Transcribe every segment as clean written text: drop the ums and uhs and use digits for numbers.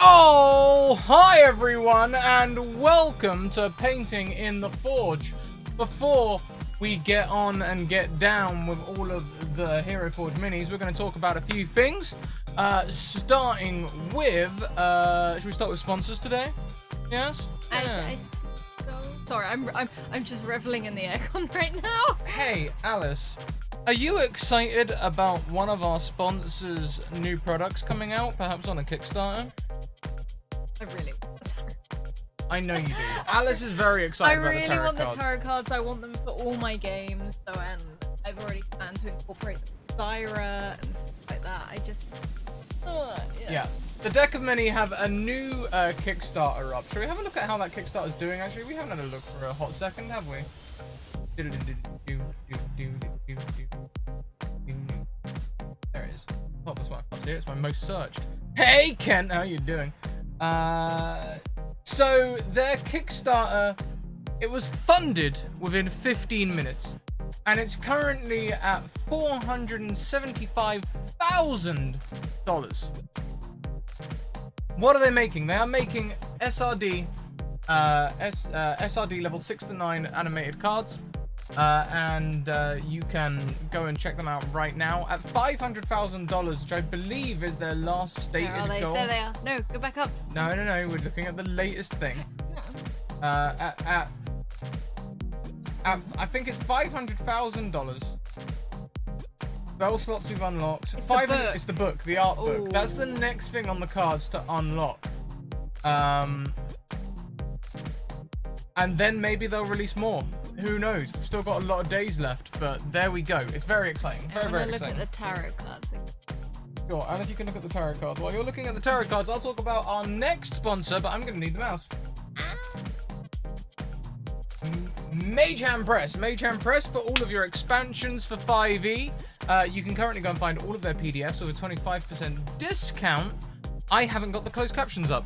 Oh, hi everyone, and welcome to Painting in the Forge. Before we get on and get down with all of the Heroforge minis, we're going to talk about a few things. Starting with, should we start with sponsors today? Yes? Yeah. Sorry, I'm just reveling in the aircon right now. Hey, Alice, are you excited about one of our sponsors' new products coming out, perhaps on a Kickstarter? I really want the tarot. I know you do. Alice is very excited about the tarot cards. I really want the tarot cards. I want them for all my games. So, and I've already planned to incorporate the Zyra and stuff like that. I just, yes. Yeah. The Deck of Many have a new Kickstarter up. Shall we have a look at how that Kickstarter's doing? Actually, we haven't had a look for a hot second, have we? There it is. Oh, that's why I can't see it. It's my most searched. Hey, Kent, how you doing? So their Kickstarter, it was funded within 15 minutes, and it's currently at $475,000. What are they making? They are making SRD, SRD level 6 to 9 animated cards, and you can go and check them out right now at $500,000, which I believe is their last stated goal. There they are. No, go back up. No, we're looking at the latest thing. I think it's $500,000. Spell slots we've unlocked. It's the book. It's the book, the art book. Ooh. That's the next thing on the cards to unlock. And then maybe they'll release more. Who knows? We've still got a lot of days left, but there we go. It's very exciting. Very exciting. Look at the tarot cards. Sure, Alice, you can look at the tarot cards. While you're looking at the tarot cards, I'll talk about our next sponsor, but I'm going to need the mouse. Mage Hand Press. Mage Hand Press for all of your expansions for 5e. You can currently go and find all of their PDFs with a 25% discount. I haven't got the closed captions up.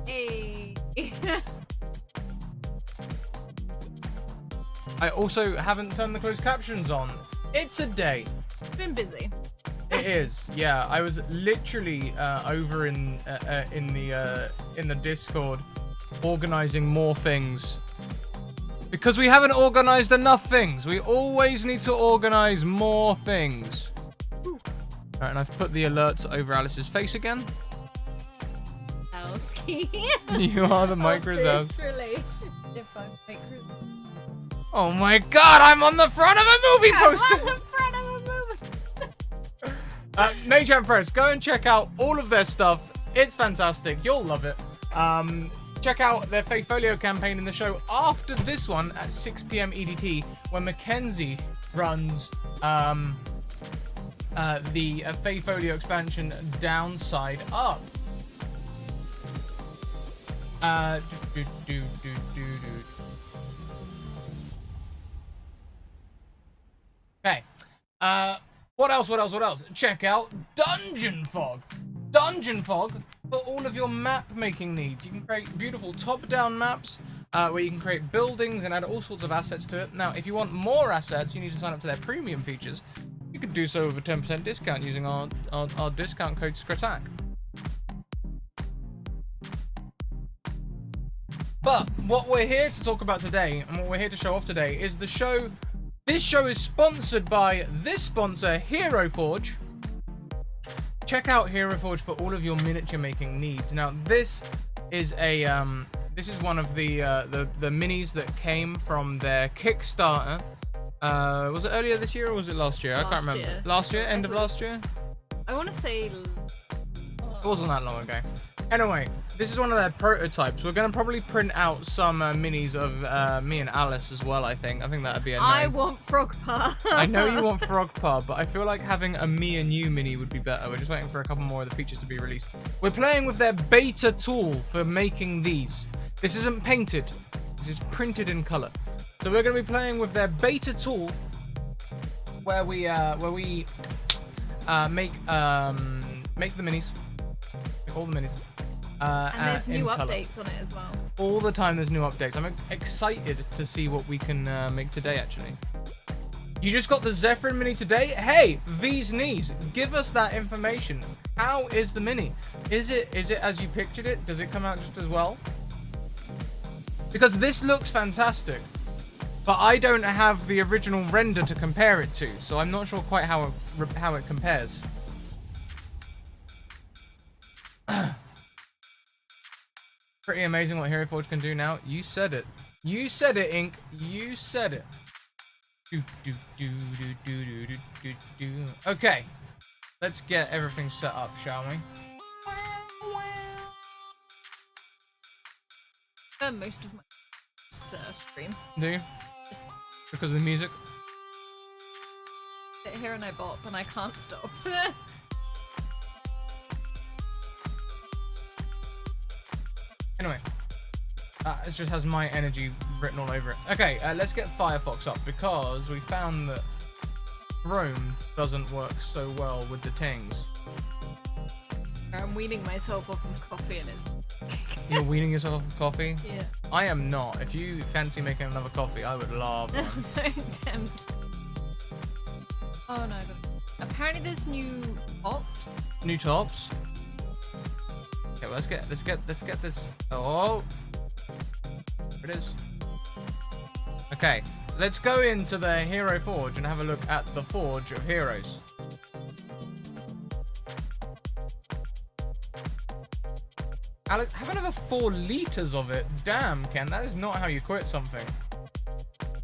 Hey. I also haven't turned the closed captions on. It's a day. It's been busy. It is, yeah. I was literally over in the Discord organizing more things because we haven't organized enough things. We always need to organize more things. Alright, and I've put the alerts over Alice's face again. You are the microsoft. Oh my god, I'm on the front of a movie poster! Mage Hand Press, go and check out all of their stuff. It's fantastic. You'll love it. Check out their Fatefolio campaign in the show after this one at 6 p.m. EDT, when Mackenzie runs the Fatefolio expansion Downside Up. Okay. What else? Check out Dungeon Fog. Dungeon Fog for all of your map making needs. You can create beautiful top-down maps where you can create buildings and add all sorts of assets to it. Now, if you want more assets, you need to sign up to their premium features. You could do so with a 10% discount using our discount code Scratticus. But what we're here to talk about today, and what we're here to show off today, is the show. This show is sponsored by this sponsor, Heroforge. Check out Heroforge for all of your miniature making needs. Now, this is one of the minis that came from their Kickstarter. Was it earlier this year or was it last year? I can't remember. Last year? End of last year? I want to say. It wasn't that long ago. Anyway, this is one of their prototypes. We're going to probably print out some minis of me and Alice as well, I think. I think that would be a nice... I want Frogpa. I know you want Frogpa, but I feel like having a me and you mini would be better. We're just waiting for a couple more of the features to be released. We're playing with their beta tool for making these. This isn't painted. This is printed in color. So we're going to be playing with their beta tool where we make the minis. Make all the minis. And there's new updates on it as well. All the time there's new updates. I'm excited to see what we can make today, actually. You just got the Zephyrin mini today? Hey, V's knees, give us that information. How is the mini? Is it as you pictured it? Does it come out just as well? Because this looks fantastic, but I don't have the original render to compare it to, so I'm not sure quite how it compares. Pretty amazing what Heroforge can do now. You said it. You said it, Ink. You said it. Okay, let's get everything set up, shall we? Most of my stream. Do you? Just Because of the music? sit here and I bop and I can't stop. Anyway, it just has my energy written all over it. Okay, let's get Firefox up because we found that Chrome doesn't work so well with the tings. I'm weaning myself off of coffee and it's... You're weaning yourself off of coffee? Yeah. I am not. If you fancy making another coffee, I would love one. Don't tempt. Oh no, apparently there's new tops. New tops? Okay, well, let's get this. Oh, there it is. Okay, let's go into the Hero Forge and have a look at the Forge of Heroes. Alex, have another 4 liters of it. Damn, Ken, that is not how you quit something.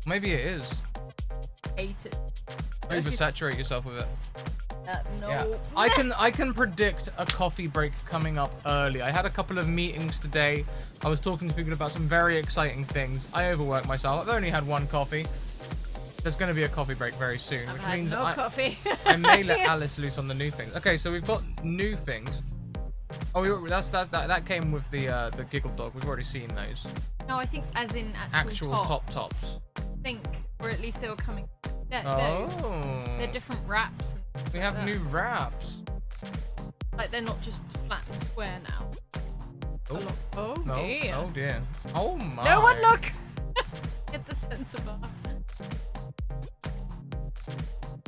Maybe it is. Hate it. Oversaturate yourself with it. No. Yeah. I can predict a coffee break coming up early. I had a couple of meetings today. I was talking to people about some very exciting things. I overworked myself. I've only had 1 coffee. There's going to be a coffee break very soon, which means coffee. I may let Alice loose on the new things. Okay, so we've got new things. Oh, that came with the Giggle Dog. We've already seen those. No, I think as in actual tops. I think, or at least they were coming. Oh. They're different wraps. We have new wraps. Like they're not just flat and square now. Oh, oh dear. Oh dear. Oh my. No one look! Get the sensor bar.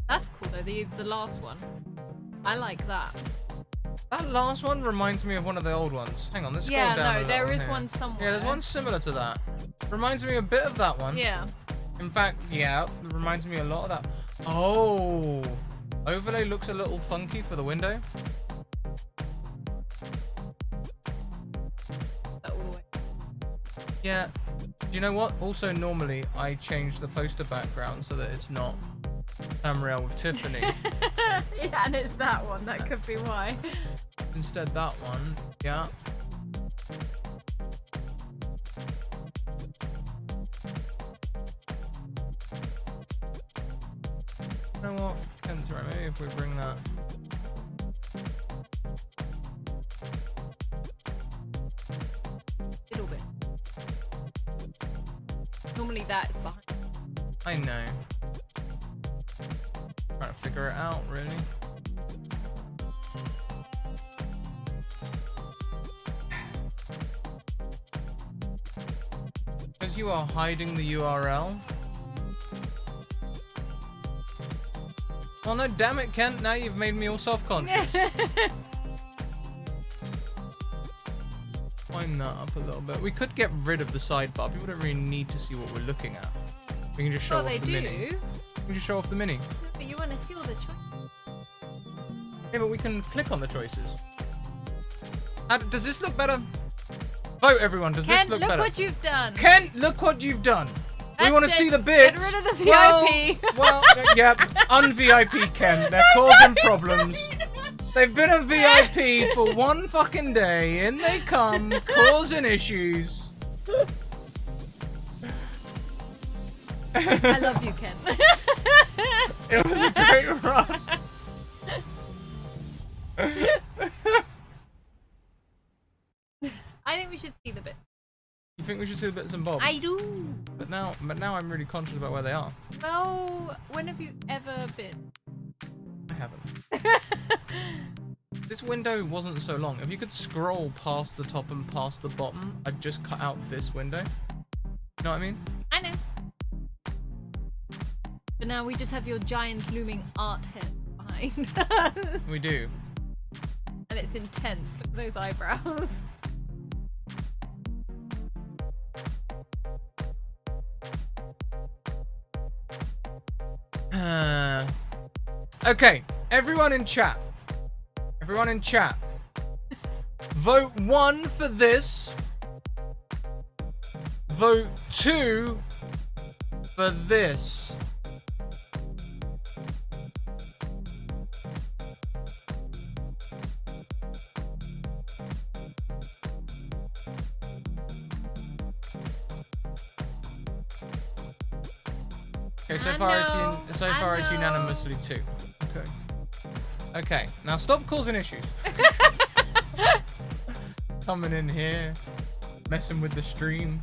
That's cool though, the last one. I like that. That last one reminds me of one of the old ones. Hang on, let's scroll down. Yeah, no, there is here. one somewhere. Yeah, there's one similar to that. Reminds me a bit of that one. Yeah. In fact, yeah, it reminds me a lot of that. Oh, overlay looks a little funky for the window. Yeah. Do you know what? Also, normally I change the poster background so that it's not Tamriel with Tiffany. Yeah, and it's that one. That could be why. Instead, that one. Yeah. You know what? Ken's right. Maybe if we bring that. A little bit. Normally that is behind. I know. Trying to figure it out, really. Because you are hiding the URL. Oh no, damn it, Kent, now you've made me all self-conscious. Wind that up a little bit. We could get rid of the sidebar. People don't really need to see what we're looking at. We can just show off the mini. We can just show off the mini. But you want to see all the choices. Yeah, but we can click on the choices. Does this look better? Vote, everyone. Does this look better? Kent, look what you've done. Kent, look what you've done. We want to see the Get bits. rid of the VIP. Well, yeah, un-VIP Kent. They're causing problems. They've been a VIP for 1 fucking day. In they come, causing issues. I love you, Ken. It was a great run. I think we should see the bits. You think we should see the bits and bobs? I do. But now I'm really conscious about where they are. Well, when have you ever been? I haven't. This window wasn't so long. If you could scroll past the top and past the bottom, I'd just cut out this window. You know what I mean? I know. But now we just have your giant looming art head behind us. We do. And it's intense. Look at those eyebrows. Okay, everyone in chat. Everyone in chat. Vote 1 for this. Vote 2 for this. Okay, so far it's unanimously 2. Okay. Okay, now stop causing issues. Coming in here, messing with the stream.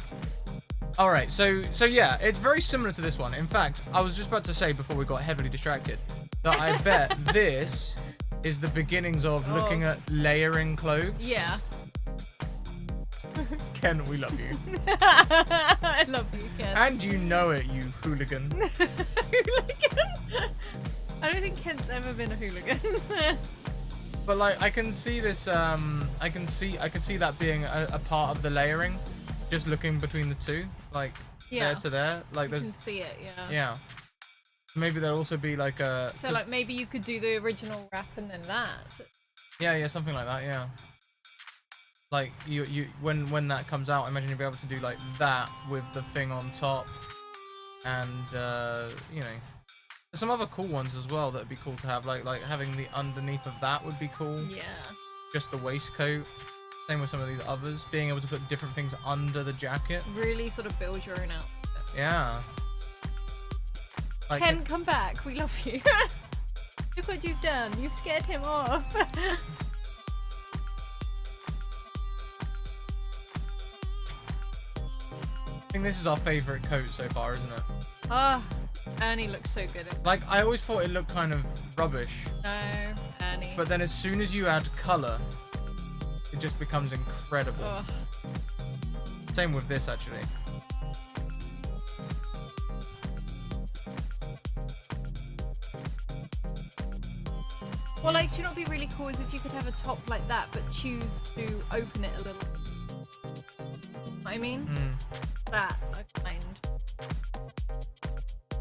Alright, so yeah, it's very similar to this one. In fact, I was just about to say before we got heavily distracted that I bet this is the beginnings of looking at layering clothes. Yeah. Ken, we love you. I love you, Ken. And you know it, you hooligan. Hooligan? I don't think Ken's ever been a hooligan. But like, I can see this. I can see that being a part of the layering, just looking between the two, like there to there. Like you there's. can see it, yeah. Yeah. Maybe there'll also be like a. So like maybe you could do the original wrap and then that. Yeah, something like that. Yeah. Like you when that comes out, I imagine you'll be able to do like that with the thing on top, and you know, there's some other cool ones as well that'd be cool to have. Like having the underneath of that would be cool. Yeah. Just the waistcoat. Same with some of these others. Being able to put different things under the jacket. Really sort of build your own outfit. Yeah. Like Ken, come back. We love you. Look what you've done. You've scared him off. I think this is our favorite coat so far, isn't it? Oh, Ernie looks so good at it. Like, I always thought it looked kind of rubbish. No, Ernie. But then as soon as you add colour, it just becomes incredible. Oh. Same with this, actually. Well, like, do you know what would be really cool is if you could have a top like that, but choose to open it a little. I mean, that I find.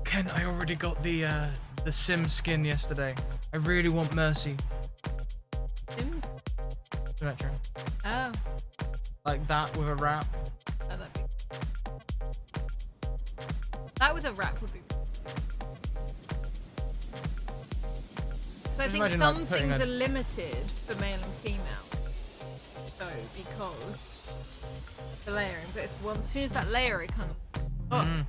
Ken, I already got the Sim skin yesterday. I really want Mercy. Sims? Symmetra. Oh. Like that with a wrap. Oh, that'd be... That with a wrap would be. So I think Imagine, some like, things are limited for male and female. So because the layering, but if as soon as that layer it comes. Oh.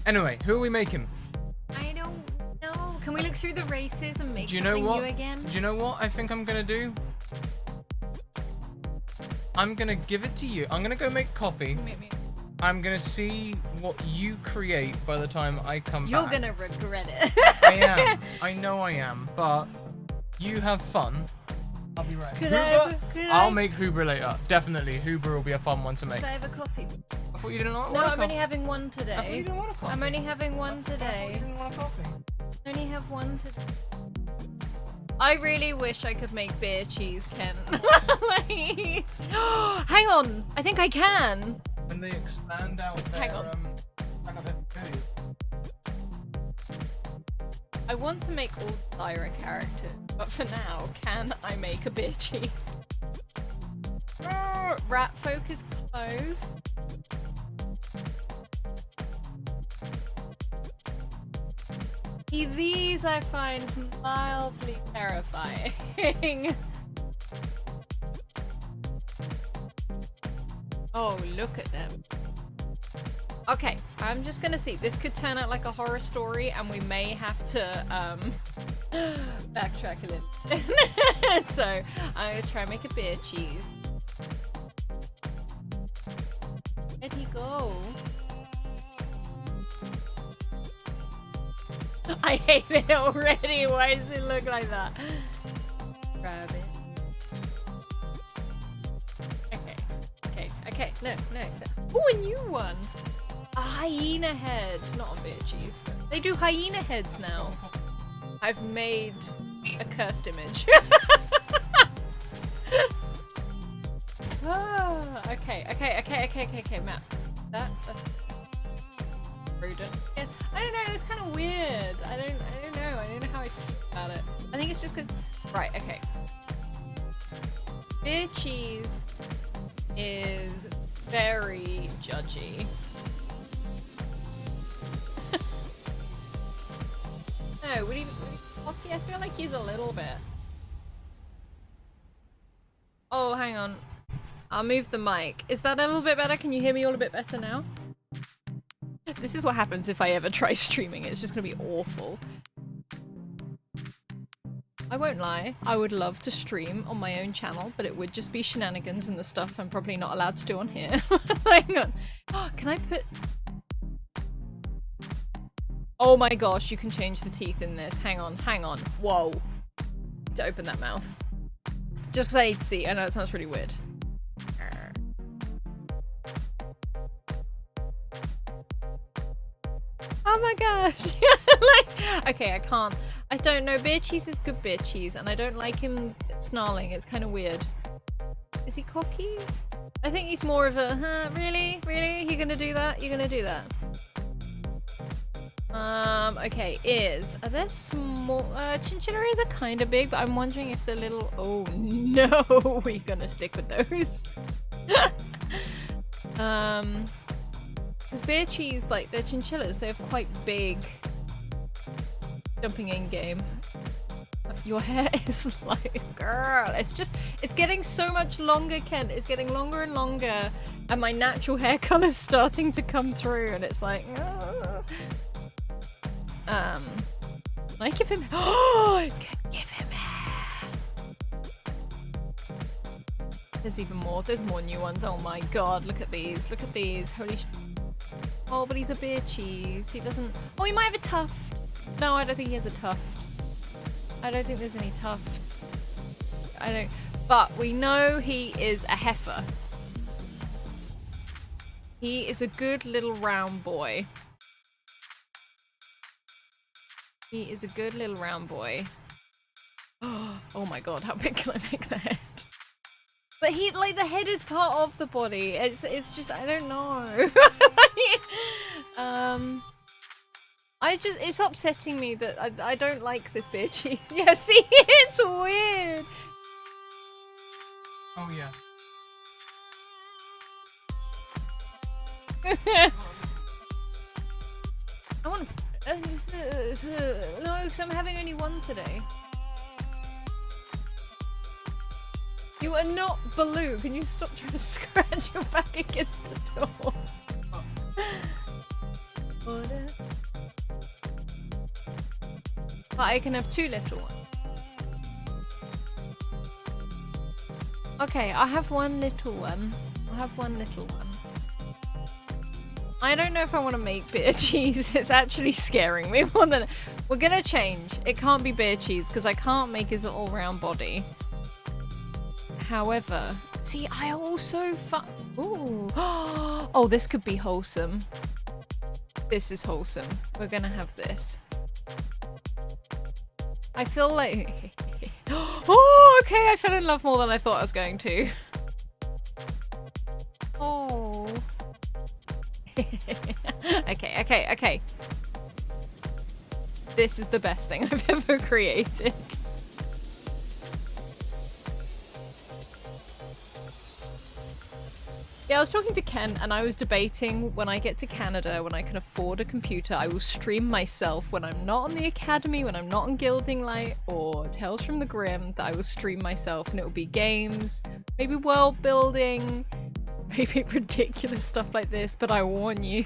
Anyway, who are we making? I don't know. Can we look through the races and make Do you know something what? new again? Do you know what I think I'm gonna do? I'm gonna give it to you. I'm gonna go make coffee. I'm gonna see what you create by the time I come You're back. gonna regret it. I am. I know I am. But you have fun. I'll be right. I'll make Huber later. Definitely. Huber will be a fun one to make. Could I have a coffee? I thought you didn't want No, a I'm coffee. only having one today. I thought you didn't want a coffee. I'm only having one I thought today. you didn't want a coffee. I only have one today. I really wish I could make beer cheese, Ken. Like... Hang on! I think I can! When they expand out their, Hang on. their food. I want to make all Thyra characters, but for now, can I make a beer cheese? Rat focus close. These I find mildly terrifying. Oh, look at them. Okay, I'm just gonna see. This could turn out like a horror story, and we may have to backtrack a little. So I'm gonna try and make a beer cheese. Where'd he go? I hate it already. Why does it look like that? Grab it. Okay. No. Oh, a new one. I hyena head. Not on beer cheese, but they do hyena heads now. I've made a cursed image. Okay, Matt. That's prudent. Yeah, I don't know, it's kind of weird. I don't know. I don't know how I feel about it. I think it's just good. Right, okay. Beer cheese is very judgy. No, would he Hockey? I feel like he's a little bit. Oh, hang on. I'll move the mic. Is that a little bit better? Can you hear me all a bit better now? This is what happens if I ever try streaming. It's just gonna be awful. I won't lie. I would love to stream on my own channel, but it would just be shenanigans and the stuff I'm probably not allowed to do on here. Hang on. Oh, can I put... Oh my gosh, you can change the teeth in this. Hang on. Whoa. To open that mouth. Just because I need to see. I know it sounds really weird. Oh my gosh. Like, okay, I can't. I don't know. Beer cheese is good beer cheese, and I don't like him snarling. It's kind of weird. Is he cocky? I think he's more of a, huh, really? Really? You're gonna do that? You're gonna do that? Okay, are there small, chinchillas are kind of big, but I'm wondering if the little, oh no, we're gonna stick with those. Because beer cheese, like, they're chinchillas, they have quite big jumping in game. Your hair is like, girl, it's getting so much longer, Ken. It's getting longer and longer, and my natural hair color's starting to come through, and it's like, I give him, oh, I can give him hair. There's even more, there's more new ones. Oh my god, look at these, holy sh... Oh, but he's a beer cheese, he doesn't, oh, he might have a tuft. No, I don't think he has a tuft. I don't think there's any tuft. But we know he is a heifer. He is a good little round boy. He is a good little round boy. Oh my god, how big can I make the head? But he, like, the head is part of the body. It's just, I don't know. It's upsetting me that I don't like this beer cheese. Yeah, see, it's weird. Oh yeah. I want to... no, because I'm having only one today. You are not Baloo. Can you stop trying to scratch your back against the door? But I can have two little ones. Okay, I have one little one. I don't know if I want to make beer cheese. It's actually scaring me more than... We're gonna change. It can't be beer cheese because I can't make his little round body. However, see, I also ooh. Oh, this could be wholesome. This is wholesome. We're gonna have this. I feel like... Oh, okay, I fell in love more than I thought I was going to. Oh. Okay. This is the best thing I've ever created. Yeah, I was talking to Ken and I was debating when I get to Canada, when I can afford a computer, I will stream myself when I'm not on the Academy, when I'm not on Gilding Light or Tales from the Grim, that I will stream myself and it will be games, maybe world building, maybe ridiculous stuff like this, but I warn you,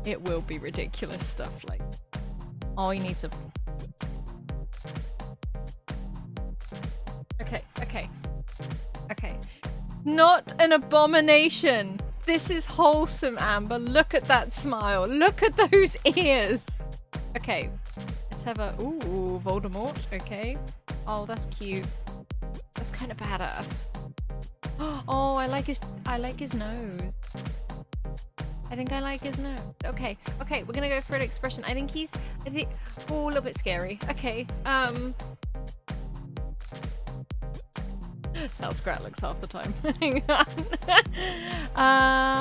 it will be ridiculous stuff like... Oh, you need to... Okay. Not an abomination. This is wholesome, Amber. Look at that smile. Look at those ears. Okay, let's have a... Ooh, Voldemort. Okay. Oh, that's cute. That's kind of badass. Oh, I like his nose. I think I like his nose. Okay, okay, we're gonna go for an expression. I think, oh, a little bit scary. Okay, that's how Scrat looks half the time. Hang on.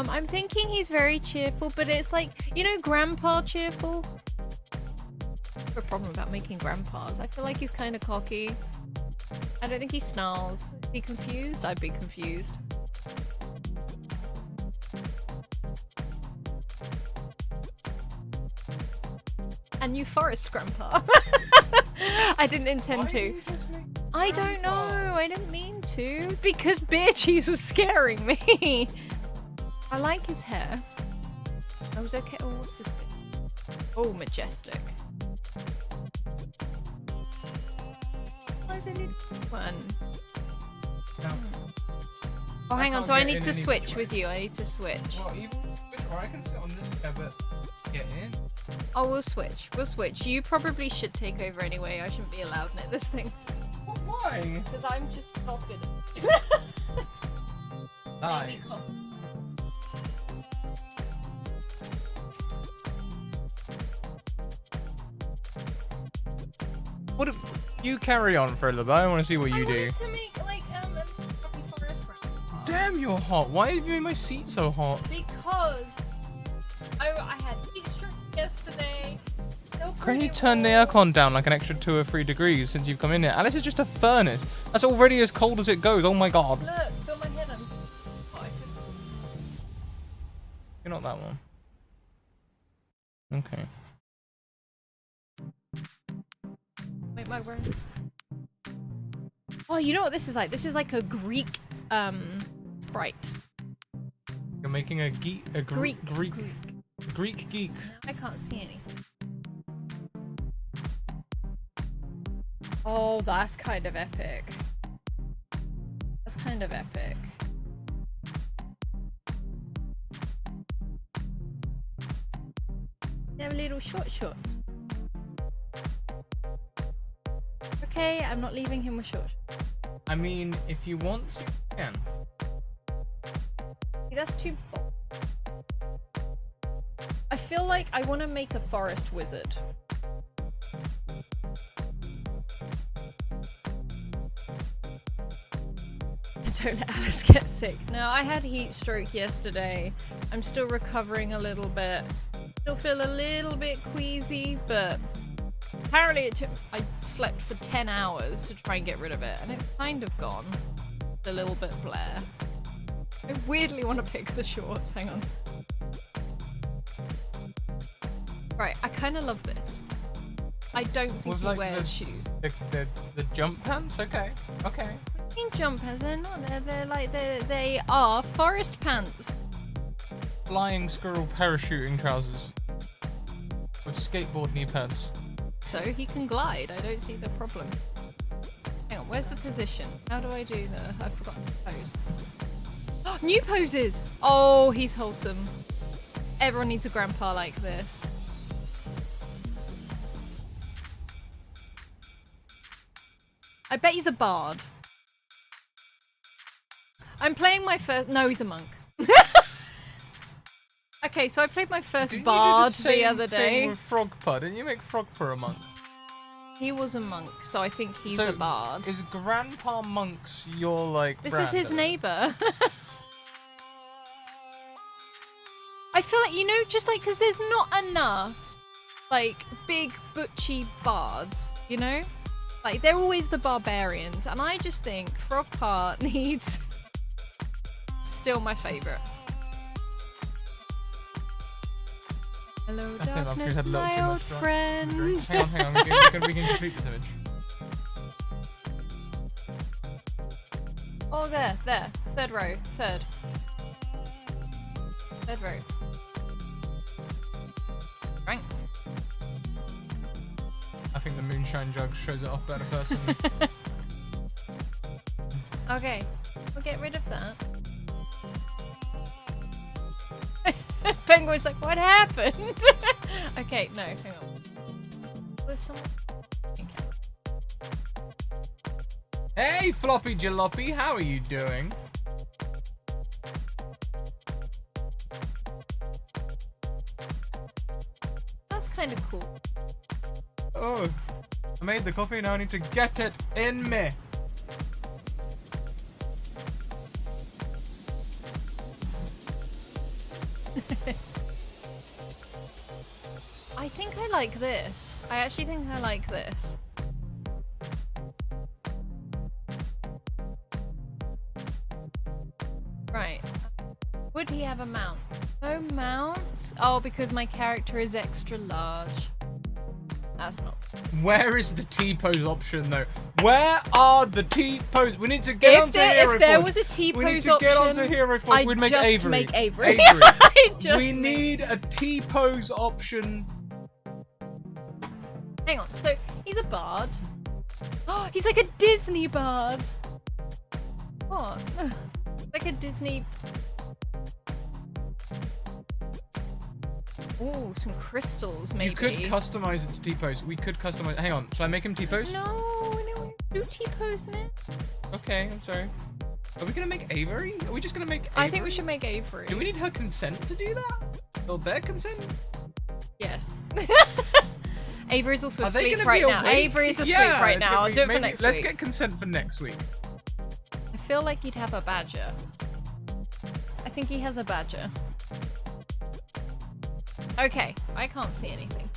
I'm thinking he's very cheerful, but it's like, you know, grandpa cheerful? I have a problem about making grandpas. I feel like he's kind of cocky. I don't think he snarls. Be confused? I'd be confused. A new forest grandpa. I didn't intend to. I don't know. I didn't mean to. Because beer cheese was scaring me. I like his hair. I was okay. Oh, what's this bit? Oh, majestic. One. No. Oh, hang on. So I need to switch with you. I need to switch. Well, you switch, or I can sit on this chair, but get in. Oh, we'll switch. We'll switch. You probably should take over anyway. I shouldn't be allowed in it, this thing. Well, why? Because I'm just confident. Nice. What if you carry on for a little bit? I want to see what you do. I wanted to make like a forest grandpa. Damn, you're hot. Why have you made my seat so hot? Because I had heat stroke yesterday. Can you turn the aircon down like an extra 2 or 3 degrees since you've come in here? Alice is just a furnace. That's already as cold as it goes. Oh my god. Look, feel my head. You're not that one. Okay. Wait, my word. Oh, you know what this is like? This is like a Greek sprite. You're making a geek, Greek geek. I can't see anything. Oh, that's kind of epic. That's kind of epic. They have little short shorts. Okay, I'm not leaving him with short shorts. I mean, if you want to, you can. See, that's too bold. I feel like I want to make a forest wizard. Don't let Alice get sick. No, I had heat stroke yesterday. I'm still recovering a little bit. Still feel a little bit queasy, but apparently I slept for 10 hours to try and get rid of it, and it's kind of gone. It's a little bit Blair. I weirdly want to pick the shorts. Hang on. Right, I kind of love this. I don't think he wears shoes. The jump pants? Okay. Okay. Jump pants, they're not. They are forest pants. Flying squirrel parachuting trousers with skateboard knee pads. So he can glide. I don't see the problem. Hang on, where's the position? How do I do the? I've forgotten the pose. New poses. Oh, he's wholesome. Everyone needs a grandpa like this. I bet he's a bard. I'm playing my first. No, he's a monk. Okay, so I played my first bard the other day. With Frogpa, didn't you make Frogpa a monk? He was a monk, so I think he's a bard. Is Grandpa Monks your like? This is his neighbor. I feel like, you know, just like because there's not enough like big butchy bards, you know, like they're always the barbarians, and I just think Frogpa needs. Still my favourite. Hello, darkness, my old friend. Hang on. We can complete this image. Oh, there. Third row. Third row. Right. I think the moonshine jug shows it off better personally. Okay, we'll get rid of that. Penguin's like, what happened? Okay, no, hang on. There's someone. Hey, Floppy Jalopy, how are you doing? kind of cool. Oh, I made the coffee, now I need to get it in me. I think I like this. I actually think I like this. Right. Would he have a mount? No mounts? Oh, because my character is extra large. That's not. Where is the T-pose option though? Where are the T-pose? We need to get onto Heroforge. If there was a T-pose option, we need to get onto Heroforge. We'd make Avery. Make Avery. We need a T-pose option. Hang on, so he's a bard. Oh, he's like a Disney bard. What? Like a Disney. Oh, some crystals, maybe. You could customize its T-pose. We could customize. Hang on, shall I make him T-pose? No, I don't want to do T-pose, man. Okay, I'm sorry. Are we gonna make Avery? Are we just gonna make Avery? I think we should make Avery. Do we need her consent to do that? Or their consent? Yes. Avery's also Are asleep right now. Avery's asleep right now. I'll do it for next week. Let's get consent for next week. I feel like he'd have a badger. I think he has a badger. Okay, I can't see anything.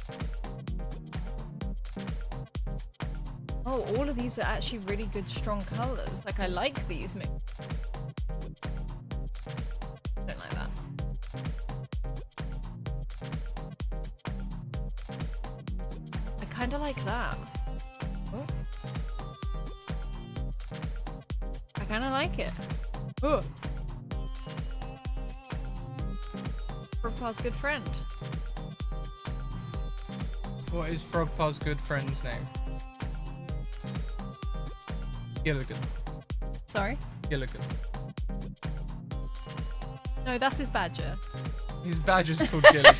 Oh, all of these are actually really good, strong colors. Like, I like these mix. Don't like that. I kind of like that. Oh. I kind of like it. Oh. Frogpaw's good friend. What is Frogpaw's good friend's name? Gilligan. Sorry? Gilligan. No, that's his badger. His badger's called Gilligan.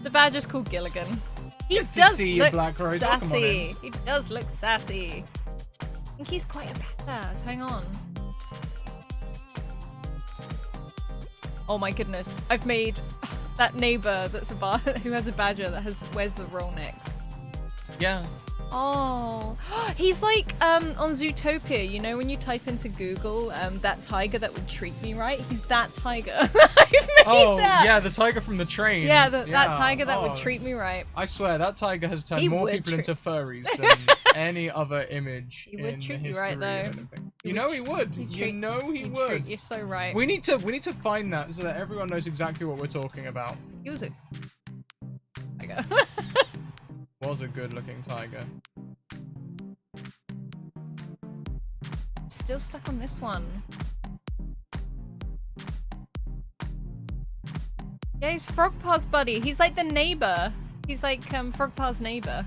The badger's called Gilligan. He Good to does see you, look Black Rose. Oh, come on in. sassy. He does look sassy. I think he's quite a badass. Hang on. Oh my goodness. I've made that neighbor that's a who has a badger that wears the roll necks. Yeah. Oh, he's like on Zootopia, you know when you type into Google that tiger that would treat me right? He's that tiger. I've made that. Yeah, the tiger from the train. Yeah, that tiger that would treat me right. I swear, that tiger has turned more people into furries than any other image He would in treat the you history right, though. of anything. You know he would. You know he would. Treat you so right. We need to find that so that everyone knows exactly what we're talking about. He was a tiger. Was a good-looking tiger. Still stuck on this one. Yeah, he's Frogpaw's buddy. He's like the neighbor. He's like Frogpaw's neighbor.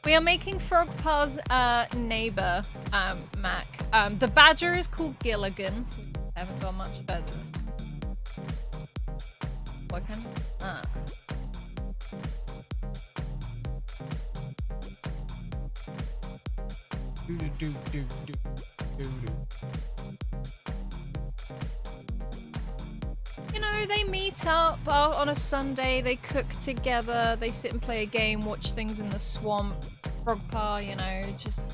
We are making Frogpaw's neighbor, Mac. The badger is called Gilligan. I haven't got much further. What kind of? You know, they meet up on a Sunday, they cook together, they sit and play a game, watch things in the swamp. Frogpaw, you know, just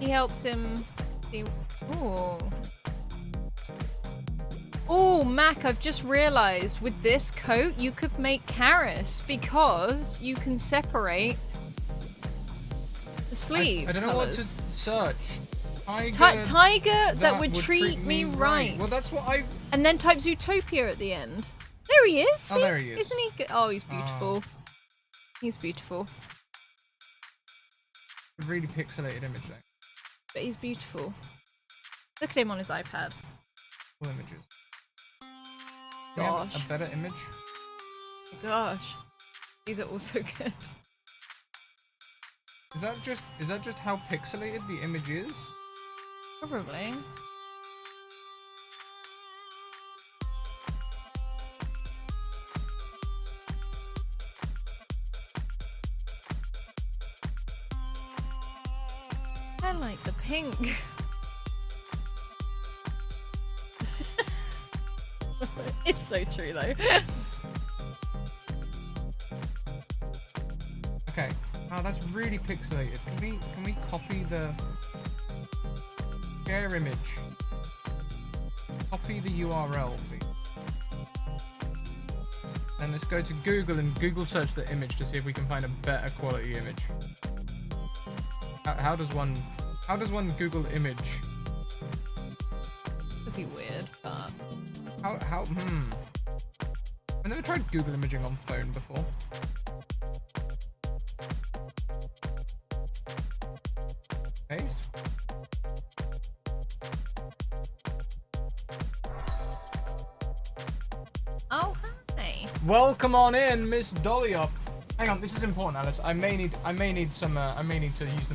he helps him see. Ooh. Oh, Mac, I've just realized with this coat you could make Karis because you can separate the sleeve. I don't know colours. what to search. Tiger that would treat me right. Well, that's what I. And then type Zootopia at the end. There he is. Oh, there he is. Isn't he good? Oh, he's beautiful. He's beautiful. A really pixelated image though. But he's beautiful. Look at him on his iPad. Cool images. Gosh. A better image? Gosh. These are also good. Is that just how pixelated the image is? Probably. I like the pink. It's so true though. Okay. Oh, that's really pixelated. Can we copy the share image? Copy the URL, please. And let's go to Google and Google search the image to see if we can find a better quality image. How does one Google image? It'd be weird, but I've never tried Google imaging on phone before. Paste. oh hi. Welcome on in, Miss Dollyup. Hang on, this is important, Alice. I may need to use the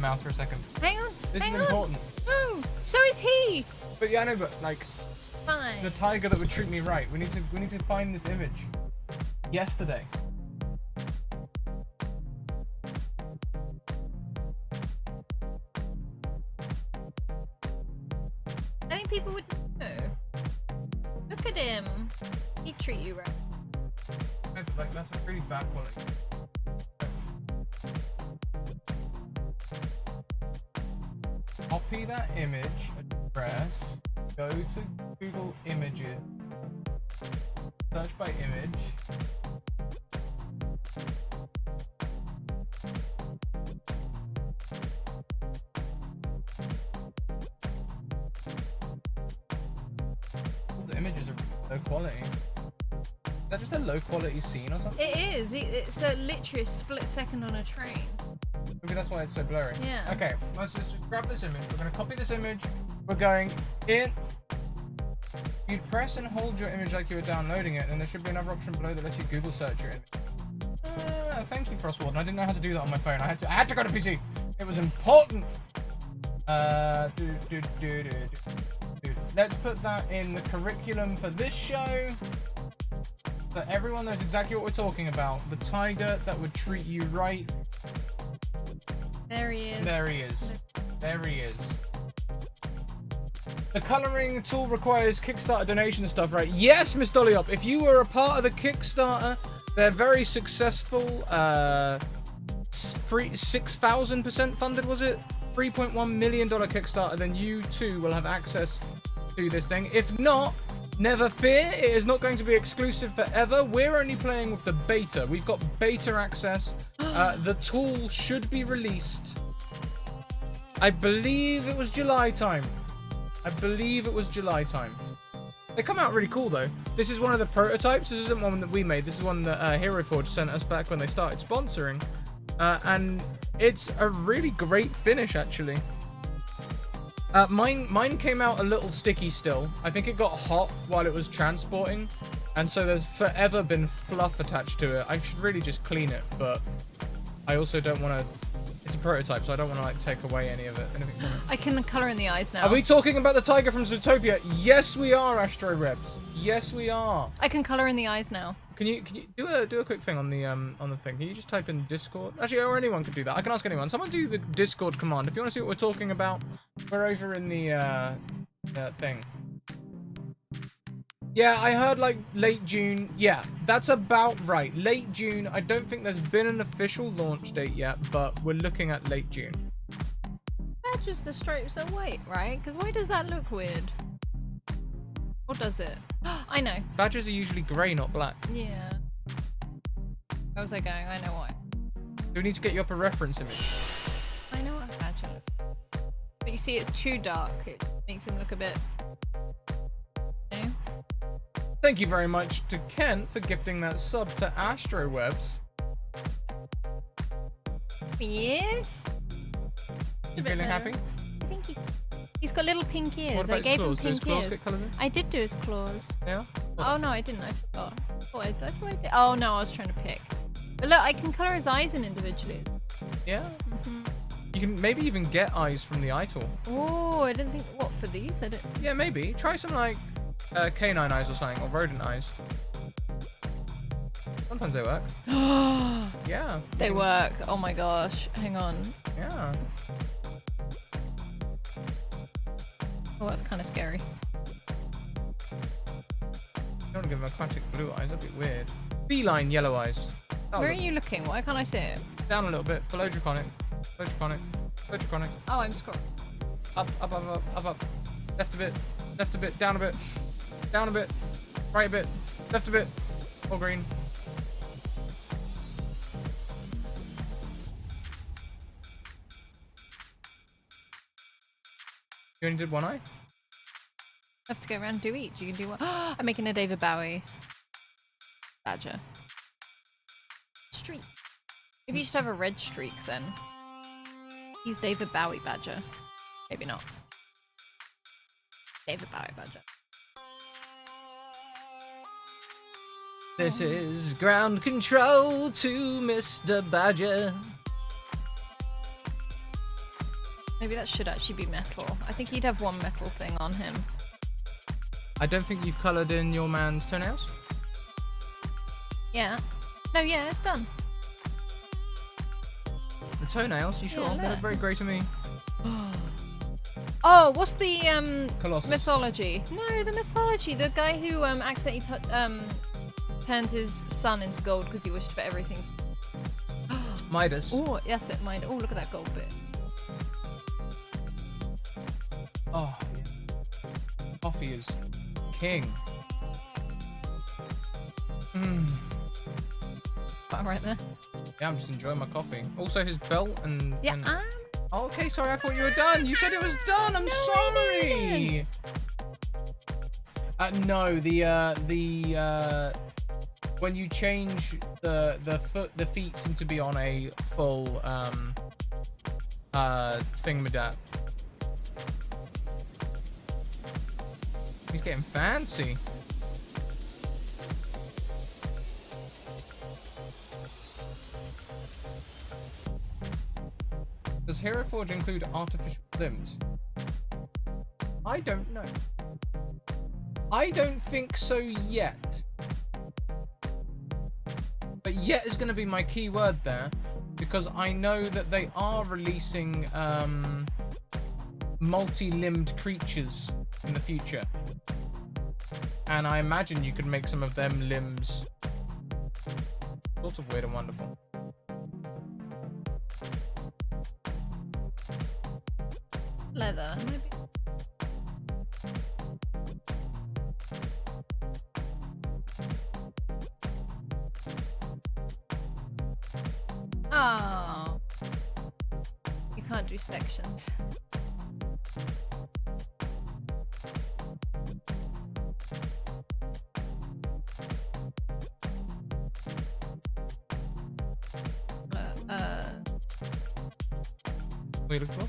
mouse for a second. Hang on. This hang is on. important. Oh, so is he. But yeah, I know, but like Fine. the tiger that would treat me right. We need to find this image. Yesterday. I think people would know. Look at him. He'd treat you right. No, but like that's a really bad quality. Copy that image address, go to Google Images, search by image. The images are low quality. Is that just a low quality scene or something? It is. It's literally a split second on a train. Maybe that's why it's so blurry. Yeah. Okay, let's just grab this image. We're going to copy this image. We're going in. You'd press and hold your image like you were downloading it, and there should be another option below that lets you Google search your image. Thank you, Frostwarden. I didn't know how to do that on my phone. I had to go to PC. It was important. Let's put that in the curriculum for this show, so everyone knows exactly what we're talking about. The tiger that would treat you right. There he is. There he is. There he is. The colouring tool requires Kickstarter donation stuff, right? Yes, Miss Dollyup. If you were a part of the Kickstarter, they're very successful. 6,000% funded, was it? $3.1 million Kickstarter. Then you too will have access to this thing. If not, never fear. It is not going to be exclusive forever. We're only playing with the beta. We've got beta access. The tool should be released. I believe it was July time. They come out really cool though. This is one of the prototypes. This isn't one that we made. This is one that Heroforge sent us back when they started sponsoring. And it's a really great finish actually. Mine came out a little sticky still. I think it got hot while it was transporting. And so there's forever been fluff attached to it. I should really just clean it, but I also don't want to... It's a prototype, so I don't want to like take away anything from it. I can colour in the eyes now. Are we talking about the tiger from Zootopia? Yes, we are, Astro Rebs. Yes, we are. I can colour in the eyes now. Can you do a quick thing on the thing? Can you just type in Discord? Actually, or anyone could do that. I can ask anyone. Someone do the Discord command. If you want to see what we're talking about, we're over in the thing. Yeah, I heard like late June. Yeah, that's about right. Late June. I don't think there's been an official launch date yet, but we're looking at late June. That's just the stripes are white, right? Because why does that look weird? Or does it? I know. Badges are usually grey, not black. Yeah. Where was I going? I know why. Do we need to get you up a reference image? I know what a badger looks like. But you see, it's too dark. It makes him look a bit... You know? Thank you very much to Kent for gifting that sub to AstroWebs. Yes. You feeling happy? I think he's got little pink ears. What about I gave his claws? him Did his pink claws ears. get coloured in? I did do his claws. Yeah? Oh no, I didn't. I forgot. Oh, I thought I did. Oh no, I was trying to pick. But look, I can colour his eyes in individually. Yeah? You can maybe even get eyes from the eye tool. Oh, I didn't think. What, for these? I didn't. Yeah, maybe. Try some like canine eyes or something, or rodent eyes. Sometimes they work. Yeah. They work. Oh my gosh. Hang on. Yeah. Oh, that's kind of scary. I don't want to give them aquatic blue eyes. That'd be weird. Feline yellow eyes. Where are you looking? Why can't I see it? Down a little bit. Below draconic. Below draconic. Below draconic. Oh, I'm scrolling. Up, up, up, up, up, up. Left a bit. Left a bit. Down a bit. Down a bit. Right a bit. Left a bit. All green. You only did one eye? Have to go around and do each. You can do one. I'm making a David Bowie badger. Streak. Maybe you should have a red streak then. He's David Bowie badger. Maybe not. David Bowie badger. This is ground control to Mr. Badger. Maybe that should actually be metal. I think he'd have one metal thing on him. I don't think you've coloured in your man's toenails. Yeah. No, yeah, it's done. The toenails, you sure? Yeah, They look look. very grey to me. Oh, what's the Colossus. mythology? No, the mythology. The guy who accidentally turned his son into gold because he wished for everything to... Midas. Oh, yes, it might. Oh, look at that gold bit. Oh, yeah. Coffee is king. Mmm. That right there. Yeah, I'm just enjoying my coffee. Also, his belt and... Yeah, and... Oh, okay, sorry, I thought you were done. You said it was done. I'm sorry. No, when you change the feet seem to be on a full thingamadap. He's getting fancy. Does Heroforge include artificial limbs? I don't know. I don't think so yet. But yet is going to be my key word there, because I know that they are releasing multi-limbed creatures in the future. And I imagine you could make some of them limbs sort of weird and wonderful. Leather. Oh. You can't do sections. What are you looking for?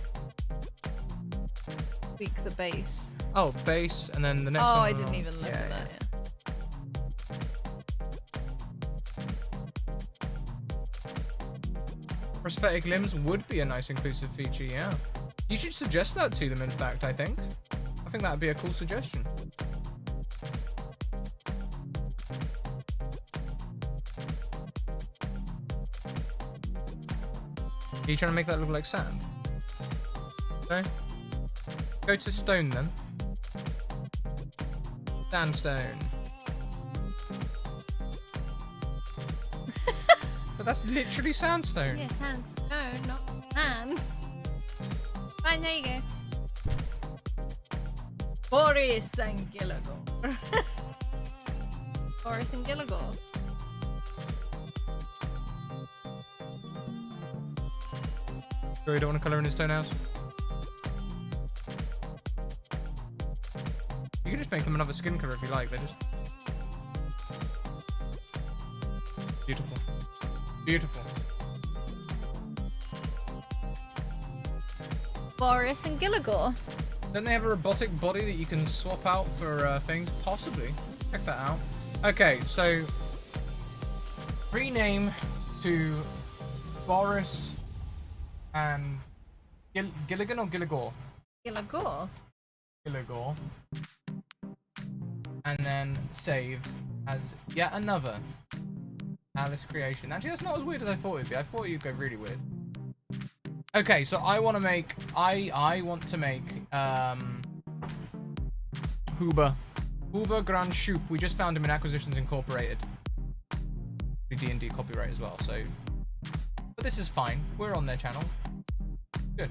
Tweak the base. Oh, base, and then the next Oh, one. I didn't even look at that. Yeah. Prosthetic limbs would be a nice inclusive feature, yeah. You should suggest that to them, in fact, I think. I think that would be a cool suggestion. Are you trying to make that look like sand? Okay. Go to stone then. Sandstone. But that's literally sandstone. Yeah, sandstone, not sand. Fine, there you go. Boris and Gilligan. Boris and Gilligan. Sure you don't want to colour in his toenails? You can just make them another skin colour if you like, they're just... Beautiful. Beautiful. Boris and Gilligan. Don't they have a robotic body that you can swap out for things? Possibly. Check that out. Okay, so... rename to Boris and Gilligan or Gilligore? Gilligore. Gilligore. And then save as yet another Alice creation. Actually, that's not as weird as I thought it'd be. I thought you'd go really weird. Okay, so I want to make Huber Grand Shoop. We just found him in Acquisitions Incorporated. D&D copyright as well, so but this is fine. We're on their channel. Good.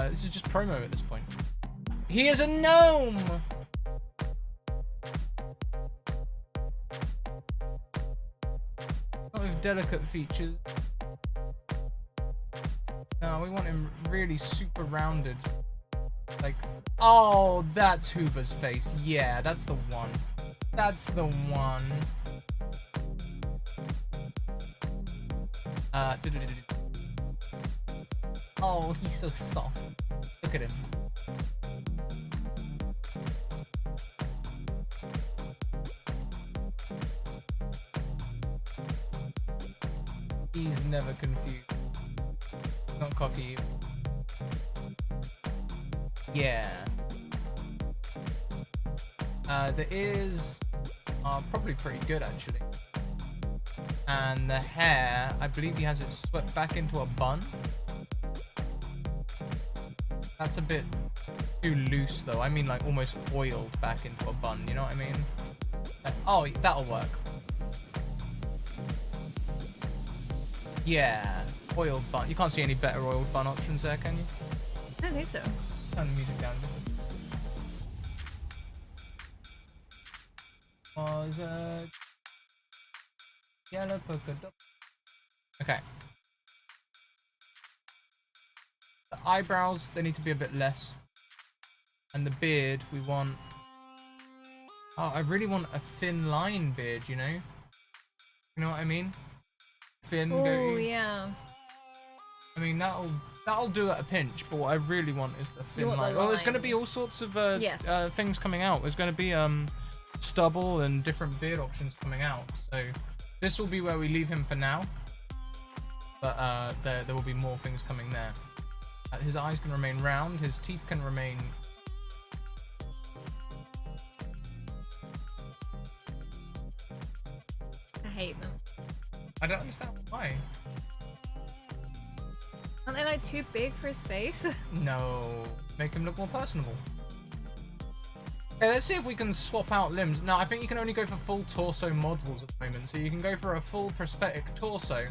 This is just promo at this point. He is a gnome! Not with delicate features. No, we want him really super rounded. Like, oh, that's Hoover's face. Yeah, that's the one. That's the one. Oh, he's so soft. Look at him. He's never confused. Not cocky. Yeah. There is probably pretty good actually. And the hair, I believe he has it swept back into a bun. That's a bit too loose though. I mean like almost oiled back into a bun, you know what I mean? Oh, that'll work. Yeah, oiled bun. You can't see any better oiled bun options there, can you? I don't think so. Turn the music down a bit. Was yellow polka dot. Okay. The eyebrows, they need to be a bit less. And the beard, we want... Oh, I really want a thin line beard, you know? You know what I mean? Thin, Oh, goatee. yeah. I mean, that'll do at a pinch, but what I really want is the thin want the line. Well, there's going to be all lines. sorts of Yes. things coming out. There's going to be stubble and different beard options coming out. So this will be where we leave him for now. But there will be more things coming there. His eyes can remain round. His teeth can remain... I hate them. I don't understand why. Aren't they like too big for his face? No. Make him look more personable. Okay, let's see if we can swap out limbs. No, I think you can only go for full torso models at the moment. So you can go for a full prosthetic torso.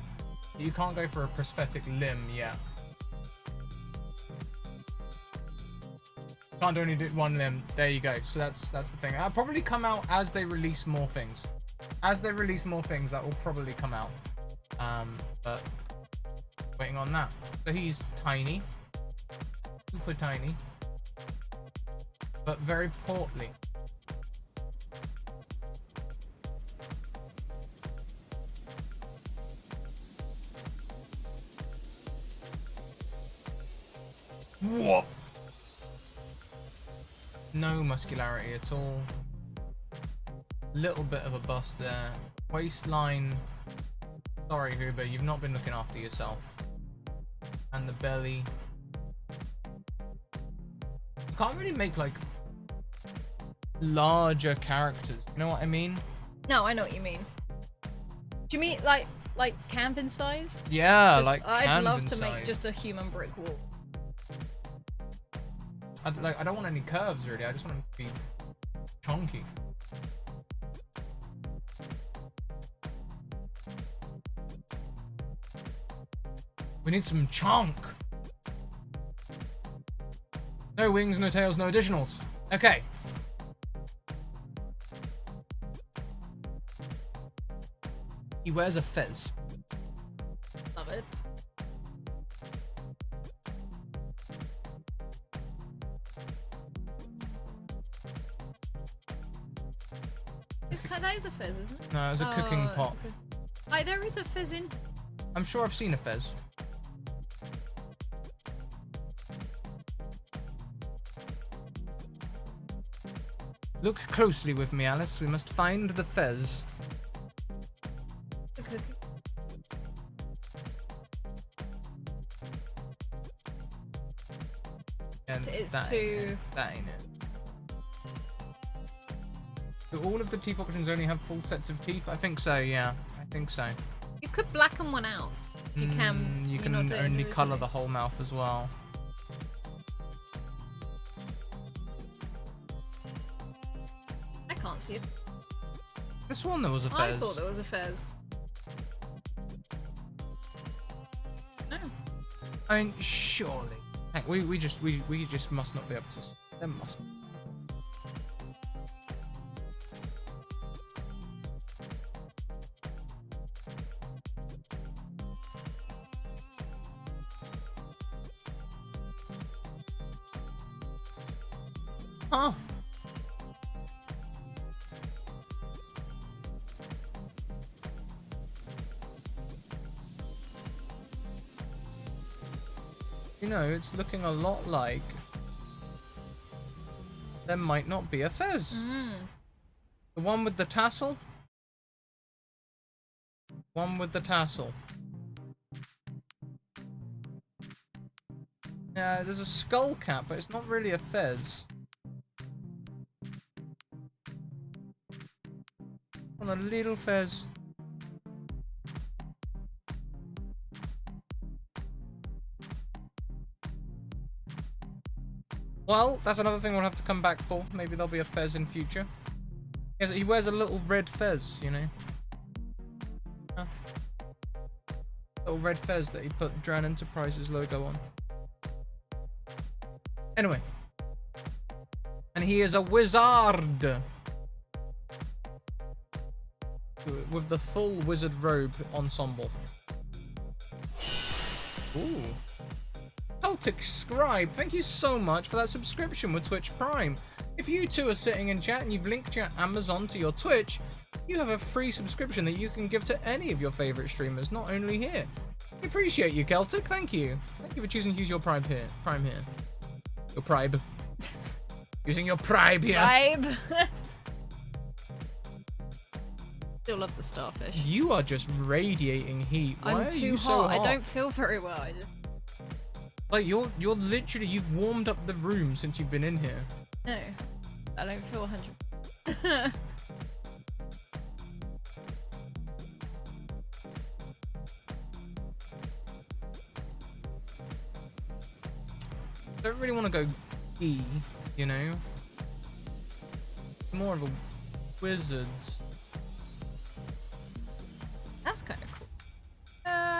You can't go for a prosthetic limb yet. Can't only do one limb. There you go. So that's the thing. That'll probably come out as they release more things. As they release more things, that will probably come out. But waiting on that. So he's tiny, super tiny, but very portly. Whoop. No muscularity at all. Little bit of a bust there. Waistline. Sorry, Huber, you've not been looking after yourself. And the belly. You can't really make like larger characters. You know what I mean? No, I know what you mean. Do you mean like canvas size? Yeah, Just, like I'd love canvas to make size. just a human brick wall. I don't want any curves really. I just want them to be chunky. We need some chunk. No wings, no tails, no additionals. Okay. He wears a fez. Love it. That is a fez, isn't it? No, it's a cooking pot. There is a fez in. I'm sure I've seen a fez. Look closely with me, Alice. We must find the fez. The cooking. it's that too... Ain't it. That ain't it. Do all of the teeth options only have full sets of teeth? I think so, yeah. I think so. You could blacken one out. If you can. You can only colour the whole mouth as well. I can't see it. This one there was a fez. I thought there was a fez. No. I mean, surely. Heck, we just must not be able to. There must be. Huh. You know, it's looking a lot like there might not be a fez. The one with the tassel? One with the tassel. Yeah, there's a skull cap, but it's not really a fez. On a little fez. Well, that's another thing we'll have to come back for. Maybe there'll be a fez in future. He wears a little red fez, you know. Huh. Little red fez that he put Dran Enterprises logo on. Anyway. And he is a wizard! With the full wizard robe ensemble. Ooh. Celtic Scribe, thank you so much for that subscription with Twitch Prime. If you two are sitting in chat and you've linked your Amazon to your Twitch, you have a free subscription that you can give to any of your favourite streamers, not only here. We appreciate you, Celtic, thank you. Thank you for choosing to use your Prime here. Your Prime. Using your Prime here. Prime. Still love the starfish. You are just radiating heat. Why I'm are too you hot. so hot? I don't feel very well. I just... Like, you're literally, you've warmed up the room since you've been in here. No, I don't feel 100%. Don't really want to go E, you know? More of a wizard. That's kind of cool.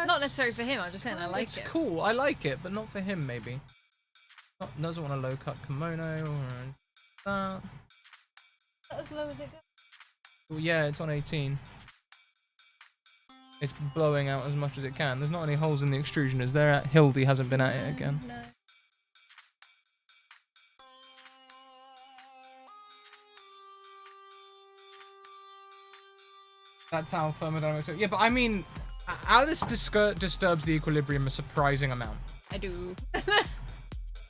Not necessarily for him, I'm just saying I like it. It's cool, I like it, but not for him, maybe. Doesn't want a low-cut kimono or that. Not as low as it goes. Well, yeah, it's on 18. It's blowing out as much as it can. There's not any holes in the extrusion, is there? Hildy hasn't been at it again. No. That's how thermodynamics are. Yeah, but I mean, Alice disturbs the equilibrium a surprising amount. I do.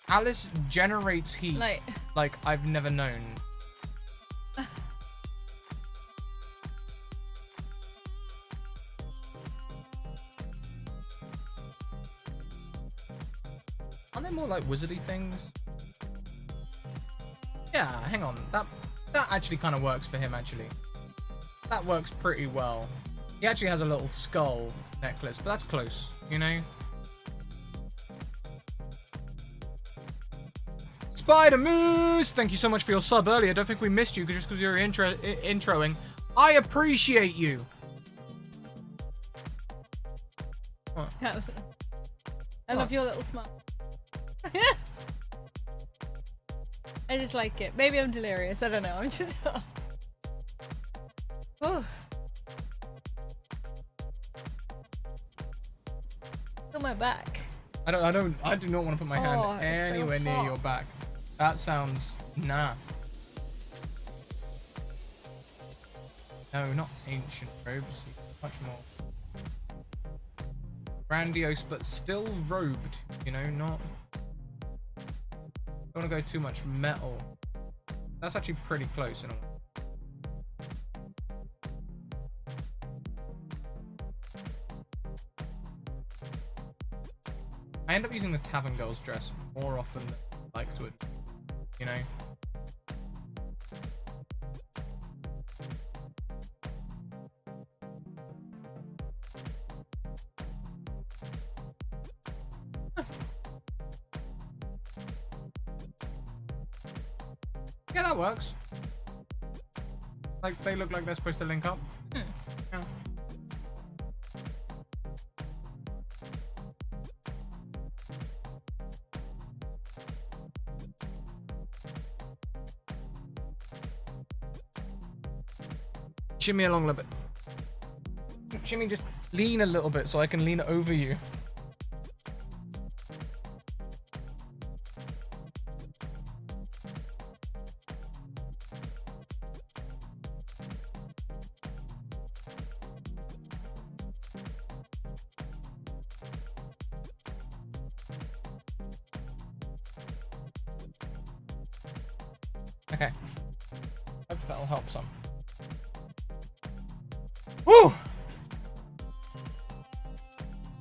Alice generates heat like I've never known. Aren't they more like wizardy things? Yeah, hang on. That actually kind of works for him, actually. That works pretty well. He actually has a little skull necklace, but that's close, you know? Spider Moose! Thank you so much for your sub earlier. Don't think we missed you just because you were introing. I appreciate you! What? I love your little smile. I just like it. Maybe I'm delirious. I don't know. I'm just... Oh. Feel my back. I do not want to put my hand anywhere near your back. That sounds nah. No, not ancient robes. Much more grandiose, but still robed. You know, not. Don't want to go too much metal. That's actually pretty close in a way. I end up using the Tavern Girl's dress more often than like would, you know? Yeah, that works. Like, they look like they're supposed to link up. Hmm. Yeah. Shimmy along a little bit. Shimmy, just lean a little bit so I can lean over you. Okay. Hope that'll help some. Woo!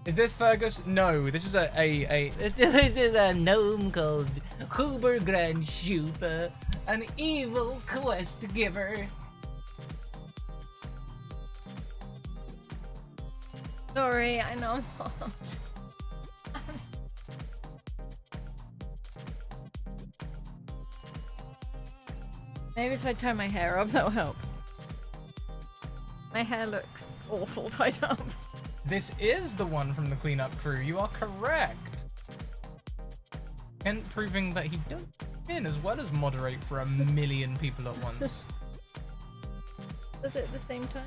Is this Fergus? No, this is this is a gnome called Huber Grand Schuper, an evil quest giver. Sorry, I know. Maybe if I tie my hair up, that'll help. My hair looks awful tied up. This is the one from the cleanup crew. You are correct. And proving that he does win as well as moderate for 1 million people at once. Does it at the same time?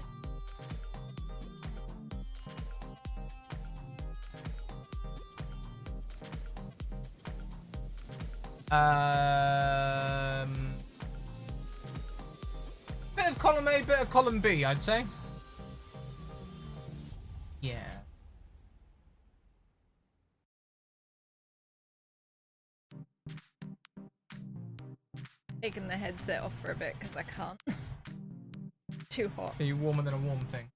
Bit of column A, bit of column B, I'd say. Yeah. Taking the headset off for a bit because I can't. Too hot. Are you warmer than a warm thing?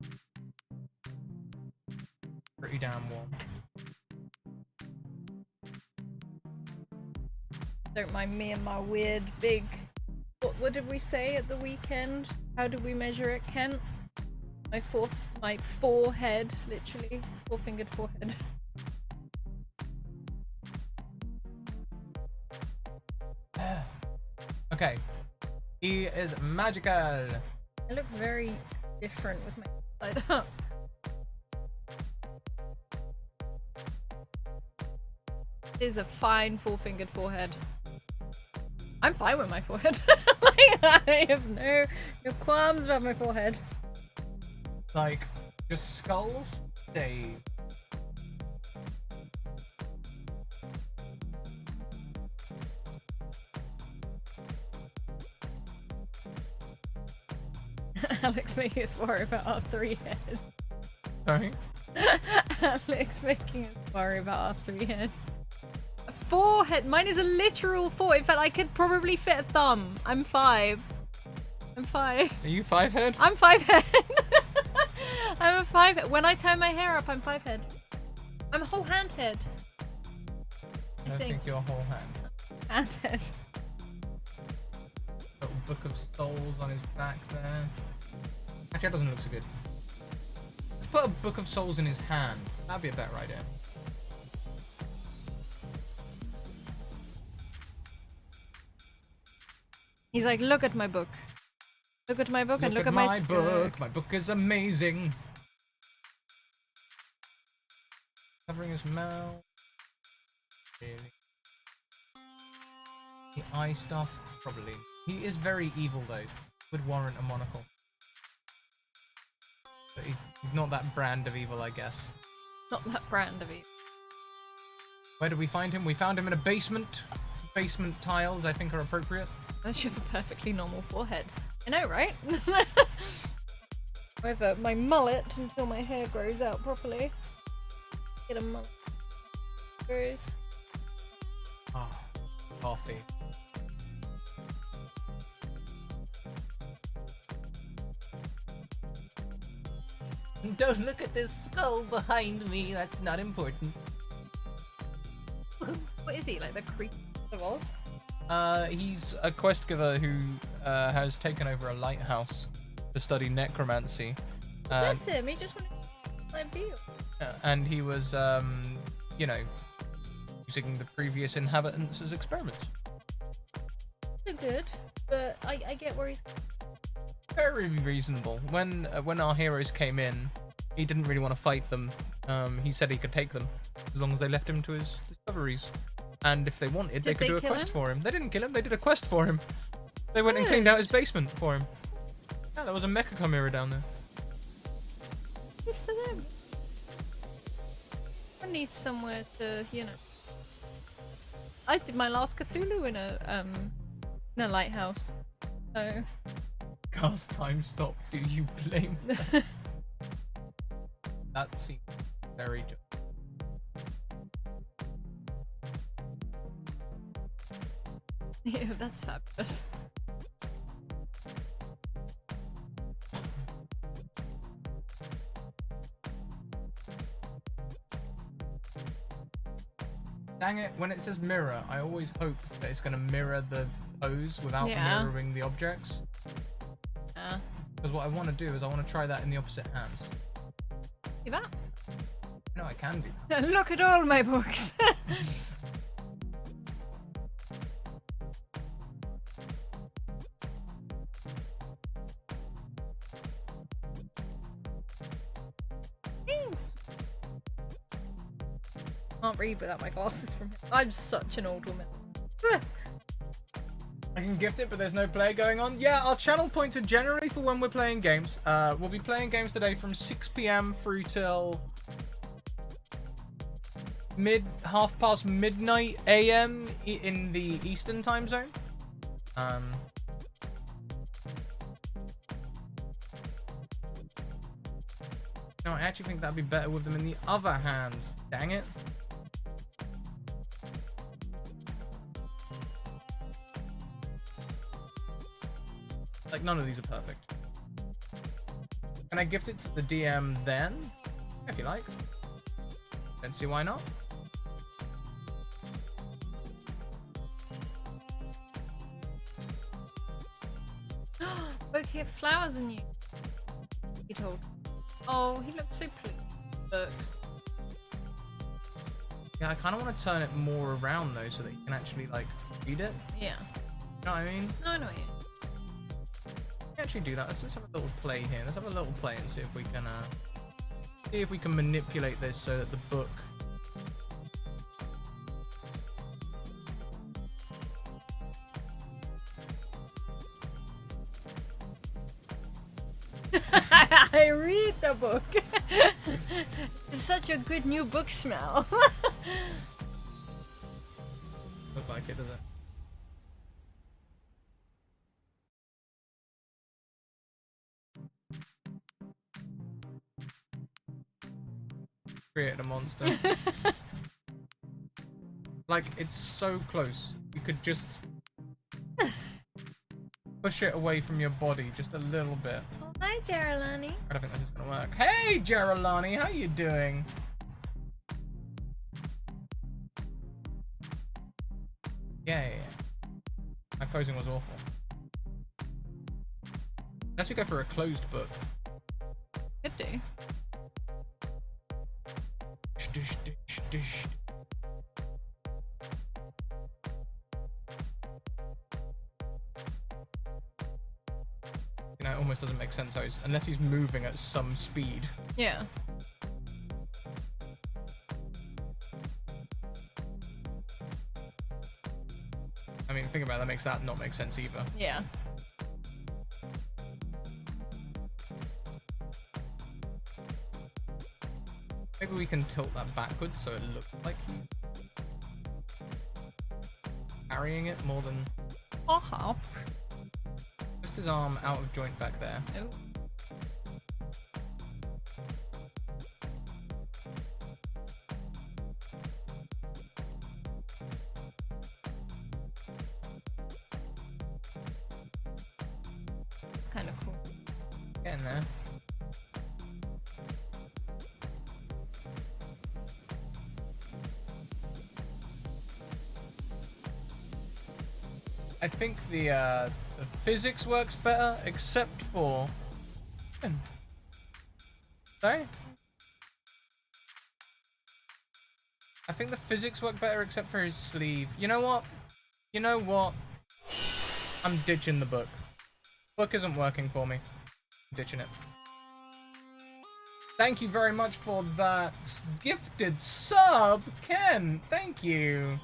Pretty damn warm. Don't mind me and my weird big... What did we say at the weekend? How did we measure it, Kent? My forehead, literally. Four-fingered forehead. Okay. He is magical. I look very different with my side up. It is a fine four-fingered forehead. I'm fine with my forehead. Like, I have no qualms about my forehead. Like, your skulls, Dave. Alex making us worry about our 3 heads. Sorry? Alex making us worry about our 3 heads. A 4 head. Mine is a literal 4. In fact, I could probably fit a thumb. I'm 5. I'm 5. Are you 5 head? I'm 5 head. I'm a 5 head. When I tie my hair up, I'm 5 head. I'm a whole hand head. I think you're whole hand. Hand head. Little book of souls on his back there. Actually, that doesn't look so good. Let's put a book of souls in his hand. That'd be a better idea. He's like, look at my book. Look at my book and look at my book. My book is amazing. Covering his mouth. Really. The eye stuff, probably. He is very evil though. Would warrant a monocle. But he's not that brand of evil, I guess. Not that brand of evil. Where did we find him? We found him in a basement. Basement tiles, I think, are appropriate. Unless you have a perfectly normal forehead. I know, right? However, my mullet until my hair grows out properly. Get a mullet. Grows. Ah, coffee. Don't look at this skull behind me. That's not important. What is he, like the creep of Oz? He's a quest giver who has taken over a lighthouse to study necromancy. Bless him, he just wanted to like view. And he was, you know, using the previous inhabitants as experiments. They're good, but I get where he's... Very reasonable. When our heroes came in, he didn't really want to fight them. He said he could take them as long as they left him to his discoveries. And if they wanted, they could do a quest for him. They didn't kill him, they did a quest for him. They went and cleaned out his basement for him. Yeah, there was a mecha chimera down there. Good for them. I need somewhere to, you know... I did my last Cthulhu in a lighthouse. So... Cast time stop, do you blame them? That seems very just. Yeah, that's fabulous. Dang it, when it says mirror, I always hope that it's going to mirror the pose without mirroring the objects. Because what I want to do is I want to try that in the opposite hands. Do that? No, I can do that. Look at all my books! Can't read without my glasses from here. I'm such an old woman. I can gift it, but there's no play going on. Yeah, our channel points are generally for when we're playing games. We'll be playing games today from 6 PM through till half past midnight AM in the Eastern time zone. No, I actually think that'd be better with them in the other hands. Dang it. Like, none of these are perfect. Can I gift it to the DM then? If you like. Don't see why not. Both have flowers in you. He told. Oh, he looks so pleased. Looks. Yeah, I kind of want to turn it more around though, so that you can actually like read it. Yeah. You know what I mean? No, I know what you mean. Actually do that. Let's have a little play here. Let's have a little play and see if we can manipulate this so that the book I read the book. It's such a good new book smell. look like it, does it? Created a monster. Like, it's so close. You could just push it away from your body just a little bit. Oh, hi, Geralani. I don't think this is gonna work. Hey, Geralani, how you doing? Yeah. My posing was awful. Unless we go for a closed book. Could do. Dish, dish, dish. You know, it almost doesn't make sense unless he's moving at some speed. Yeah. I mean, think about it, that makes that not make sense either. Yeah. Maybe we can tilt that backwards so it looks like he's carrying it more than... Uh-huh. Just his arm out of joint back there. Oh. It's kind of cool. Getting there. I think the physics works better, except for. Sorry? I think the physics work better except for his sleeve. You know what? You know what? I'm ditching the book. Book isn't working for me. I'm ditching it. Thank you very much for that gifted sub, Ken. Thank you.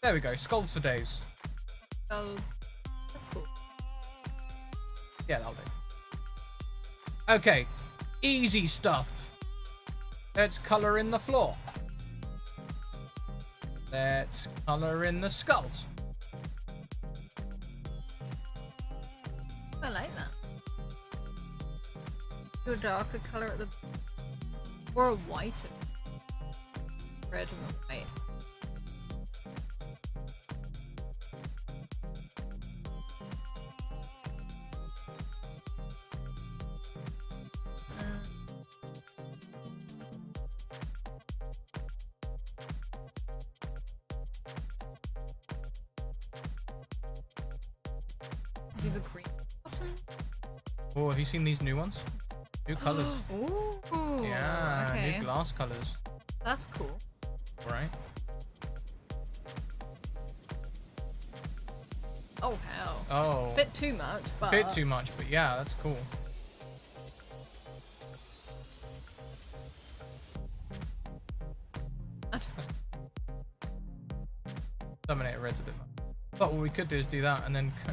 There we go. Skulls for days. Skulls. That's cool. Yeah, that'll do. Okay. Easy stuff. Let's colour in the floor. Let's colour in the skulls. I like that. Do a darker colour at the... Or a white. Red and white. Do the green bottom? Oh, have you seen these new ones? New colours. Ooh, Yeah, okay. new glass colours. That's cool. Right. Oh hell. Oh. Bit too much, but... Bit too much, but yeah, that's cool. Terminator Red's a bit much. But what we could do is do that and then go...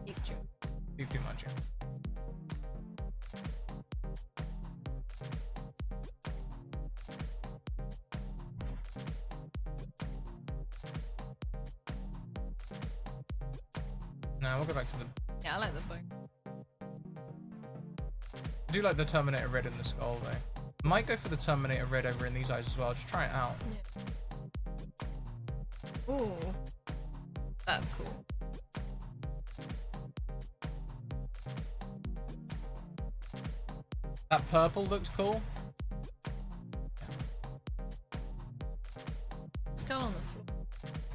He's true. do too much. Now we'll go back to the... Yeah, I like the book. I do like the Terminator Red in the skull though. Might go for the Terminator Red over in these eyes as well. Just try it out. Yeah. Ooh. That's cool. That purple looks cool. Skull on the floor.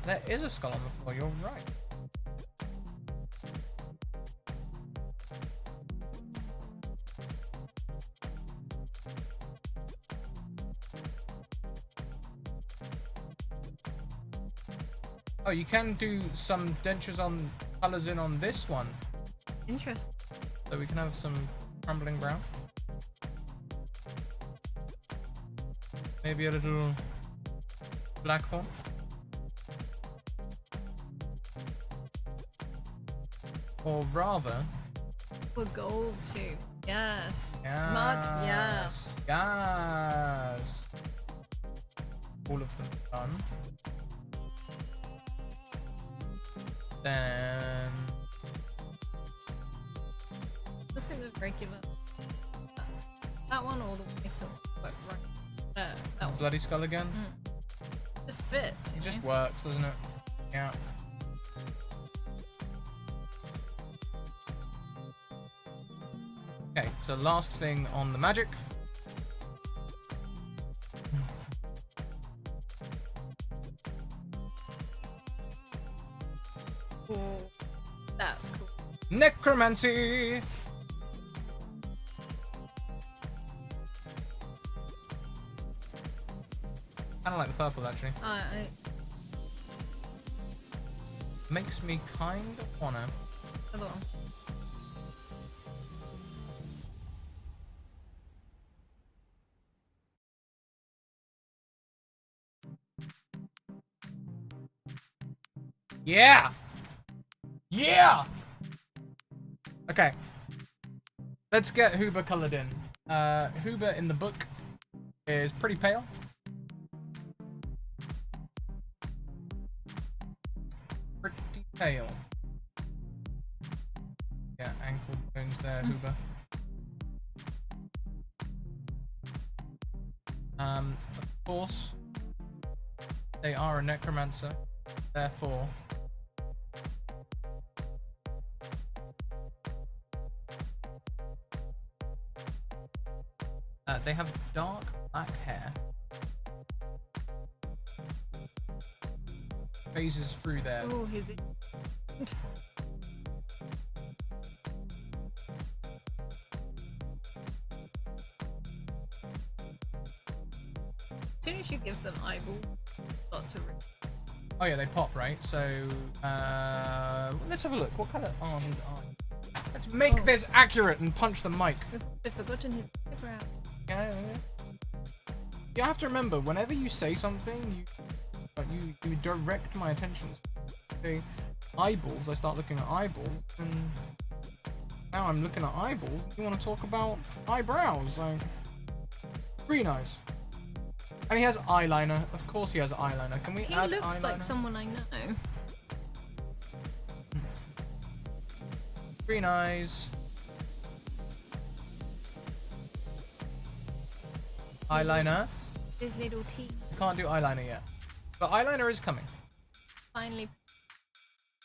There is a skull on the floor, you're right. Oh, you can do some dentures on colours in on this one. Interesting. So we can have some crumbling brown. Maybe a little black hole. Or rather... For gold too. Yes. Yes. Much, yeah. Yes. All of them done. Then... I think the regular... That one or the white or... Like, right. That one. Bloody skull again? Just fits, you It just know? works, doesn't it? Yeah. Okay, so last thing on the magic. Ooh, that's cool. Necromancy! I don't like the purple actually. Makes me kind of wanna. Hold on. Yeah! Yeah! Okay. Let's get Huber coloured in. Huber in the book is pretty pale. Pretty pale. Yeah, ankle bones there, Huber. Of course, they are a necromancer, therefore They have dark black hair. Phases through there. Oh, he's it. As soon as you give them eyeballs, lots of. Oh yeah, they pop, right? So let's have a look. What colour are his eyes? Let's make this accurate and punch the mic. I've forgotten his eyebrow. Yeah. You have to remember, whenever you say something, you direct my attention. Okay, eyeballs. I start looking at eyeballs, and now I'm looking at eyeballs. You want to talk about eyebrows? Like green eyes. And he has eyeliner. Of course he has eyeliner. Can we add eyeliner? He looks like someone I know. Green eyes. Eyeliner. His little teeth. Can't do eyeliner yet. But eyeliner is coming. Finally.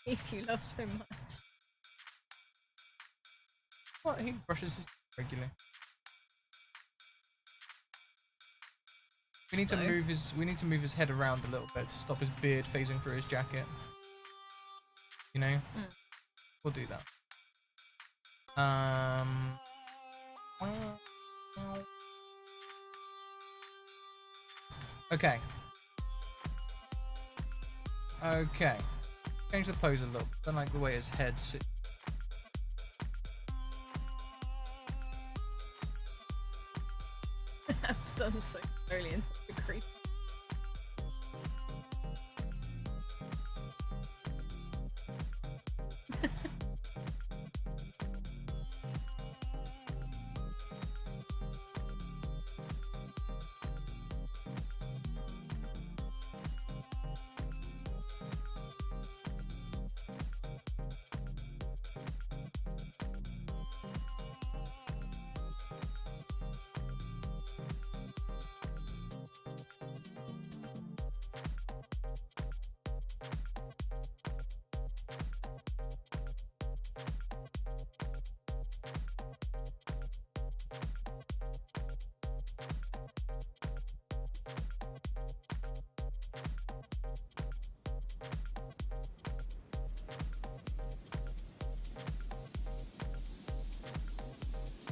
Teeth you love so much. What? He brushes his teeth regularly. We need to move his head around a little bit to stop his beard phasing through his jacket. You know? We'll do that. Okay. Okay. Change the pose a little. Don't like the way his head sits. I've done so early and such a creep.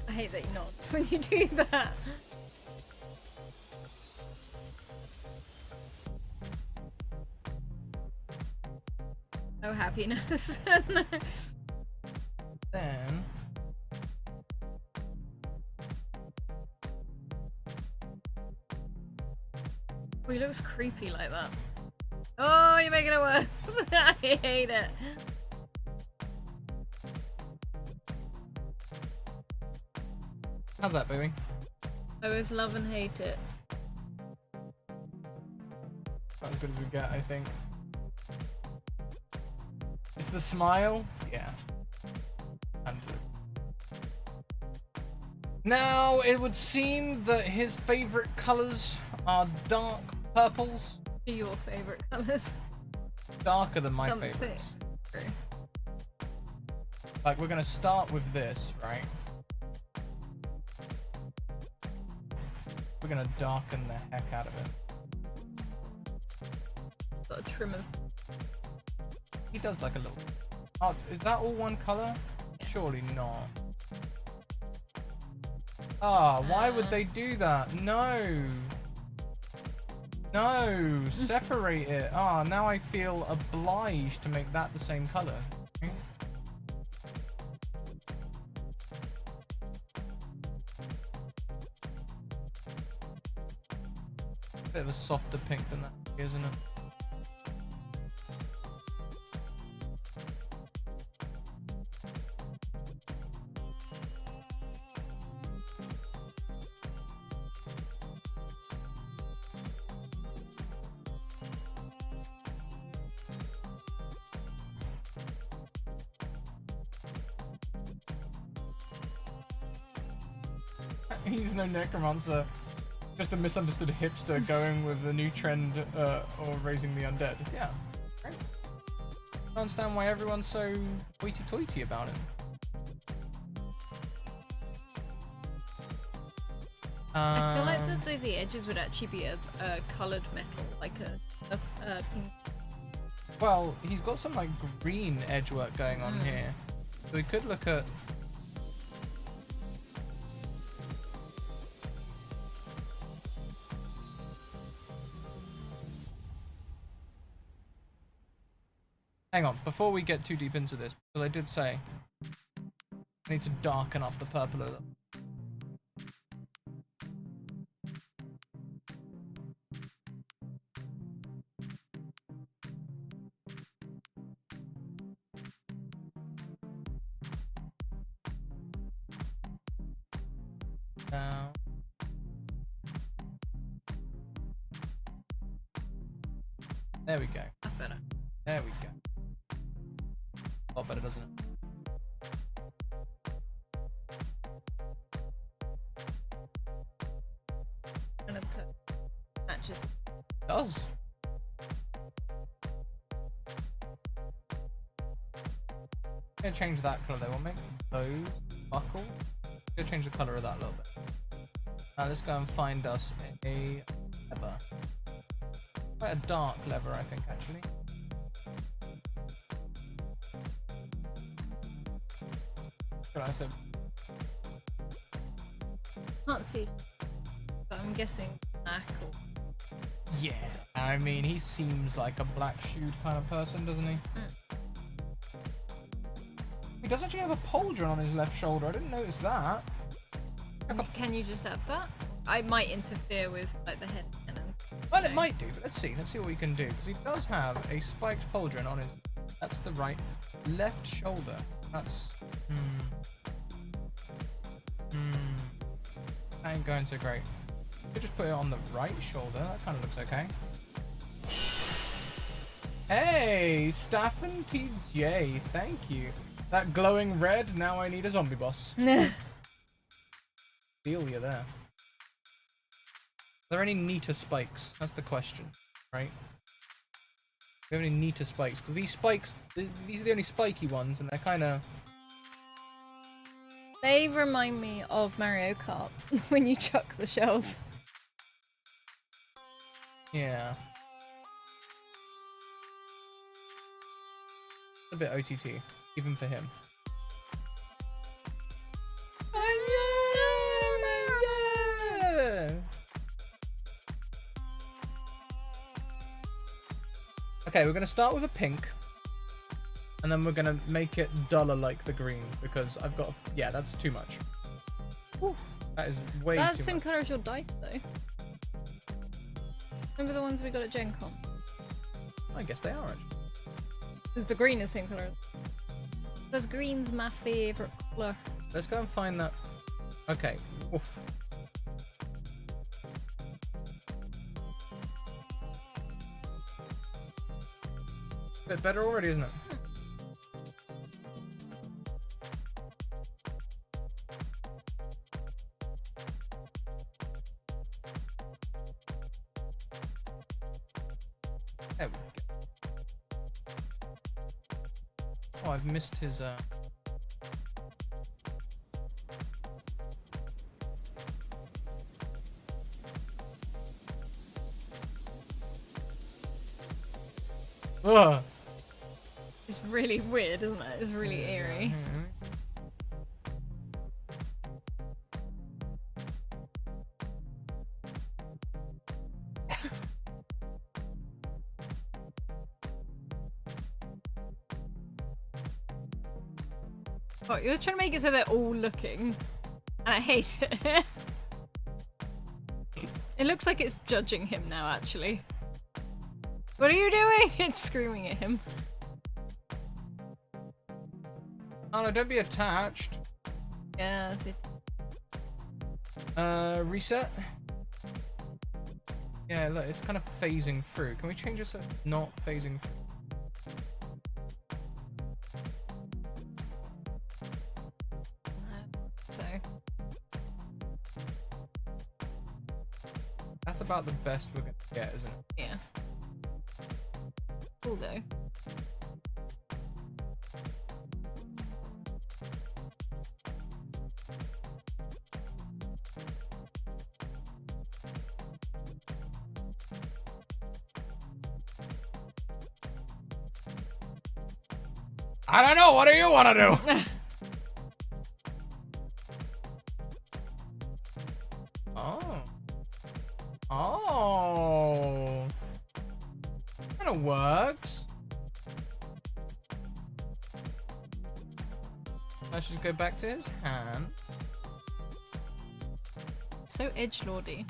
I hate that he nods when you do that. Oh, happiness. No. Then Oh, he looks creepy like that. Oh, you're making it worse. I hate it. how's that, baby? I both love and hate it. About as good as we get, I think. It's the smile? Yeah. And now, it would seem that his favorite colors are dark purples. What are your favorite colors? Darker than my Something. favorites. True. Like, we're gonna start with this, right? We're gonna darken the heck out of it. Got a trim of. He does like a little... Oh, is that all one color? Surely not. Ah, why would they do that? No! No! Separate it! Ah, now I feel obliged to make that the same color. Bit of a softer pink than that, isn't it? He's no necromancer, just a misunderstood hipster going with the new trend of raising the undead. Yeah, right. I don't understand why everyone's so hoity-toity about it. I feel like the edges would actually be a coloured metal, like a pink. Well, he's got some like green edge work going on here. So we could look at... Hang on, before we get too deep into this, because I did say I need to darken up the purple a little. Now, there we go. That's better. There we go. A lot better, doesn't it? Kind of matches. It does. I'm gonna change that colour though. We'll make those buckle. I'm gonna change the colour of that a little bit. Now let's go and find us a leather. Quite a dark leather, I think, actually. Should I say? Can't see, but I'm guessing black or... Yeah, I mean, he seems like a black shoed kind of person, doesn't he? He does actually have a pauldron on his left shoulder. I didn't notice that. Can you just add that? I might interfere with like the head cannons. Well, it might do, but let's see. Let's see what we can do. Because he does have a spiked pauldron on his... That's the right. Left shoulder. That's... That ain't going so great. Could just put it on the right shoulder. That kind of looks okay. Hey, Staffen TJ. Thank you. That glowing red. Now I need a zombie boss. Feel you there. Are there any neater spikes? That's the question, right? Do we have any neater spikes? Because these spikes, these are the only spiky ones, and they're kind of... They remind me of Mario Kart when you chuck the shells. Yeah. A bit OTT, even for him. Okay, we're going to start with a pink. And then we're going to make it duller like the green. Because I've got... Yeah, that's too much. Whew, that is way That's too the same much. colour as your dice, though. Remember the ones we got at Gen Con? I guess they are, actually. Because the green is the same colour. Because green's my favourite colour. Let's go and find that... Okay. Oof. Bit better already, isn't it? There we go. Oh, I've missed his Ugh. It's really weird, isn't it? It's really eerie. Oh, you're trying to make it so they're all looking. And I hate it. It looks like it's judging him now, actually. What are you doing? It's screaming at him. Oh no, don't be attached. Yeah, that's it. Reset. Yeah, look, it's kind of phasing through. Can we change this so it's not phasing through? So. That's about the best we're gonna get, isn't it? Yeah. Cool though. I don't know. What do you want to do? Oh. Oh. Kind of works. Let's just go back to his hand. So edgelordy.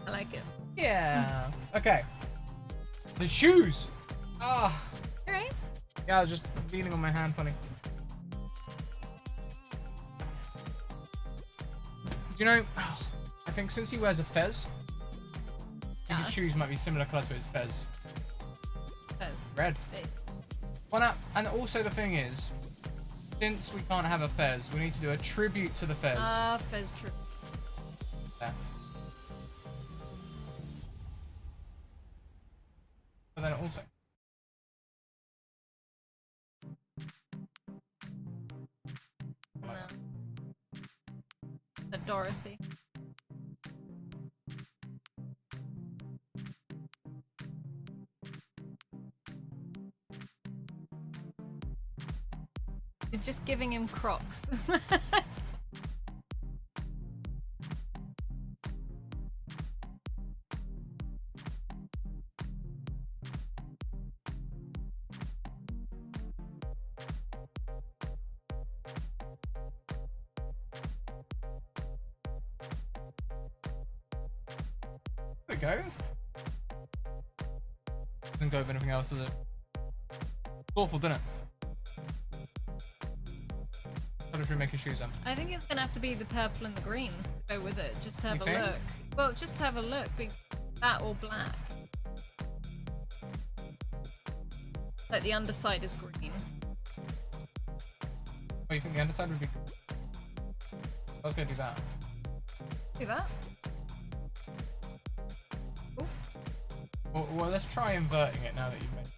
I like it. Yeah. Okay. The shoes. Ah. Alright. Yeah, I was just leaning on my hand funny. Do you know, I think since he wears a fez, I think his shoes might be similar colour to his fez. Fez. Red. Well, now, and also the thing is, since we can't have a fez, we need to do a tribute to the fez. Fez tribute. Yeah. But then also. No. The Dorothy. You're just giving him Crocs. There we go. Doesn't go with anything else, does it? It's awful, doesn't it? How did we make his shoes then? I think it's gonna have to be the purple and the green to go with it, just to have You a think? look. Well, just to have a look, that or black. Like the underside is green. Oh, you think the underside would be good? I was gonna do that. See that? Ooh. Well, let's try inverting it now that you've made it.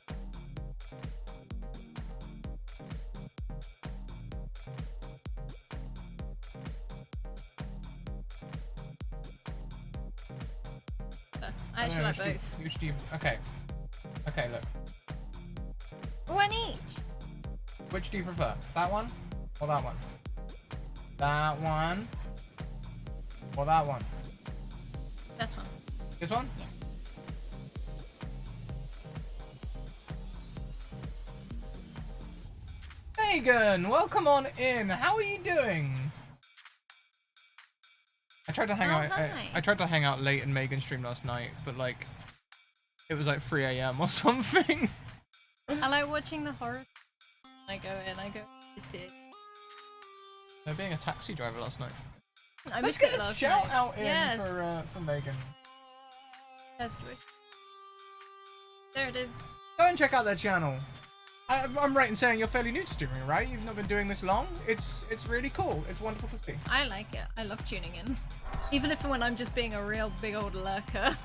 I actually like Which do you- both. Which do you... Okay. Okay, look. One each. Which do you prefer? That one? Or that one? That one? Or that one? This one. This one? Yeah. Megan, welcome on in. How are you doing? I tried to hang out. Hi. I tried to hang out late in Megan's stream last night, but like, it was like 3 a.m. or something. I like watching the horror. I go in, I go. It did. No, being a taxi driver last night. I Let's missed get it a last shout night. out in Yes. for Megan. Best wish. There it is. Go and check out their channel. I'm right in saying you're fairly new to streaming, right? You've not been doing this long. It's really cool. It's wonderful to see. I like it. I love tuning in. Even if when I'm just being a real big old lurker.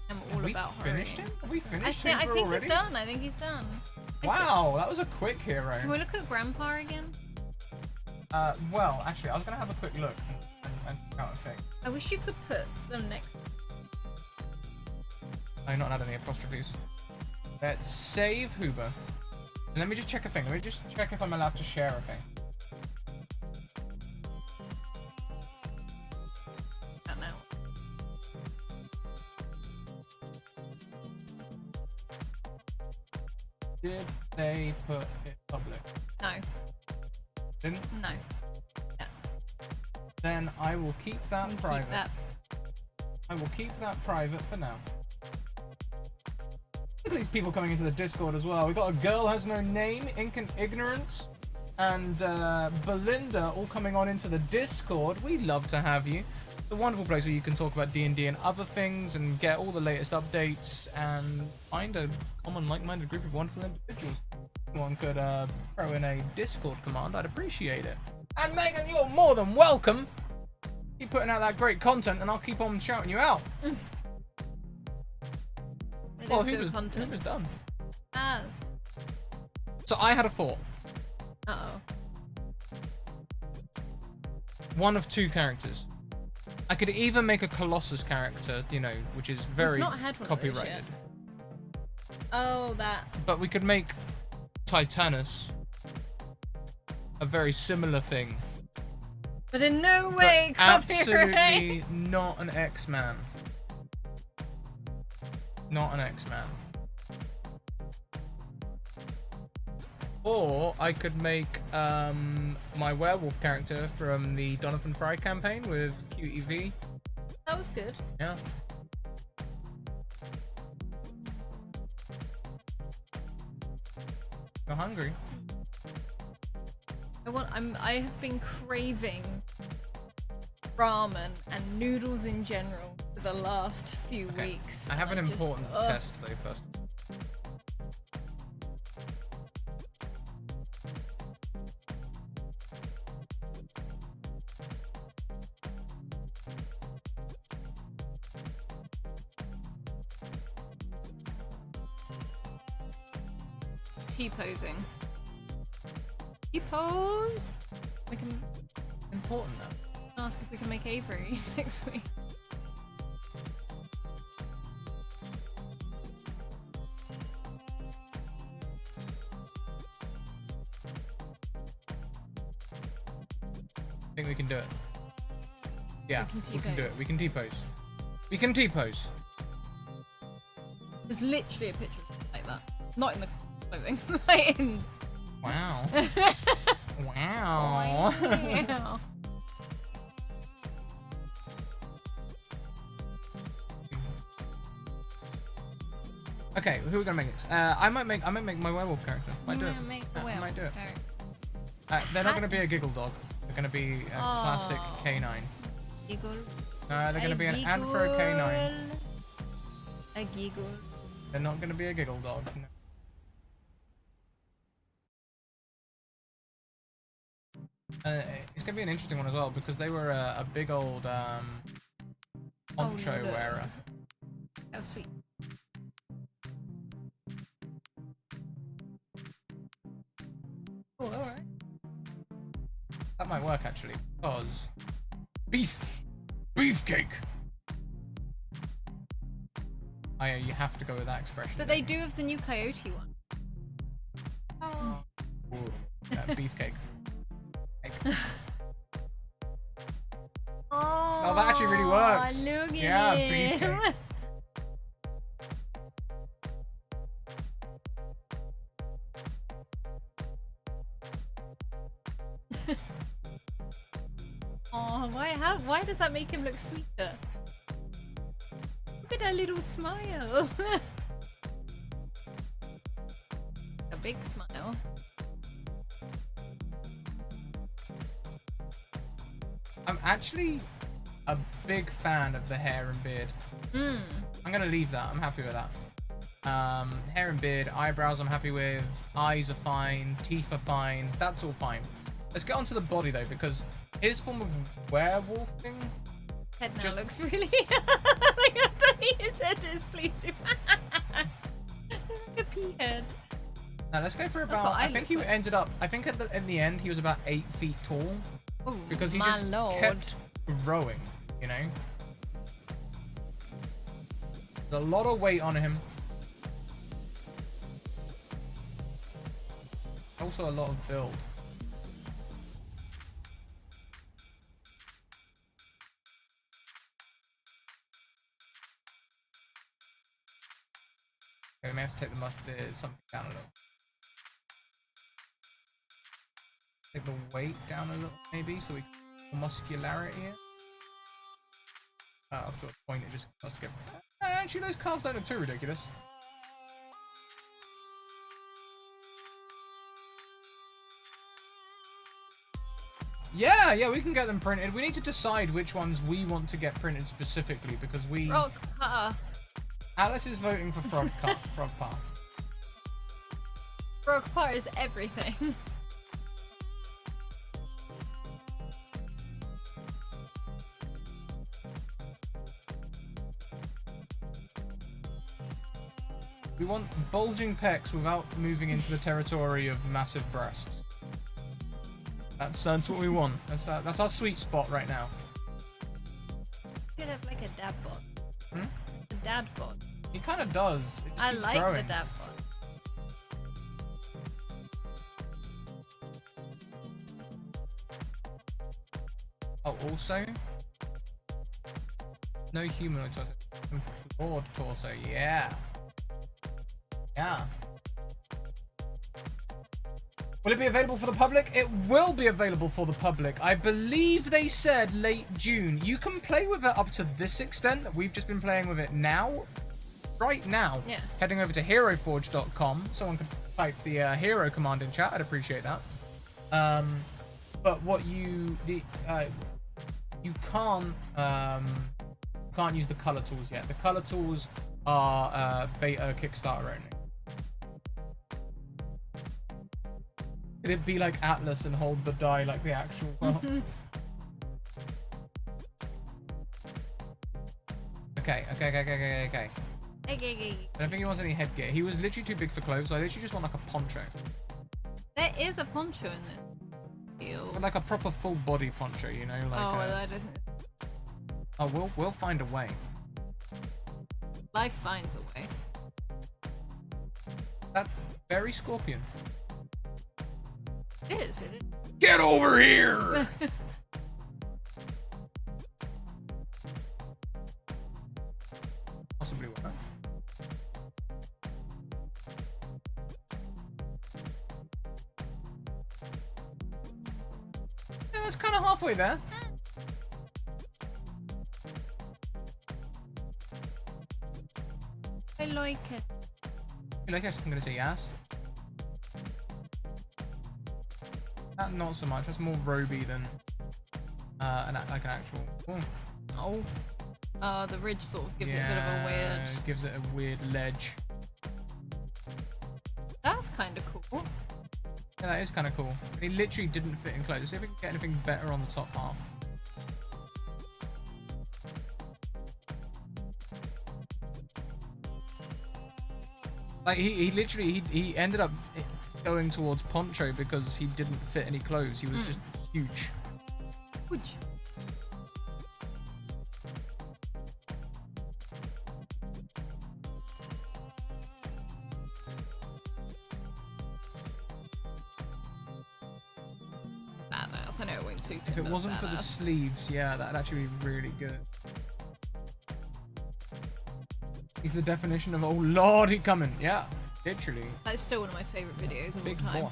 I'm all about horror. Finished him? Have we finished I him think already? he's done. I think he's done. Wow, that was a quick hero. Can we look at Grandpa again? Well, actually, I was gonna have a quick look and count a thing. I wish you could put them next. I've not had any apostrophes. Let's save Huber. And let me just check a thing. Let me just check if I'm allowed to share a thing. I don't know. Did they put it public? No. Didn't? No. Then I will keep that private. Keep that. I will keep that private for now. Look at these people coming into the Discord as well. We got a girl has no name, Ink and Ignorance, and Belinda all coming on into the Discord. We love to have you. It's a wonderful place where you can talk about D&D and other things and get all the latest updates and find a common like-minded group of wonderful individuals. If one could throw in a Discord command, I'd appreciate it. And Megan, you're more than welcome. Keep putting out that great content, and I'll keep on shouting you out. Well, who was done? As. So I had a thought. Uh-oh. One of two characters. I could either make a Colossus character, you know, which is very copyrighted. Oh, that. But we could make Titanus a very similar thing. But in no way copyright. Absolutely not an X-Man. Not an X-Man. Or I could make my werewolf character from the Donovan Fry campaign with QEV. That was good. Yeah. You're hungry. I have been craving ramen and noodles in general for the last few weeks. I have an important test though first. T-posing. T-pose? We can Important though. ask if we can make Avery next week. I think we can do it. Yeah, we can do it. We can T-pose. We can T-pose. There's literally a picture like that. Not in the clothing. Like in... Wow. Wow. Wow. Okay, who are we gonna make next? I might make my werewolf character. Might do it. I might do it. They're not gonna be a giggle dog. They're gonna be a classic canine. Giggle. No, they're gonna be an anthro canine. A giggle. They're not gonna be a giggle dog. No. It's gonna be an interesting one as well because they were a big old poncho wearer. Oh, sweet. Oh, alright. That might work actually because beefcake. You have to go with that expression. But they do have the new coyote one. Oh. Ooh, yeah, beefcake. Oh, that actually really works. Look at yeah, it. beefcake. Oh, why does that make him look sweeter? Look at that little smile. A big smile. I'm actually a big fan of the hair and beard. I'm gonna leave that. I'm happy with that. Hair and beard, eyebrows I'm happy with, eyes are fine, teeth are fine, that's all fine. Let's get onto the body though, because his form of werewolfing Head now looks really like underneath his head is pleasing. Like a pea head. Now let's go for about, I think he ended up, in the end he was about 8 feet tall. Ooh, because he just kept growing, you know? There's a lot of weight on him. Also a lot of build. Okay, we may have to take the something down a little. Take the weight down a little, maybe, so we get more muscularity in. Up to a point, it just must get. Actually, those cars don't look too ridiculous. Yeah, we can get them printed. We need to decide which ones we want to get printed specifically because we. Rock cutter. Alice is voting for Frog Path. Frog Path is everything. We want bulging pecs without moving into the territory of massive breasts. That's what we want. That's our sweet spot right now. Could have like a dad bod. Hmm? A dad bod. He kind of does. It just I keeps like growing. the dad bod. Oh, also, no humanoid torso. Broad torso, yeah. Yeah. Will it be available for the public? It will be available for the public. I believe they said late June. You can play with it up to this extent that we've just been playing with it now. Right now. Yeah. Heading over to Heroforge.com. Someone could type the hero command in chat. I'd appreciate that. But what you can't use the color tools yet. The color tools are beta Kickstarter only. Could it be like Atlas and hold the die like the actual world? Okay. Okay. I don't think he wants any headgear. He was literally too big for clothes, so I literally just want like a poncho. There is a poncho in this deal. But like a proper full body poncho, you know? Like Oh, well, I don't think... oh, we'll find a way. Life finds a way. That's very Scorpion. It is. Get over here! Possibly work. Yeah, that's kind of halfway there. I like it. You like it? I'm gonna say yes. Not so much. That's more roby than like an actual. Oh, the ridge sort of gives it a bit of a weird. Gives it a weird ledge. That's kind of cool. Yeah, that is kind of cool. It literally didn't fit in clothes. See if we can get anything better on the top half. Like he literally he ended up going towards poncho because he didn't fit any clothes. He was just huge. Huge. Badass. I know it won't suit him. If it wasn't for the sleeves, yeah, that'd actually be really good. He's the definition of, oh lord, he coming. Yeah, literally. That's still one of my favorite videos of Big all time. boy.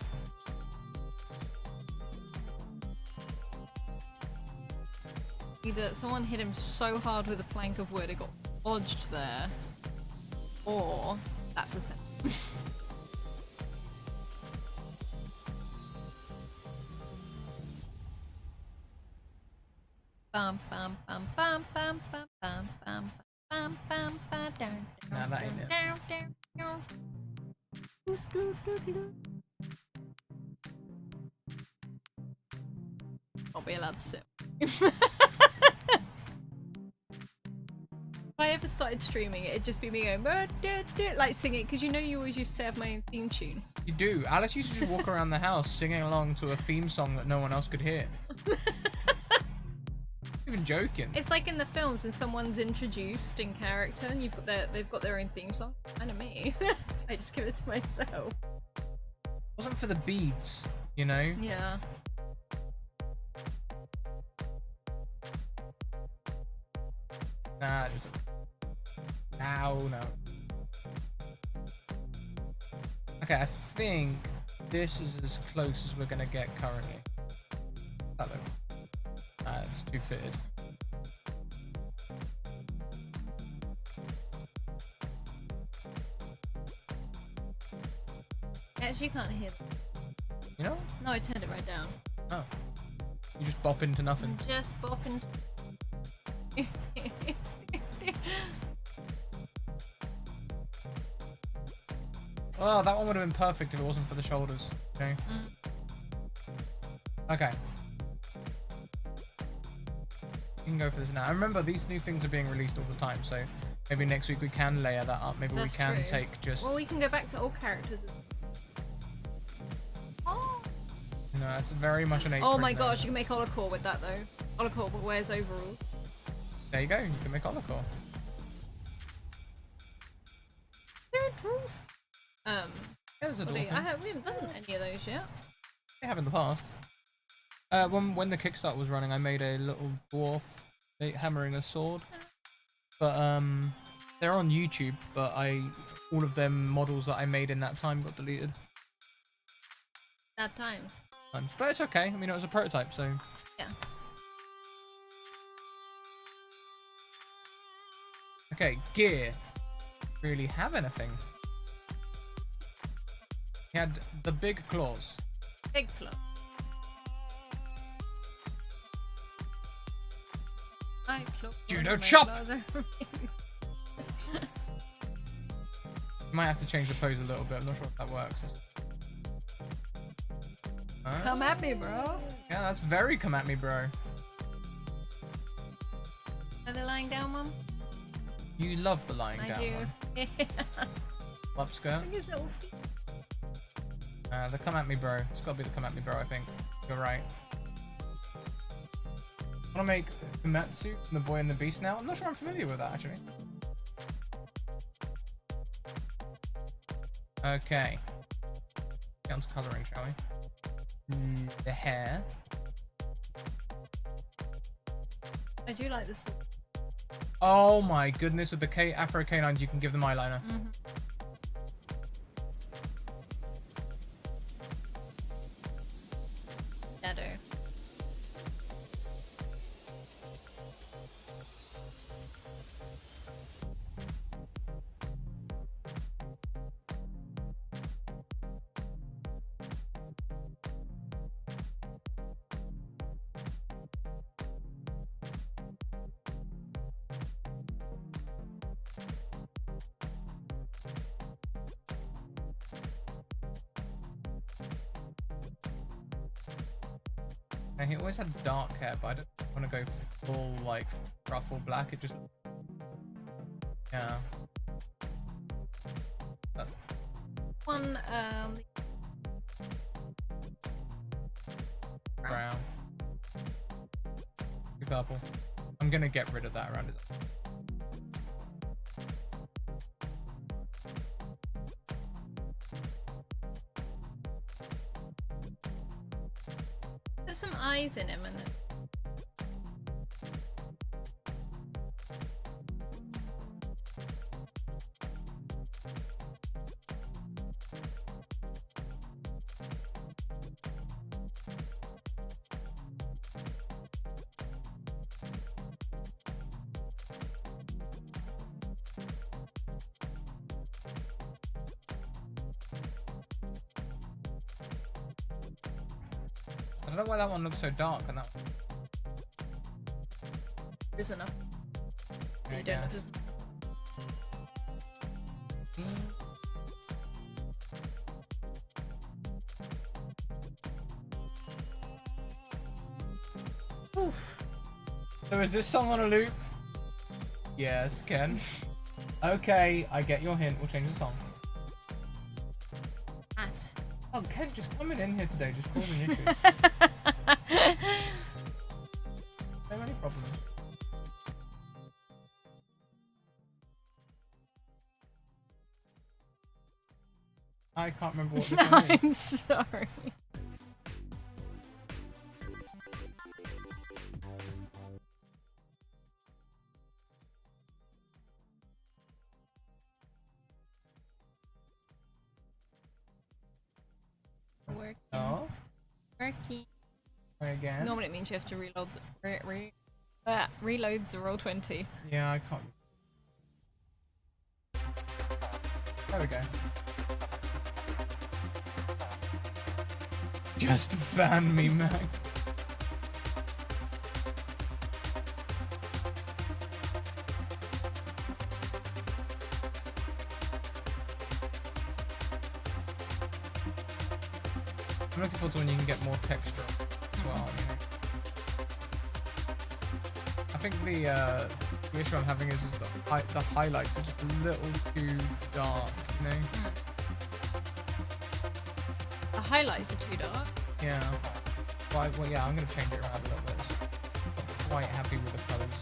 Either someone hit him so hard with a plank of wood it got lodged there, or that's a sin. Bum bum bum bum bum bum bum bum bum bum bum down. Nah, that ain't it. Down. I'll be allowed to sit. If I ever started streaming it, it'd just be me going like singing, because you know you always used to have my own theme tune. You do. Alice used to just walk around the house singing along to a theme song that no one else could hear. Even joking. It's like in the films when someone's introduced in character and they've got their own theme song. Kind of me. I just give it to myself. Wasn't for the beads, you know? Yeah. Nah, just no. Okay, I think this is as close as we're gonna get currently. Hello. It's too fitted. Actually, you can't hear them. You know? No, I turned it right down. Oh. You just bop into nothing. Just bopping. Oh, that one would have been perfect if it wasn't for the shoulders. Okay. Okay. You can go for this now. I remember these new things are being released all the time, so Maybe next week we can layer that up. Maybe That's we can true. take just... Well, we can go back to old characters. Oh. No, that's very much an 8. Oh my gosh, you can make Olacor with that though. Olacor but wears overalls. There you go, you can make Olacor. Yeah, there's a we dolphin. haven't done any of those yet. I have in the past. When the Kickstart was running, I made a little dwarf hammering a sword. But they're on YouTube, but all of them models that I made in that time got deleted. Bad times. But it's okay. I mean, it was a prototype, so Yeah. okay. Gear. Really have anything? He had the big claws. Big claw. Judo chop! Might have to change the pose a little bit. I'm not sure if that works. Come at me, bro. Yeah, that's very come at me, bro. Are they lying down, Mum? You love the lying down I one. do. Love skirt. Look at his little feet. The come at me, bro. It's got to be the come at me, bro. I think you're right. I want to make Kumatsu from The Boy and the Beast now. I'm not sure I'm familiar with that actually. Okay. Get on to colouring, shall we? The hair. I do like this. Oh my goodness, with the Afro canines you can give them eyeliner. Shadow. And he always had dark hair, but I don't want to go full like ruffle black. It just yeah. One Brown. Purple. I'm gonna get rid of that around his. put some eyes in him and then I don't know why that one looks so dark and that one. there's enough. So There you don't you have go. to... Oof. So is this song on a loop? Yes, Ken. Okay, I get your hint. We'll change the song. At. Oh, Ken, just coming in here today, just causing issues. So many problems. I can't remember what this one is. I'm sorry. Working. Oh, Working. try again. Normally it means you have to reload the, reload the roll 20. Yeah, I can't. There we go. Just ban me, Mac. I'm looking forward to when you can get more texture as well. You know. I think the The issue I'm having is the highlights are just a little too dark, you know? The highlights are too dark. Yeah. Well, yeah, I'm gonna change it around a little bit. I'm quite happy with the colours.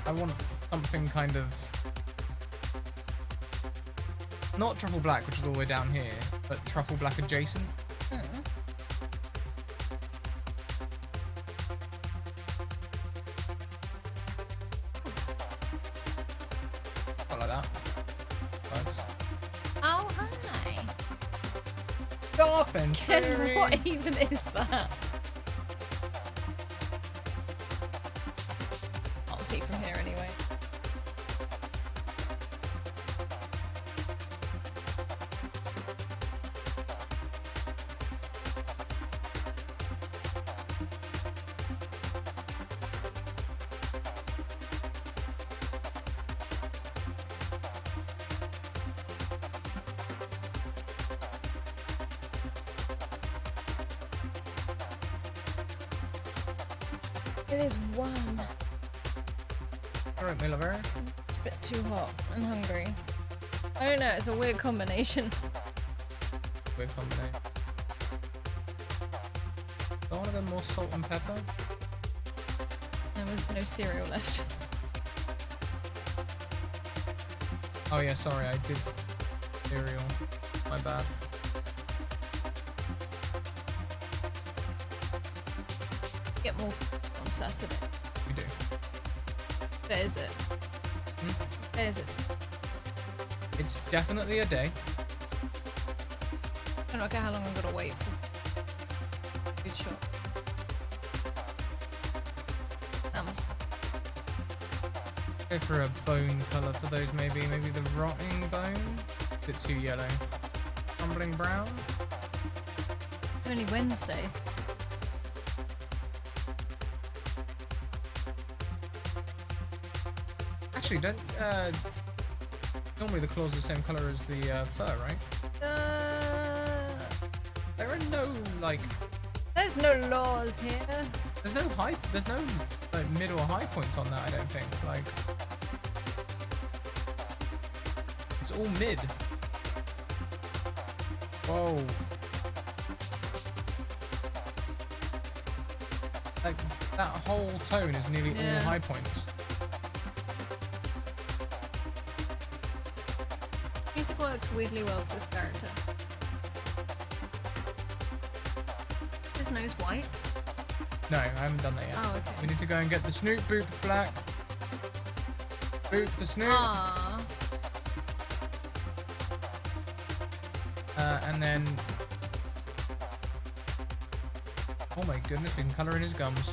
I want something kind of not truffle black, which is all the way down here, but truffle black adjacent. Not like that. Works. Oh, hi. Stop and Ken, what even is that? I'll see from here anyway. It is warm. Alright, my lover. It's a bit too hot and hungry. I don't know, it's a weird combination. Weird combination. Do I want to go more salt and pepper? There was no cereal left. Oh yeah, sorry, I did cereal. My bad. Get more on Saturday. We do. There's it. There's it. It's definitely a day. I don't know how long I'm gonna wait for good shot. Go for a bone colour for those maybe. Maybe the rotting bone? A bit too yellow. Crumbling brown? It's only Wednesday. Actually, don't normally the claws are the same colour as the fur, right? There are no like There's no laws here. there's no like mid or high points on that, I don't think. Like it's all mid. Whoa. Like that whole tone is nearly all high points. Music works weirdly well for this character. His nose white? No, I haven't done that yet. Oh, okay. We need to go and get the Snoop Boop black. Boop the Snoop. Aww. And then... Oh my goodness, we can colour in his gums.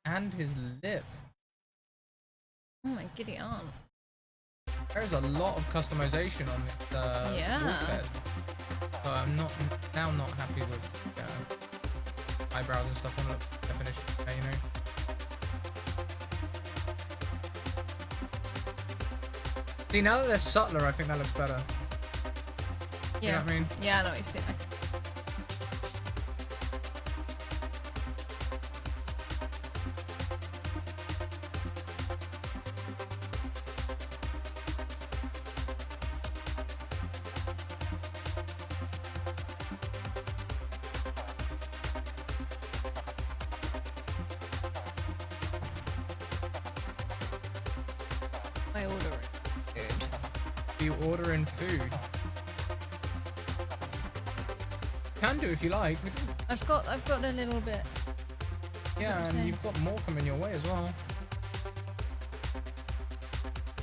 And his lip. Oh my giddy aunt. There's a lot of customization on this wolf head. So I'm not happy with eyebrows and stuff on the definition, you know. See, now that they're subtler, I think that looks better. Yeah. You know what I mean? Yeah, I know what you're saying. I order it. Food. You order in food. Can do if you like. I've got a little bit. Yeah, and you've got more coming your way as well.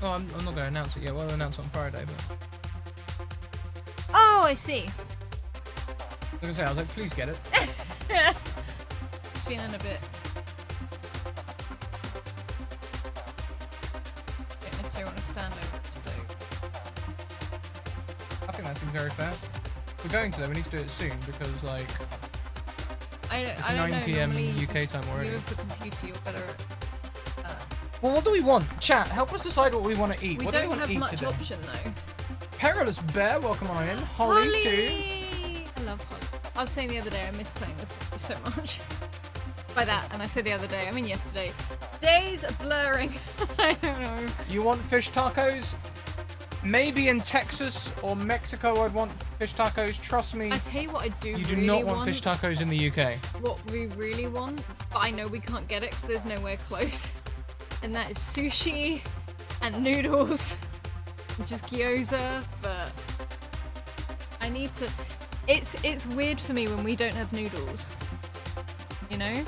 Oh, I'm not going to announce it yet. We'll announce it on Friday, but... Oh, I see. Like I say, I was like, please get it. Just feeling a bit. Don't necessarily want to stand over the stove. I think that seems very fair. If we're going to though, we need to do it soon because, like... I don't 9 know. PM Normally, UK time already. You have the computer, you're better at... Well, what do we want? Chat, help us decide what we want to eat. We What do we don't want to have eat much today? option, though. Perilous Bear, welcome on in. Holly, too. I love Holly. I was saying the other day, I miss playing with Holly so much. By that, and I say the other day, I mean yesterday. Days are blurring. I don't know. You want fish tacos? Maybe in Texas or Mexico I'd want fish tacos. Trust me. I tell you what I do You do really not want fish tacos in the UK. What we really want, but I know we can't get it because there's nowhere close. And that is sushi and noodles. And just gyoza, but I need to... It's weird for me when we don't have noodles. You know?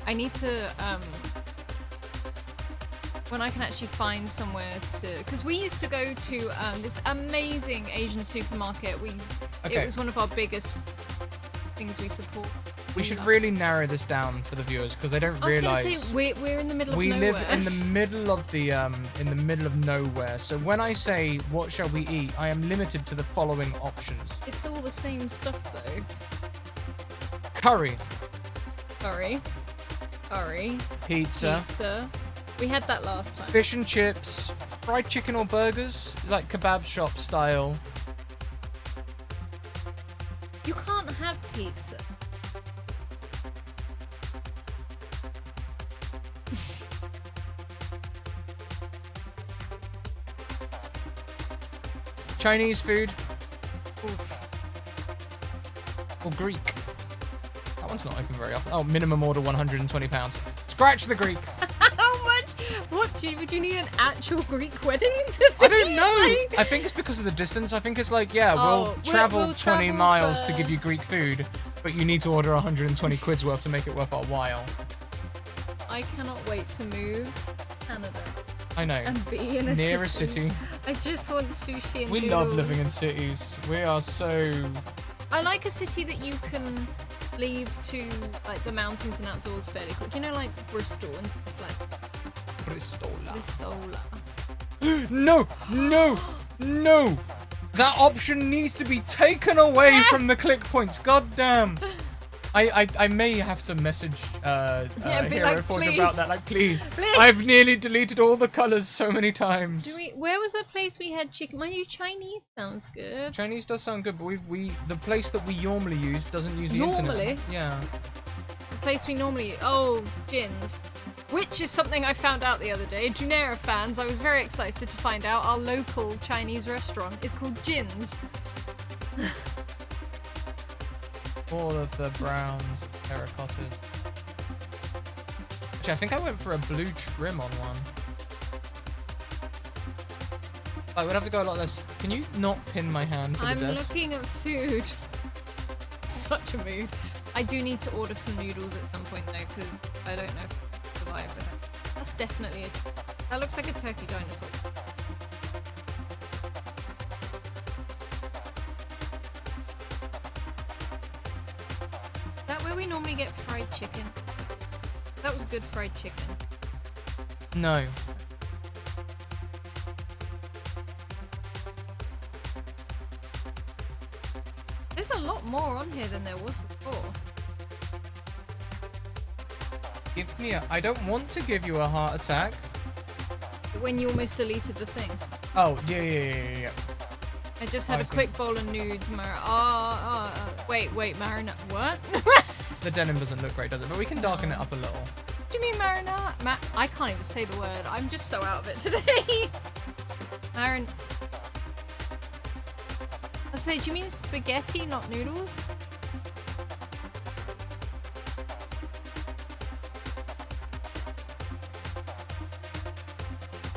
I need to, when I can actually find somewhere to... Because we used to go to this amazing Asian supermarket. It was one of our biggest things we support. We should really narrow this down for the viewers because they don't realise. I was going to say we're in the middle of nowhere. We live in the middle of the in the middle of nowhere. So when I say what shall we eat, I am limited to the following options. It's all the same stuff though. Curry. Curry. Pizza. We had that last time. Fish and chips. Fried chicken or burgers. It's like kebab shop style. You can't have pizza. Chinese food. Oof. Or Greek. That one's not open very often. Oh, minimum order £120. Scratch the Greek. How much? Would you need an actual Greek wedding to I don't know. I think it's because of the distance. I think it's like, yeah, we'll travel 20 miles to give you Greek food, but you need to order 120 quid's worth to make it worth our while. I cannot wait to move to Canada. I know. And be in a near a city. I just want sushi and We noodles. love living in cities. We are so... I like a city that you can leave to like the mountains and outdoors fairly quick. You know, like Bristol and stuff like Bristol. Bristol. No! No! No! That option needs to be taken away from the click points. God damn. I may have to message Heroforge about that. Like, please. I've nearly deleted all the colours so many times. Where was that place we had chicken? Mind you, Chinese sounds good. Chinese does sound good, but the place that we normally use doesn't use the internet. Normally? Yeah. The place we normally... Oh, Jin's. Which is something I found out the other day. Junera fans, I was very excited to find out our local Chinese restaurant is called Jin's. All of the browns, terracottas. Actually, I think I went for a blue trim on one. I would have to go a lot less. Can you not pin my hand to the desk? I'm looking at food. Such a mood. I do need to order some noodles at some point though, because I don't know if I'll survive with it. That's definitely that looks like a turkey dinosaur. Is that where we normally get fried chicken? That was good fried chicken. No. There's a lot more on here than there was before. Give me a... I don't want to give you a heart attack. When you almost deleted the thing. Oh, yeah. I just had a quick bowl of nudes, wait, marinade. What? The denim doesn't look great, does it? But we can darken it up a little. What do you mean marinade? I can't even say the word. I'm just so out of it today. I say, do you mean spaghetti, not noodles?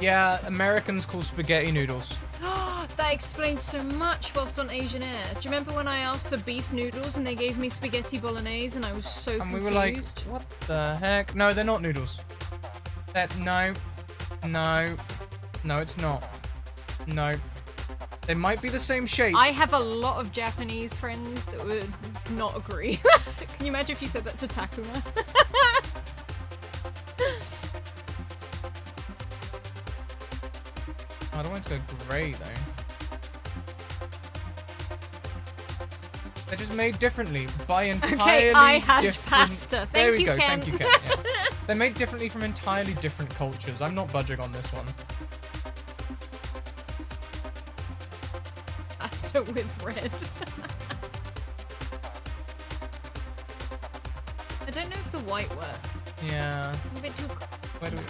Yeah, Americans call spaghetti noodles. That explains so much whilst on Asian Air. Do you remember when I asked for beef noodles and they gave me spaghetti bolognese and I was so confused? And we were like, what the heck? No, they're not noodles. No, it's not. No. They might be the same shape. I have a lot of Japanese friends that would not agree. Can you imagine if you said that to Takuma? I don't want it to go grey though. They're just made differently by entirely Okay, I had different... pasta. There we Thank you, go. Ken. Thank you, Ken. Yeah. They're made differently from entirely different cultures. I'm not budging on this one. Pasta with red. I don't know if the white works. Yeah. I'm a bit too... Where do we...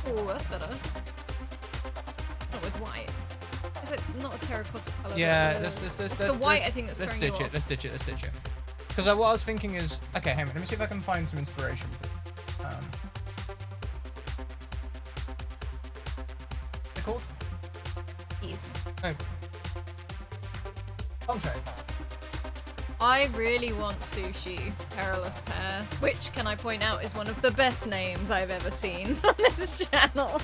Oh, that's better. It's not with white. Is it not a terracotta colour? Yeah, it's let's the white, I think, that's let's throwing ditch you it. off. Let's ditch it. Because what I was thinking is, okay, hang on. Let me see if I can find some inspiration. They're called? Easy. No. Entree. I really want sushi, perilous pear, which, can I point out, is one of the best names I've ever seen on this channel.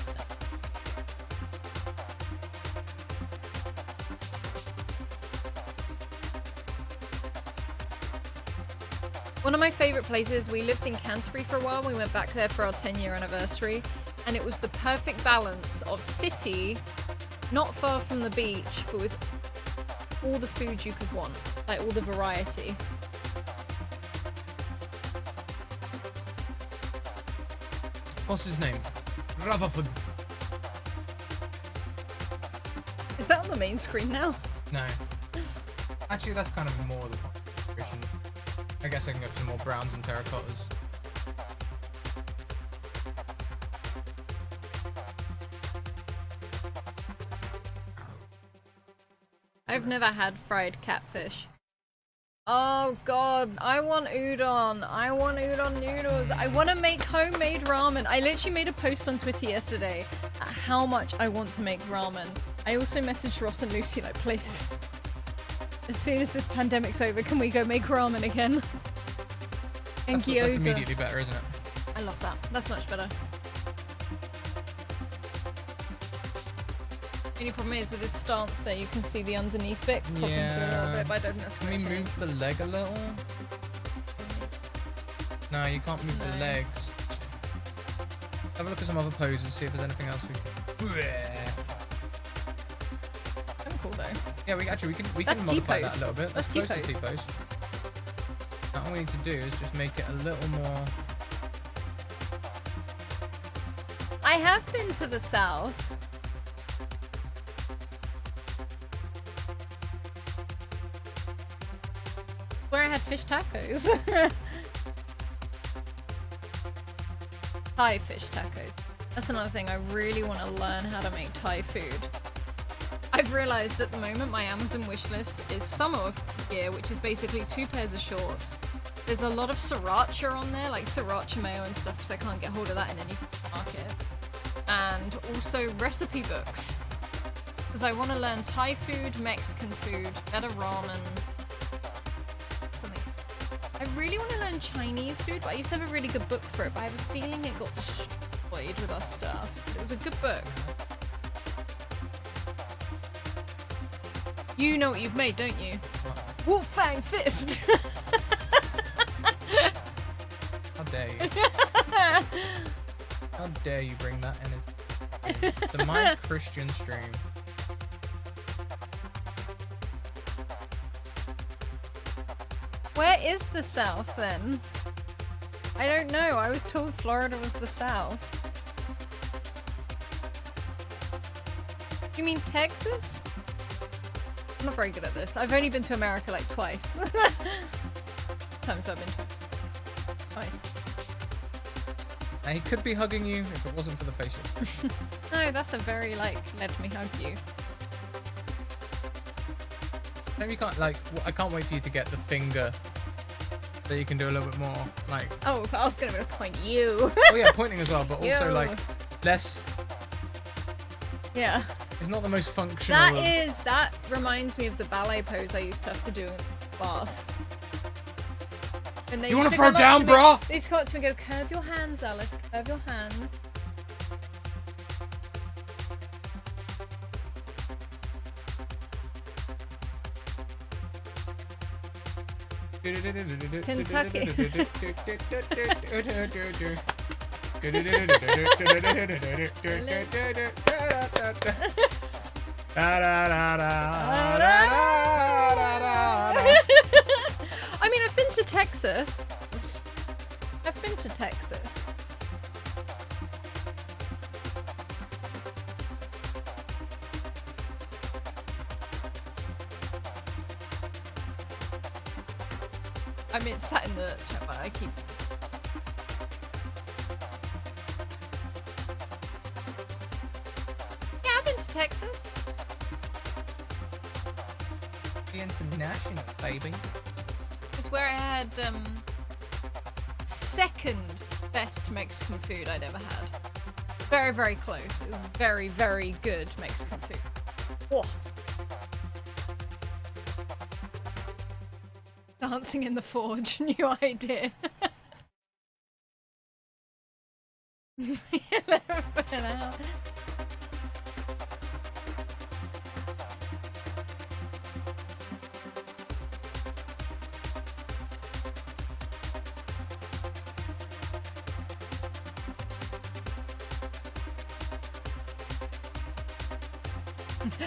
One of my favourite places, we lived in Canterbury for a while, we went back there for our 10-year anniversary, and it was the perfect balance of city, not far from the beach, but with all the food you could want, like all the variety. What's his name? Rutherford. Is that on the main screen now? No. Actually, that's kind of more the population. I guess I can get some more browns and terracottas. I've never had fried catfish. Oh god, I want udon. I want udon noodles. I want to make homemade ramen. I literally made a post on Twitter yesterday at how much I want to make ramen. I also messaged Ross and Lucy like, please, as soon as this pandemic's over, can we go make ramen again? And That's gyoza. immediately better, isn't it? I love that. That's much better. The only problem is with this stance there, you can see the underneath bit popping through a little bit, but I don't think that's Can going we to change. move the leg a little? No, you can't move the No. legs. Have a look at some other poses, see if there's anything else we can... Kind of cool though. Yeah, we can That's modify that T-pose. a little bit. That's close to T-pose. T-pose. Now all we need to do is just make it a little more... I have been to the south. Where I had fish tacos. Thai fish tacos. That's another thing. I really want to learn how to make Thai food. I've realized at the moment my Amazon wishlist is summer gear, which is basically 2 pairs of shorts. There's a lot of sriracha on there, like sriracha mayo and stuff, because I can't get hold of that in any supermarket. And also recipe books. Because I want to learn Thai food, Mexican food, better ramen, something. I really want to learn Chinese food, but I used to have a really good book for it, but I have a feeling it got destroyed with our stuff. But it was a good book. You know what you've made, don't you? Wolf Fang Fist! How dare you? How dare you bring that energy to my Christian stream? Where is the South then? I don't know. I was told Florida was the South. You mean Texas? I'm not very good at this. I've only been to America like twice. Times I've been to twice. And he could be hugging you if it wasn't for the facial. No, that's a very like, let me hug you. Maybe you can't like. I can't wait for you to get the finger, so you can do a little bit more like. Oh, I was gonna point you. Oh yeah, pointing as well, but also Ew. like less. Yeah. It's not the most functional. That reminds me of the ballet pose I used to have to do in class. And they You used wanna to throw come up down, to me- brah? They used to come up to me and go, curve your hands, Alice, curve your hands. Kentucky. to Texas. I've been to Texas. I mean, it's sat in the chat, but I keep. Yeah, I've been to Texas. The international, baby. It's where I had second best Mexican food I'd ever had. Very, very close. It was very, very good Mexican food. Oh. Dancing in the forge, new idea.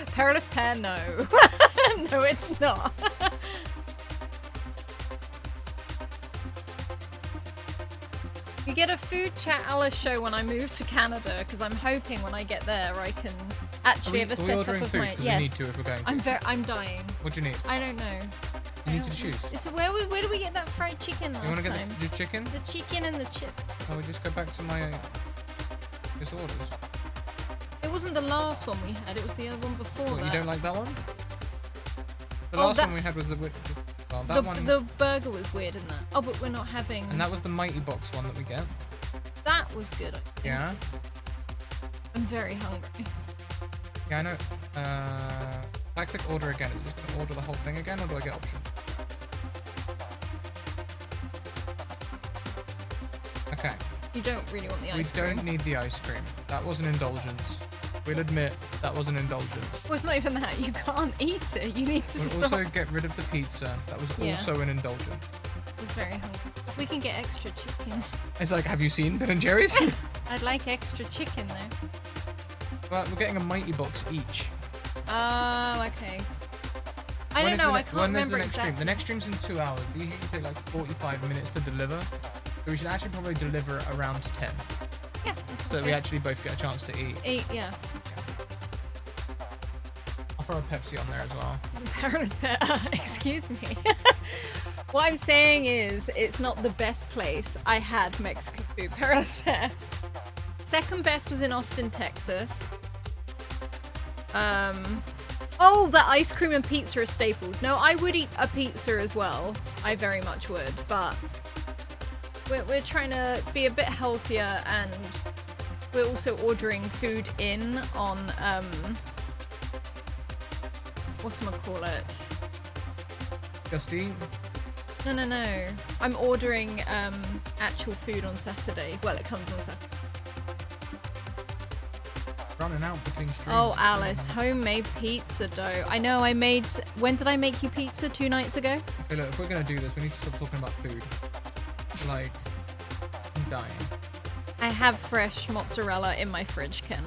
Perilous pair, no. No, it's not. You get a food chat Alice show when I move to Canada, because I'm hoping when I get there I can actually have a setup of food? my. Yes. We need to if we're going to. I'm dying. What do you need? I don't know. You need to choose. So where do we get that fried chicken last You want to time? get the chicken? The chicken and the chips. Oh, we just go back to my disorders. It wasn't the last one we had. It was the other one before What, that. you don't like that one? The last one we had was the well, that one. The burger was weird in that. Oh, but we're not having. And that was the Mighty Box one that we get. That was good. I think. Yeah. I'm very hungry. Yeah, I know. If I click order again, is it just gonna order the whole thing again, or do I get options? Okay. You don't really want the ice cream. We don't need the ice cream. That was an indulgence. We'll admit that was an indulgence. Well, it's not even that. You can't eat it. You need to We'll stop. also get rid of the pizza. That was also an indulgence. I was very hungry. We can get extra chicken. It's like, have you seen Ben and Jerry's? I'd like extra chicken though. But we're getting a Mighty Box each. Oh, okay. I don't know. I can't remember exactly. The next stream's in 2 hours. These usually take like 45 minutes to deliver. So we should actually probably deliver around 10. Yeah. So that we actually both get a chance to eat. Yeah. I'll throw a Pepsi on there as well. Perilous pair. Excuse me. What I'm saying is, it's not the best place I had Mexican food. Perilous pair. Second best was in Austin, Texas. Oh, the ice cream and pizza are staples. No, I would eat a pizza as well. I very much would, but we're trying to be a bit healthier, and we're also ordering food in on whatchamacallit? Just Eat? No. I'm ordering actual food on Saturday. Well, it comes on Saturday. Running out between streams. Oh, Alice, homemade pizza dough. I know I made. When did I make you pizza? 2 nights ago? Okay, look, if we're gonna do this, we need to stop talking about food. Like, I'm dying. I have fresh mozzarella in my fridge, Ken.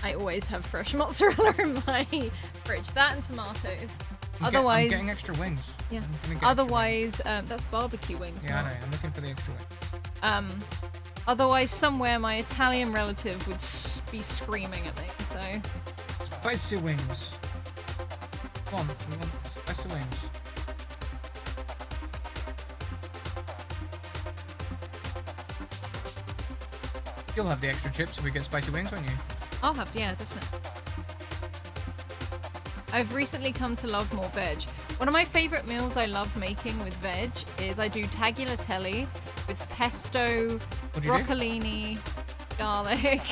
I always have fresh mozzarella in my fridge. That and tomatoes. Otherwise, I'm getting extra wings. Yeah. Otherwise, that's barbecue wings. Yeah, I know. I'm looking for the extra wings. Otherwise, somewhere my Italian relative would be screaming at me. So. Spicy wings. Come on, we want spicy wings. You'll have the extra chips if we get spicy wings, won't you? I'll have, yeah, definitely. I've recently come to love more veg. One of my favourite meals I love making with veg is I do tagliatelle with pesto, broccolini, garlic.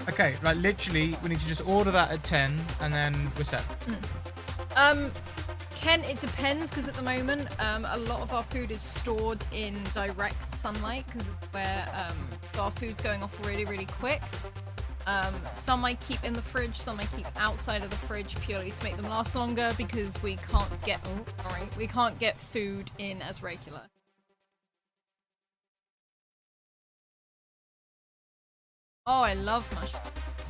Okay, right, literally, we need to just order that at 10 and then we're set. Ken, it depends, because at the moment a lot of our food is stored in direct sunlight because of where our food's going off really, really quick. Some I keep in the fridge, some I keep outside of the fridge purely to make them last longer because we can't get food in as regular. Oh, I love mushrooms.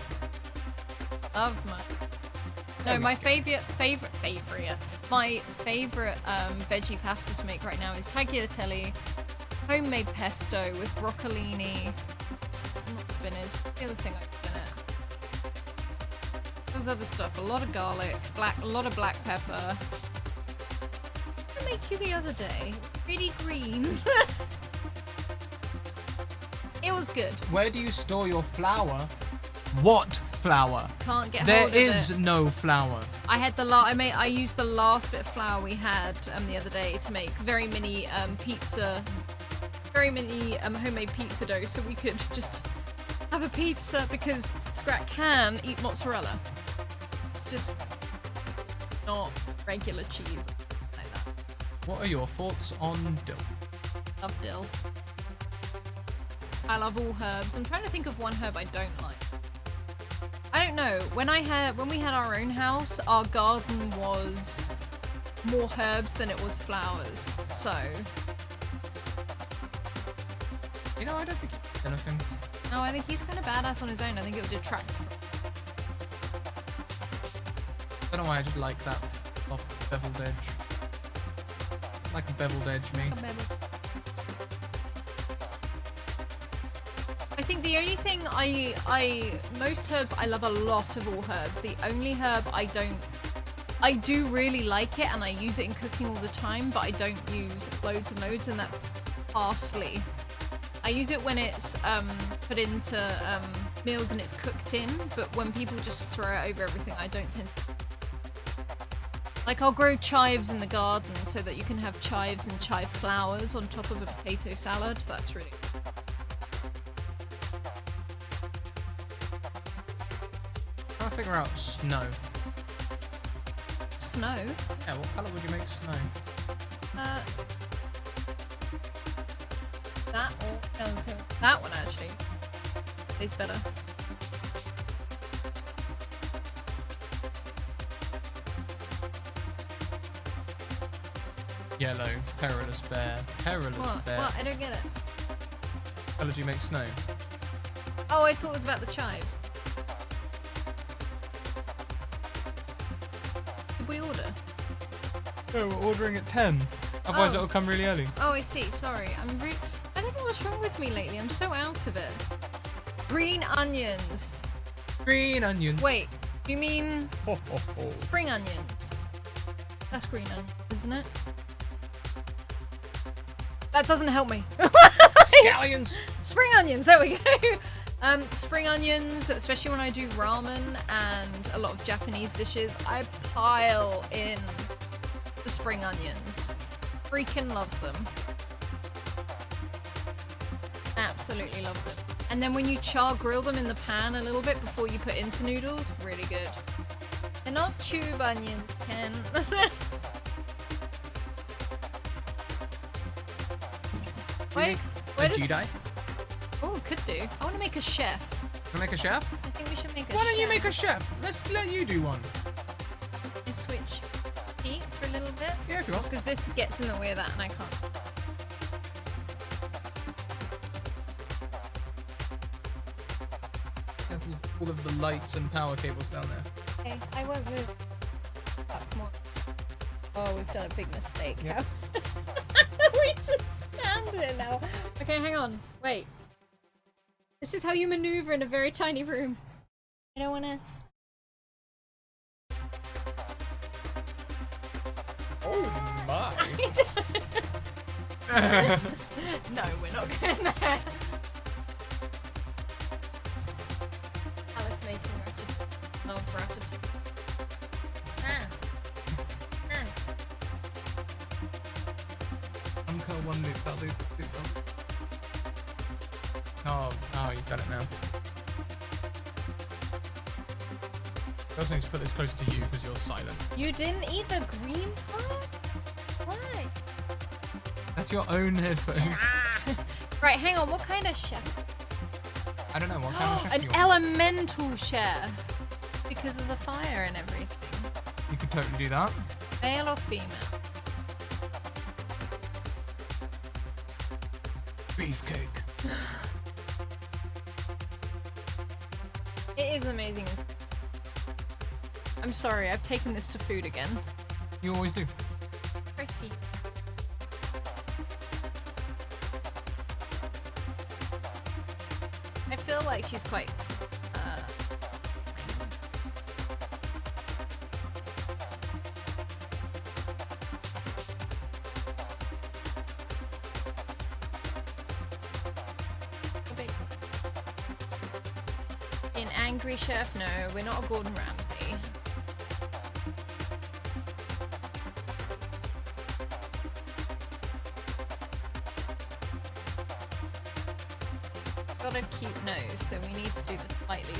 Love mushrooms. No, my favorite veggie pasta to make right now is tagliatelle, homemade pesto with broccolini, not spinach, the other thing I put in it. There's other stuff, a lot of garlic, a lot of black pepper. What did I make you the other day? Pretty green. It was good. Where do you store your flour? What flour? Can't get There hold of it. There is no flour. I had I used the last bit of flour we had the other day to make very mini homemade pizza dough, so we could just have a pizza because Scrat can eat mozzarella, just not regular cheese like that. What are your thoughts on dill? Love dill. I love all herbs. I'm trying to think of one herb I don't like. I don't know. When we had our own house, our garden was more herbs than it was flowers. So, you know, I don't think it's anything. no, I think he's kind of badass on his own. I think it would detract from. I don't know why I just like that beveled edge. Like a beveled edge, me. I think the only thing most herbs, I love a lot of all herbs. The only herb I do really like it and I use it in cooking all the time, but I don't use loads and loads, and that's parsley. I use it when it's put into meals and it's cooked in, but when people just throw it over everything, I don't tend to. Like, I'll grow chives in the garden so that you can have chives and chive flowers on top of a potato salad. That's really good. Trying to figure out snow. Snow? Yeah, what colour would you make snow? That or that one actually tastes better. Yellow, perilous bear, perilous bear. What? I don't get it. What colour do you make snow? Oh, I thought it was about the chives. Did we order? No, we're ordering at 10. Otherwise it'll come really early. Oh, I see. Sorry. I don't know what's wrong with me lately. I'm so out of it. Green onions. Green onions. Wait, you mean Ho, ho, ho. spring onions? That's green onion, isn't it? That doesn't help me. Scallions. Spring onions, there we go. Spring onions, especially when I do ramen and a lot of Japanese dishes, I pile in the spring onions. Freaking love them. Absolutely love them. And then when you char grill them in the pan a little bit before you put into noodles, really good. They're not tube onions, Ken. Wait, a Jedi? Oh, could do. I want to make a chef. Can I make a chef? I think we should make a chef. Why don't you make a chef? Let's let you do one. Let's switch seats for a little bit. Yeah, if you Just want. because this gets in the way of that and I can't. All of the lights and power cables down there. Okay, I won't move. Oh, come on. Oh, we've done a big mistake. Yep. We just stand here now. Okay, hang on. Wait. This is how you maneuver in a very tiny room. I don't want to... Oh my! No, we're not going there. Alice making ratatouille. I'm gonna one loop, that loop. Oh, you've done it now. I also need to put this closer to you because you're silent. You didn't eat the green part? Why? That's your own headphone. Right, hang on. What kind of chef? I don't know, what kind of chef An do you want? elemental chef. Because of the fire and everything. You could totally do that. Male or female? Beefcake. It is amazing. I'm sorry, I've taken this to food again. You always do. Pretty. I feel like she's quite an angry chef? No, we're not a Gordon Ramsay. Got a cute nose, so we need to do this slightly.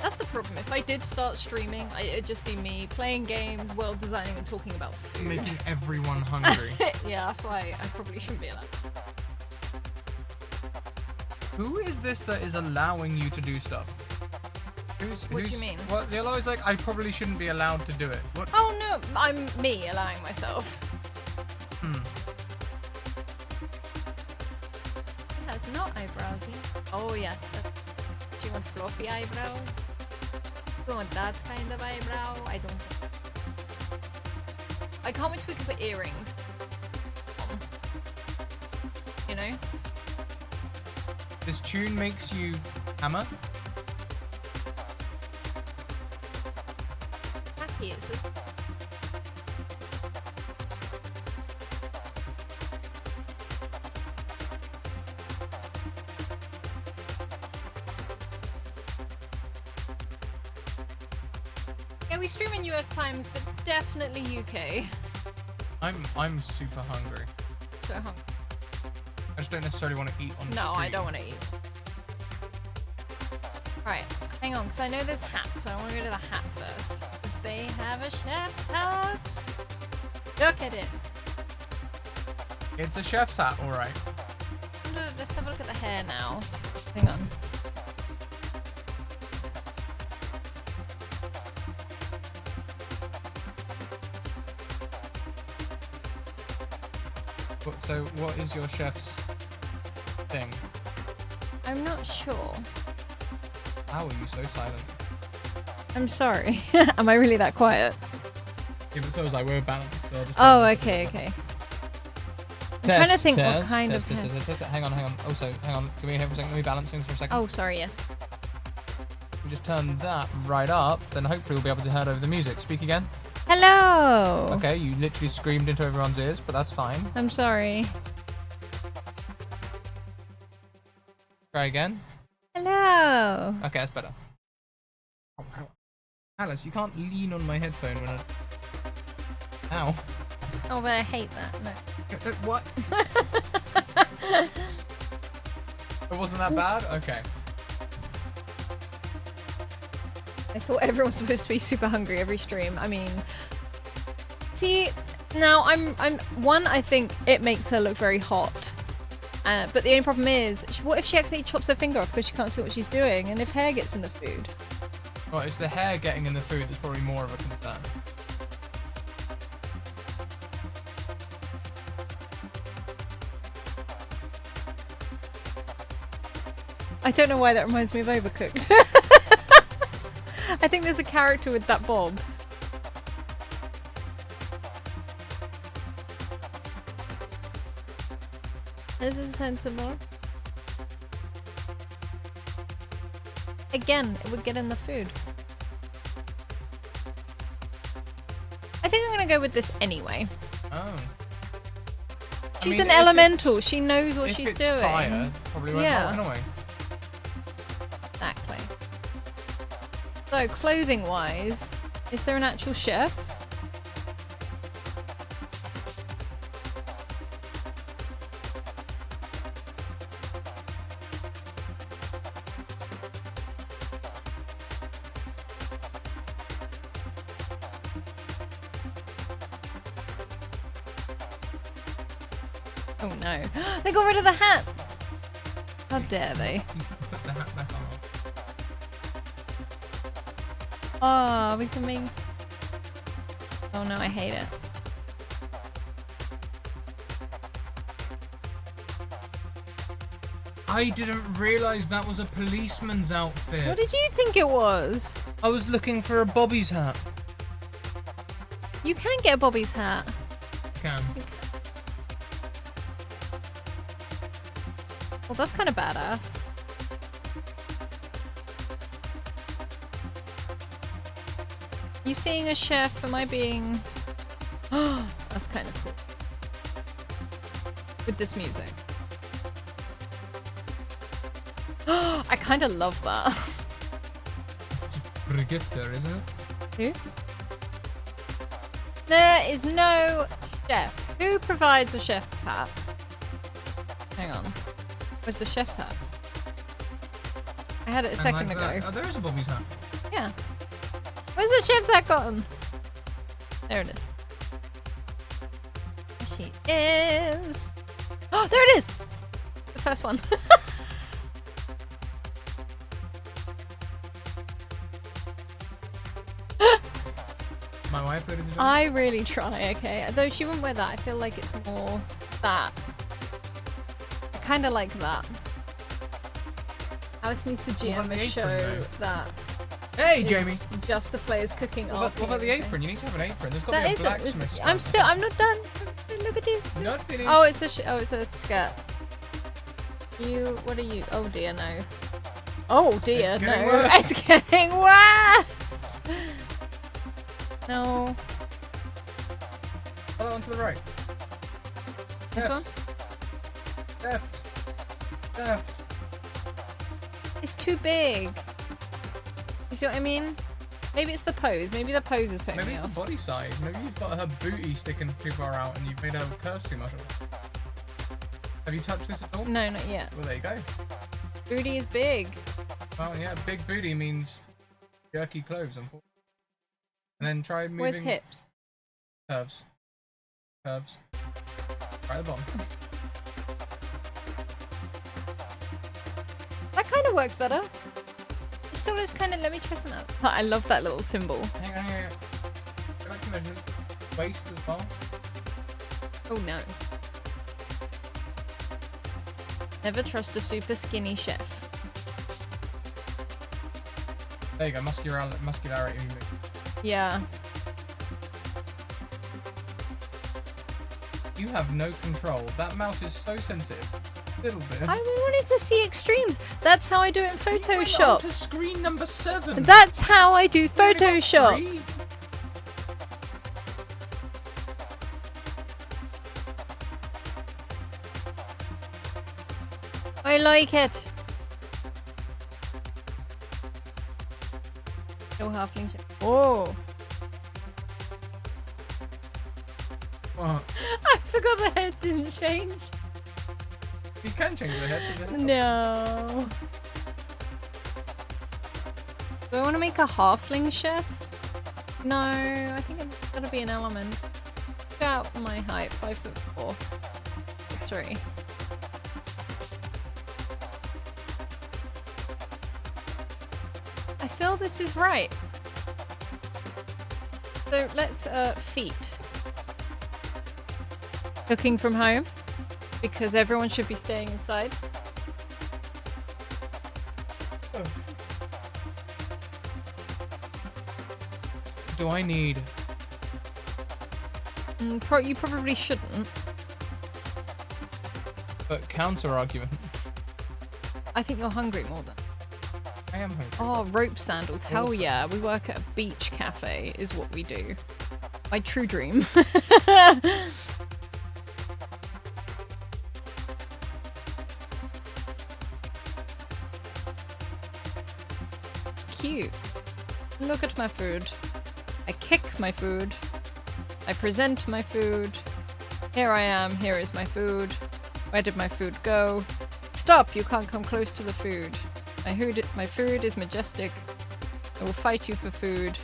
That's the problem. If I did start streaming, it'd just be me playing games, world designing, and talking about food. Making everyone hungry. Yeah, that's why I probably shouldn't be allowed. Who is this that is allowing you to do stuff? What do you mean? Well, they're always like, I probably shouldn't be allowed to do it. What? Oh no, I'm me allowing myself. Hmm. It has no eyebrows yet. Oh yes. Do you want fluffy eyebrows? Do you want that kind of eyebrow? I don't. I can't wait till we can put earrings on. You know? This tune makes you hammer? Happy is this? Yeah, we stream in US times, but definitely UK. I'm super hungry. So hungry. I just don't necessarily want to eat on the No, street. I don't want to eat. Right, hang on, because I know there's hats, so I want to go to the hat first. Because they have a chef's hat. Look at it. It's a chef's hat, alright. Let's have a look at the hair now. Hang on. So, what is your chef's thing? I'm not sure. How are you so silent? I'm sorry. Am I really that quiet? Yeah, but so was I. We're balanced. So I'll just Oh, okay, okay. I'm trying to think what kind of hair. Hang on. Also, hang on. Give me a here for a second. Let me balance things for a second. Oh, sorry, yes. We just turn that right up, then hopefully we'll be able to hear over the music. Speak again. Hello! Okay, you literally screamed into everyone's ears, but that's fine. I'm sorry. Try again. Hello! Okay, that's better. Alice, you can't lean on my headphone when I... Ow. Oh, but I hate that. No. What? It wasn't that bad? Okay. I thought everyone was supposed to be super hungry every stream. I mean, see, now I think it makes her look very hot. But the only problem is, what if she accidentally chops her finger off because she can't see what she's doing, and if hair gets in the food? Well, it's the hair getting in the food that's probably more of a concern. I don't know why that reminds me of Overcooked. I think there's a character with that bob. This is sensible. Again, it would get in the food. I think I'm gonna go with this anyway. Oh. She's an elemental. She knows what she's doing. Fire, probably won't annoy. Exactly. So, clothing-wise, is there an actual chef? Oh no. They got rid of the hat! How dare they? Put the hat back on. Oh, we can make... Oh no, I hate it. I didn't realize that was a policeman's outfit. What did you think it was? I was looking for a Bobby's hat. You can get a Bobby's hat. Can. Well, that's kind of badass. You seeing a chef? Am I being... Oh, that's kind of cool. With this music. I kind of love that. Brigitte, isn't it? Who? There is no chef. Who provides a chef's hat? Hang on. Where's the chef's hat? I had it a second ago. Oh, there is a Bobby's hat. Yeah. Where's the chef's hat gotten? There it is. There she is. Oh, there it is! The first one. My wife, ladies and gentlemen. I really try, okay? Though she wouldn't wear that. I feel like it's more that. I kind of like that. Alice needs to GM a show that. Hey, is Jamie. Just the players cooking. What about the apron? You need to have an apron. There's got to That be a isn't. blacksmith. I'm not done. Look at this. Not finished. Oh, it's a skirt. What are you? Oh dear, no. Oh dear, It's getting no. worse. It's getting worse. No. Oh, that one to the right. This one? Left. Left. It's too big. You see what I mean? Maybe it's the pose. Maybe the pose is putting Maybe me it's the off. body size. Maybe you've got her booty sticking too far out and you've made her curves too much. Have you touched this at all? No, not yet. Well, there you go. Booty is big. Well, yeah, big booty means jerky clothes, unfortunately. And then try moving. Where's hips? Curves. Curves. Right at the bottom. That kind of works better. It still is kind of. Let me try some out. I love that little symbol. Hang on, hang on. Go back to measures. Waist as well. Oh no. Never trust a super skinny chef. There you go, muscularity. Yeah. You have no control. That mouse is so sensitive. Little bit. I wanted to see extremes. That's how I do it in You went on Photoshop. to screen number 7. That's how I do You only got Photoshop. 3. I like it. No halfling chef. Oh. What? I forgot the head didn't change. You can change the head to the head. No. Do I want to make a halfling chef? No, I think it's gotta be an element. About my height, 5'4". 3. I feel this is right. So let's feet. Cooking from home, because everyone should be staying inside. Do I need... You probably shouldn't. But counter argument. I think you're hungry more than. I am hungry. Oh, rope sandals. Hell Awesome. yeah. We work at a beach cafe is what we do. My true dream. It's cute. Look at my food. I kick my food. I present my food. Here I am. Here is my food. Where did my food go? Stop! You can't come close to the food. My food is majestic. I will fight you for food.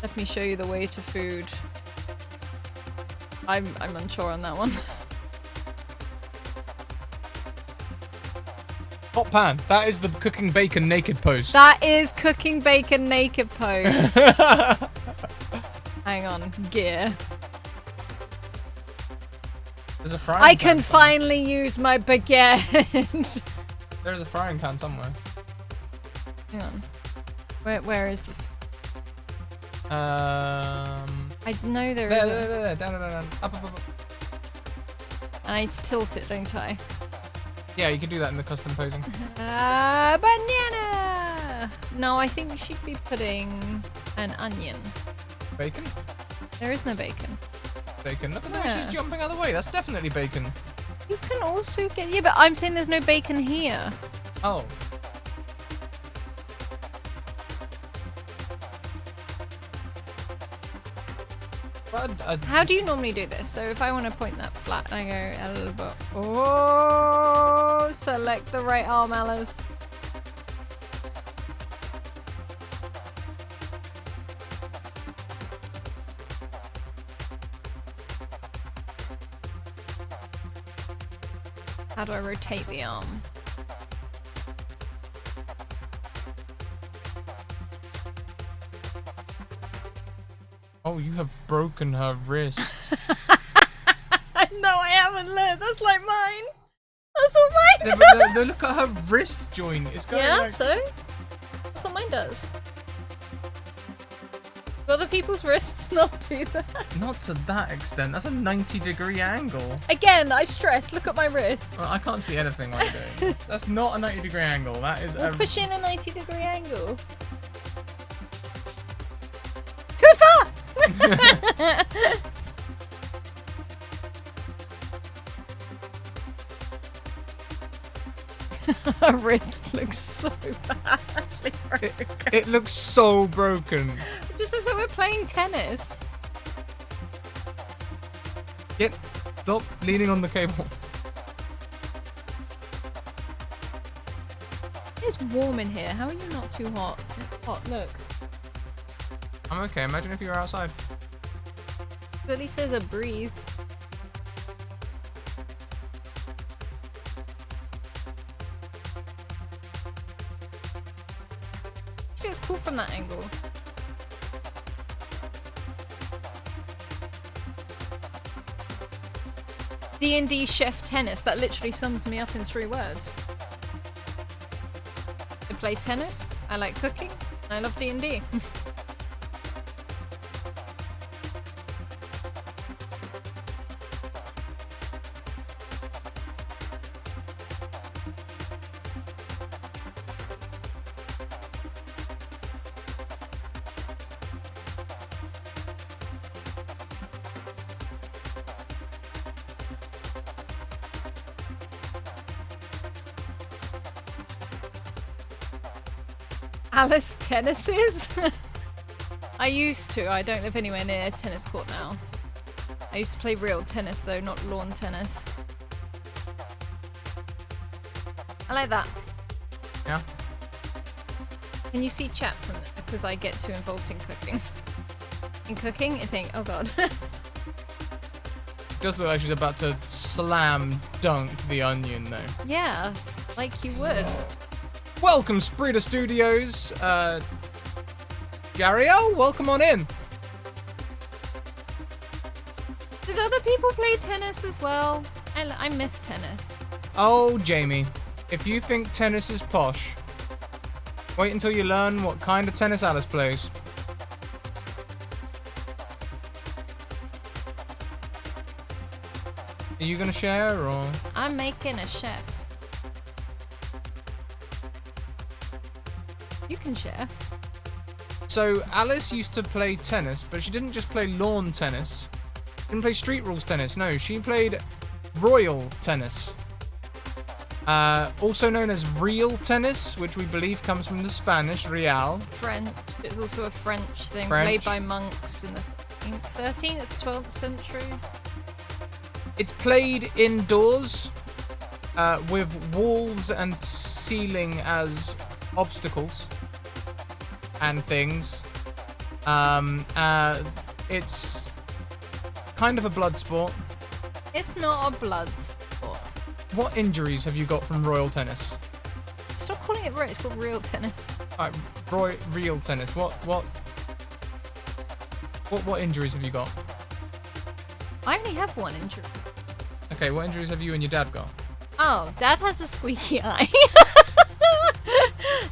Let me show you the way to food. I'm unsure on that one. Hot pan. That is the cooking bacon naked pose. That is cooking bacon naked pose. Hang on, gear. There's a frying I pan can somewhere. finally use my baguette. There's a frying pan somewhere. Hang on. Where is the... I know there is. There, down, up. And I need to tilt it, don't I? Yeah, you can do that in the custom posing. Banana! No, I think we should be putting an onion. Bacon? There is no bacon. Bacon. Look at that, Yeah. she's jumping out of the way. That's definitely bacon. You can also get... Yeah, but I'm saying there's no bacon here. Oh. But, How do you normally do this? So if I want to point that flat, I go a little bit. Oh, select the right arm, Alice. How do I rotate the arm? Oh, you have broken her wrist. No, I haven't, Liv. That's like mine. That's what mine Yeah, does. but look at her wrist joint. It's going Yeah, like... so? That's what mine does. Do other people's wrists not do that? Not to that extent. That's a 90-degree angle. Again, I stress, look at my wrist. Well, I can't see anything like doing. That's not a 90-degree angle. That is We'll a... push in a 90-degree angle. Too far! Her wrist looks so badly broken. It looks so broken. It just looks like we're playing tennis. Yep. Stop leaning on the cable. It's warm in here. How are you not too hot? It's hot, look. I'm okay. Imagine if you were outside. At least there's a breeze. Actually, it's cool from that angle. D&D chef tennis. That literally sums me up in 3 words. I play tennis. I like cooking. And I love D&D. Alice tennises? I used to. I don't live anywhere near a tennis court now. I used to play real tennis though, not lawn tennis. I like that. Yeah. Can you see chat from it? Because I get too involved in cooking. In cooking, I think, oh god. It does look like she's about to slam dunk the onion though. Yeah, like you would. Welcome, Spreeder Studios. Jariel, welcome on in. Did other people play tennis as well? I miss tennis. Oh, Jamie, if you think tennis is posh, wait until you learn what kind of tennis Alice plays. Are you gonna share or? I'm making a chef. You can share. So Alice used to play tennis, but she didn't just play lawn tennis. She didn't play street rules tennis. No, she played royal tennis. Also known as real tennis, which we believe comes from the Spanish real. French. It's also a French thing French. played by monks in the 13th, 12th century. It's played indoors with walls and ceiling as obstacles and things. It's kind of a blood sport. It's not a blood sport. What injuries have you got from royal tennis? Stop calling it right. It's called real tennis. Real tennis. What injuries have you got? I only have one injury. Okay, what injuries have you and your dad got? Oh, Dad has a squeaky eye.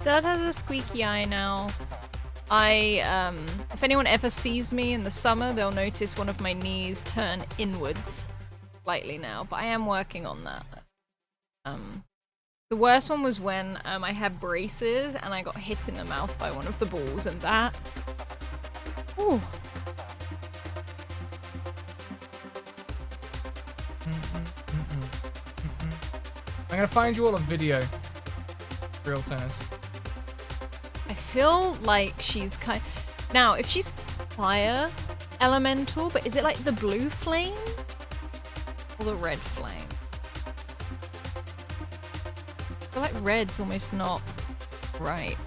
Dad has a squeaky eye now. If anyone ever sees me in the summer, they'll notice one of my knees turn inwards slightly now, but I am working on that. The worst one was when I had braces and I got hit in the mouth by one of the balls, and that... Ooh. I'm gonna find you all a video. Real tennis. I feel like she's kind... Now, if she's fire elemental, but is it like the blue flame? Or the red flame? I feel like red's almost not right.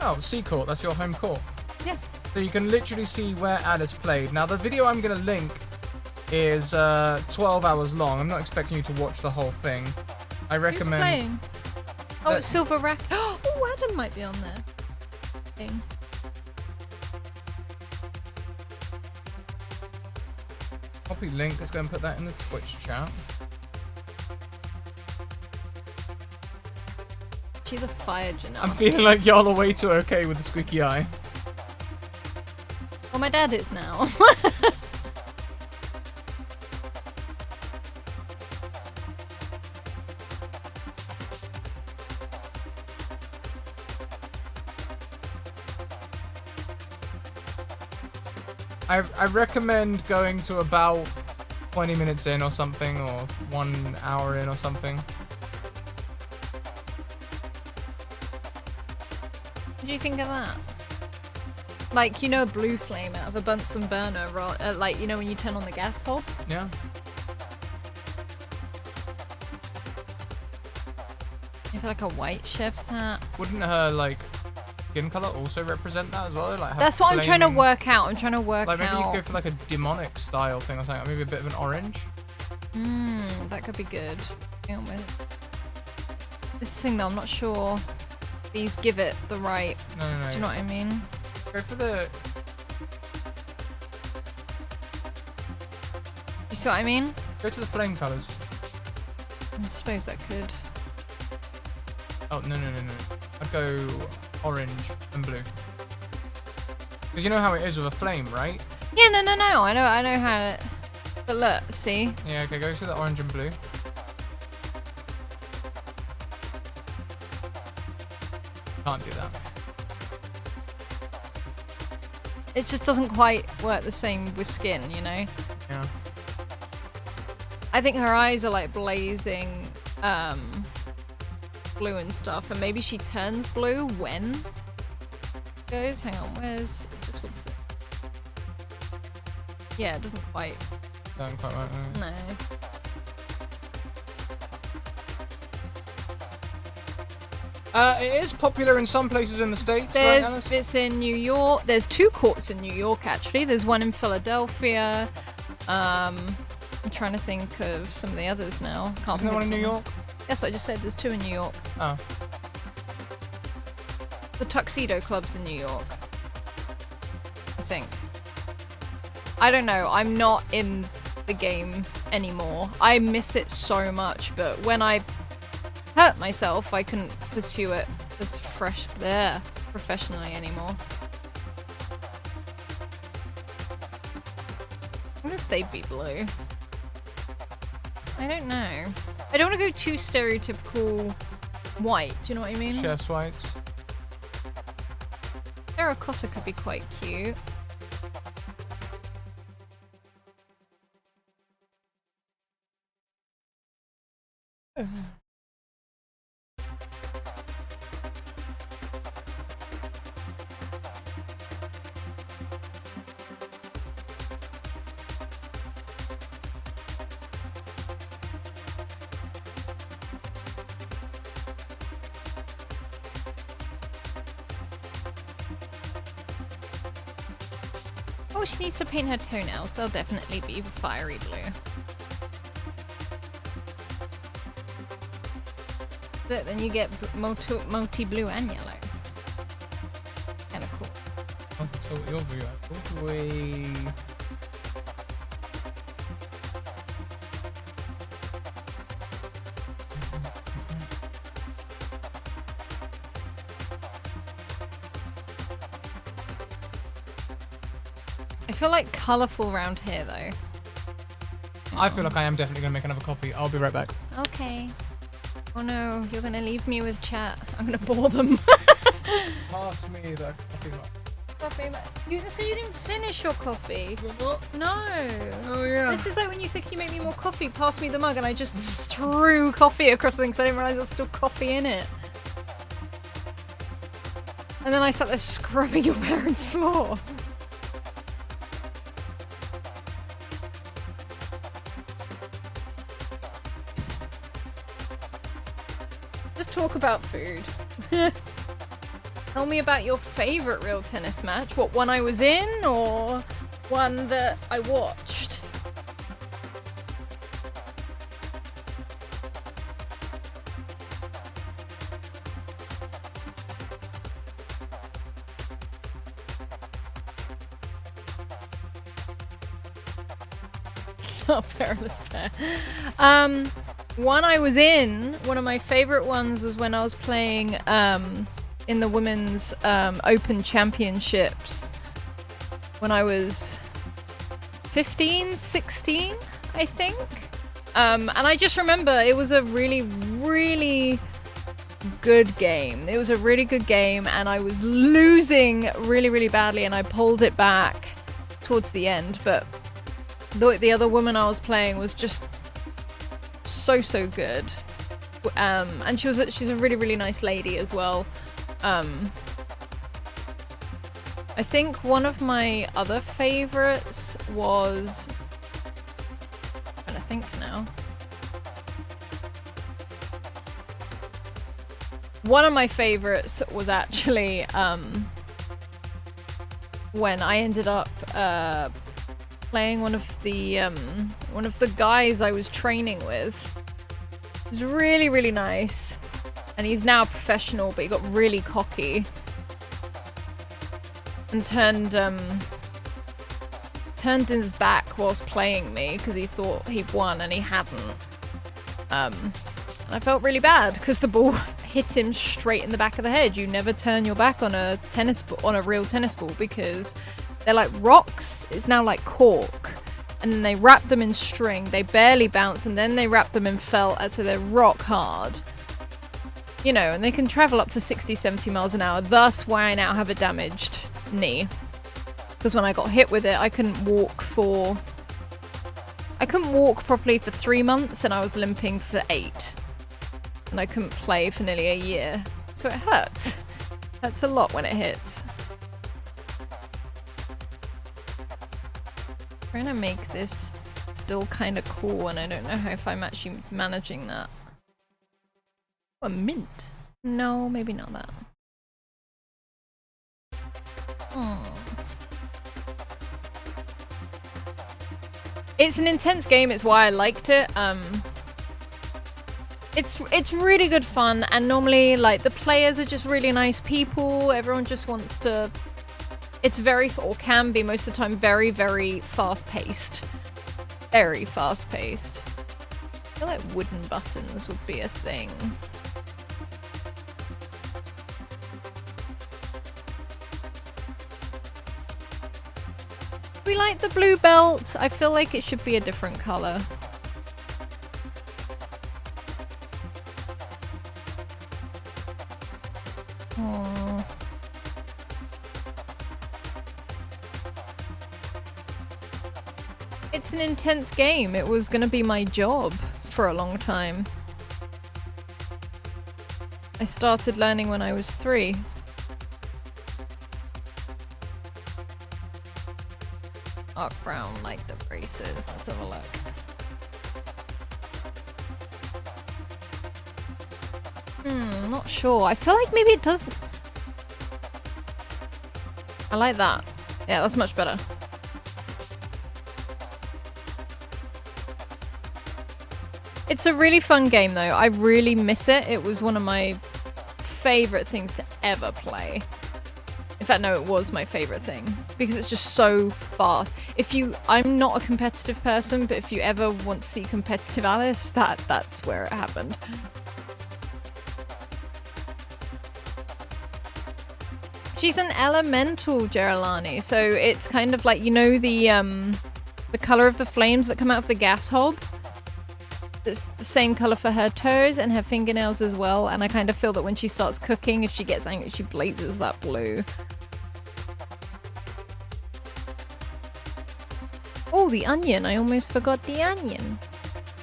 Oh, C court, that's your home court. Yeah. So you can literally see where Alice played. Now, the video I'm going to link is 12 hours long. I'm not expecting you to watch the whole thing. I recommend... Who's playing? Oh, it's Silver Rack. Oh, Adam might be on there. Thing. Copy link. Let's go and put that in the Twitch chat. She's a fire gymnast. I'm feeling like y'all are way too okay with the squeaky eye. Well, my dad is now. I recommend going to about 20 minutes in or something, or 1 hour in or something. What do you think of that? Like, you know, a blue flame out of a Bunsen burner, like, you know, when you turn on the gas hob? Yeah. I feel like a white chef's hat. Wouldn't her, like, skin color also represent that as well? Like, that's what I'm trying to work out. I'm trying to work out. Like, maybe you go for, like, a demonic style thing or something. Maybe a bit of an orange. That could be good. Hang on, wait. This thing, though, I'm not sure. These give it the right... No. Do you know what I mean? Go for the... You see what I mean? Go to the flame colors. I suppose that could. Oh, no. I'd go orange and blue. Because you know how it is with a flame, right? Yeah, no. I know how it... But look, see? Yeah, okay, go to the orange and blue. Can't do that. It just doesn't quite work the same with skin, you know? Yeah. I think her eyes are like blazing blue and stuff, and maybe she turns blue when it goes. Hang on, where's just what's it? Yeah, it doesn't quite. Don't quite right. No. It is popular in some places in the States, right, Alice? It's in New York. There's 2 courts in New York, actually. There's one in Philadelphia. I'm trying to think of some of the others now. Can't Isn't there think one of in New some. York? That's what I just said. There's 2 in New York. Oh. The Tuxedo Club's in New York, I think. I don't know. I'm not in the game anymore. I miss it so much, but when I hurt myself, I couldn't pursue it as professionally anymore. I wonder if they'd be blue. I don't know. I don't want to go too stereotypical white. Do you know what I mean? Chef's whites. Terracotta could be quite cute. Oh, she needs to paint her toenails. They'll definitely be fiery blue. But then you get multi-blue and yellow. Kinda cool. sort your view out. We... I feel like colourful around here though. I feel like I am definitely going to make another coffee. I'll be right back. Okay. Oh no, you're gonna leave me with chat. I'm gonna bore them. Pass me the coffee mug. Coffee, so you didn't finish your coffee. What? No. Oh yeah. This is like when you said, "Can you make me more coffee?" Pass me the mug, and I just threw coffee across the thing because I didn't realise there was still coffee in it. And then I sat there scrubbing your parents' floor. Just talk about food. Tell me about your favourite real tennis match. What, one I was in or one that I watched? Not perilous pair. One I was in, one of my favourite ones was when I was playing in the women's Open Championships when I was 15, 16, I think. And I just remember it was a really, really good game. It was a really good game and I was losing really, really badly and I pulled it back towards the end. But the other woman I was playing was just so good. And she's a really, really nice lady as well. I think one of my other favorites was... I'm trying to think now. One of my favorites was actually when I ended up playing one of the guys I was training with. It was really, really nice. And he's now a professional, but he got really cocky. And turned his back whilst playing me because he thought he'd won and he hadn't. And I felt really bad because the ball hit him straight in the back of the head. You never turn your back on a tennis ball, on a real tennis ball, because they're like rocks. It's now like cork. And then they wrap them in string. They barely bounce, and then they wrap them in felt, so they're rock hard. You know, and they can travel up to 60, 70 miles an hour. Thus why I now have a damaged knee. Because when I got hit with it, I couldn't walk properly for 3 months, and I was limping for 8. And I couldn't play for nearly a year. So it hurts. Hurts a lot when it hits. Trying to make this still kind of cool, and I don't know if I'm actually managing that. A mint? No, maybe not that. It's an intense game, it's why I liked it. It's really good fun, and normally like the players are just really nice people. Everyone just wants to... It's very, or can be most of the time, very, very fast-paced. Very fast-paced. I feel like wooden buttons would be a thing. We like the blue belt. I feel like it should be a different color. Aww. It's an intense game. It was gonna be my job for a long time. I started learning when I was 3. Dark brown, like the braces. Let's have a look. Not sure. I feel like maybe it doesn't. I like that. Yeah, that's much better. It's a really fun game though. I really miss it. It was one of my favorite things to ever play. In fact, no, it was my favorite thing because it's just so fast. I'm not a competitive person, but if you ever want to see competitive Alice, that's where it happened. She's an elemental Geralani, so it's kind of like, you know, the color of the flames that come out of the gas hob? It's the same color for her toes and her fingernails as well, and I kind of feel that when she starts cooking, if she gets angry, she blazes that blue. Oh, the onion! I almost forgot the onion.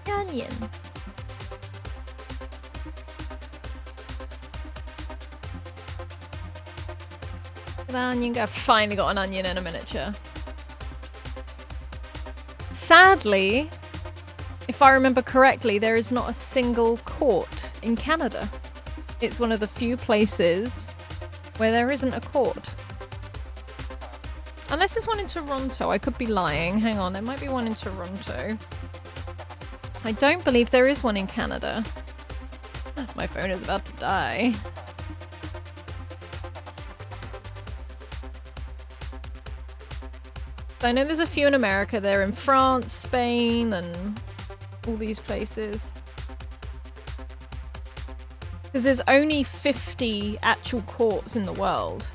The onion. The onion. I finally got an onion in a miniature. Sadly, if I remember correctly, there is not a single court in Canada. It's one of the few places where there isn't a court. Unless there's one in Toronto. I could be lying. Hang on, there might be one in Toronto. I don't believe there is one in Canada. My phone is about to die. I know there's a few in America. They're in France, Spain, and all these places. Because there's only 50 actual courts in the world.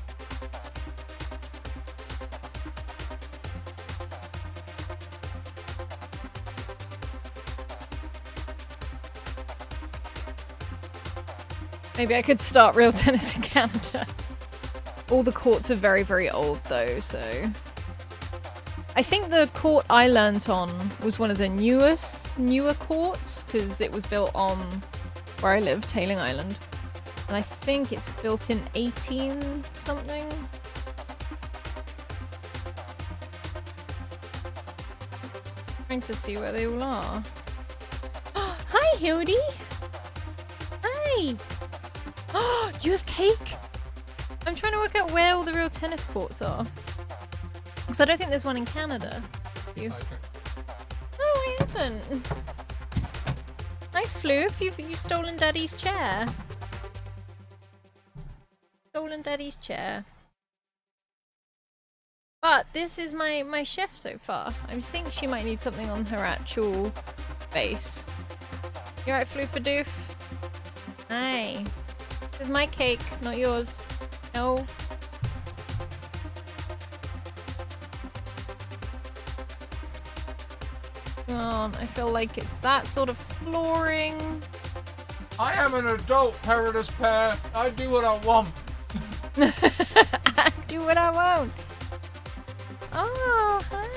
Maybe I could start real tennis in Canada. All the courts are very, very old though, so... I think the court I learnt on was one of the newer courts, because it was built on where I live, Tailing Island. And I think it's built in 18 something. Trying to see where they all are. Hi, Hildy! Hi! You have cake? I'm trying to work out where all the real tennis courts are. Because I don't think there's one in Canada. You? Oh, I haven't. Hi, Floof. You've stolen Daddy's chair. Stolen Daddy's chair. But this is my chef so far. I think she might need something on her actual base. You alright, Floofadoof? Hi. This is my cake, not yours. No. Come on, I feel like it's that sort of flooring. I am an adult paradise pear. I do what I want. I do what I want. Oh, hi.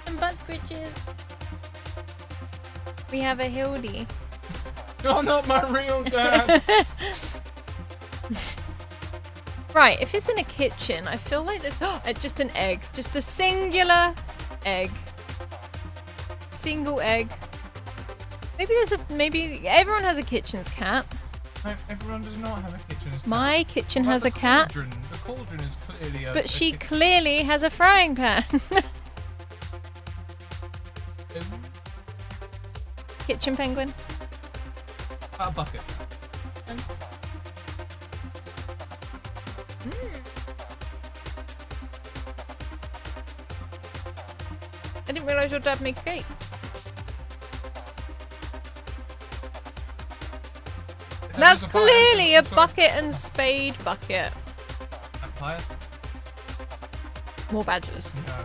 Some butt scritches. We have a Hildy. You're not my real dad. Right, if it's in a kitchen, I feel like there's just an egg. Just a singular egg. Single egg. Maybe everyone has a kitchen's cat. No, everyone does not have a kitchen's cat. My kitchen has a cat. The cauldron is clearly a... But she clearly has a frying pan. Kitchen penguin. A bucket. I didn't realise your dad made cake. That's clearly a bucket and spade bucket. Vampire? More badgers. No.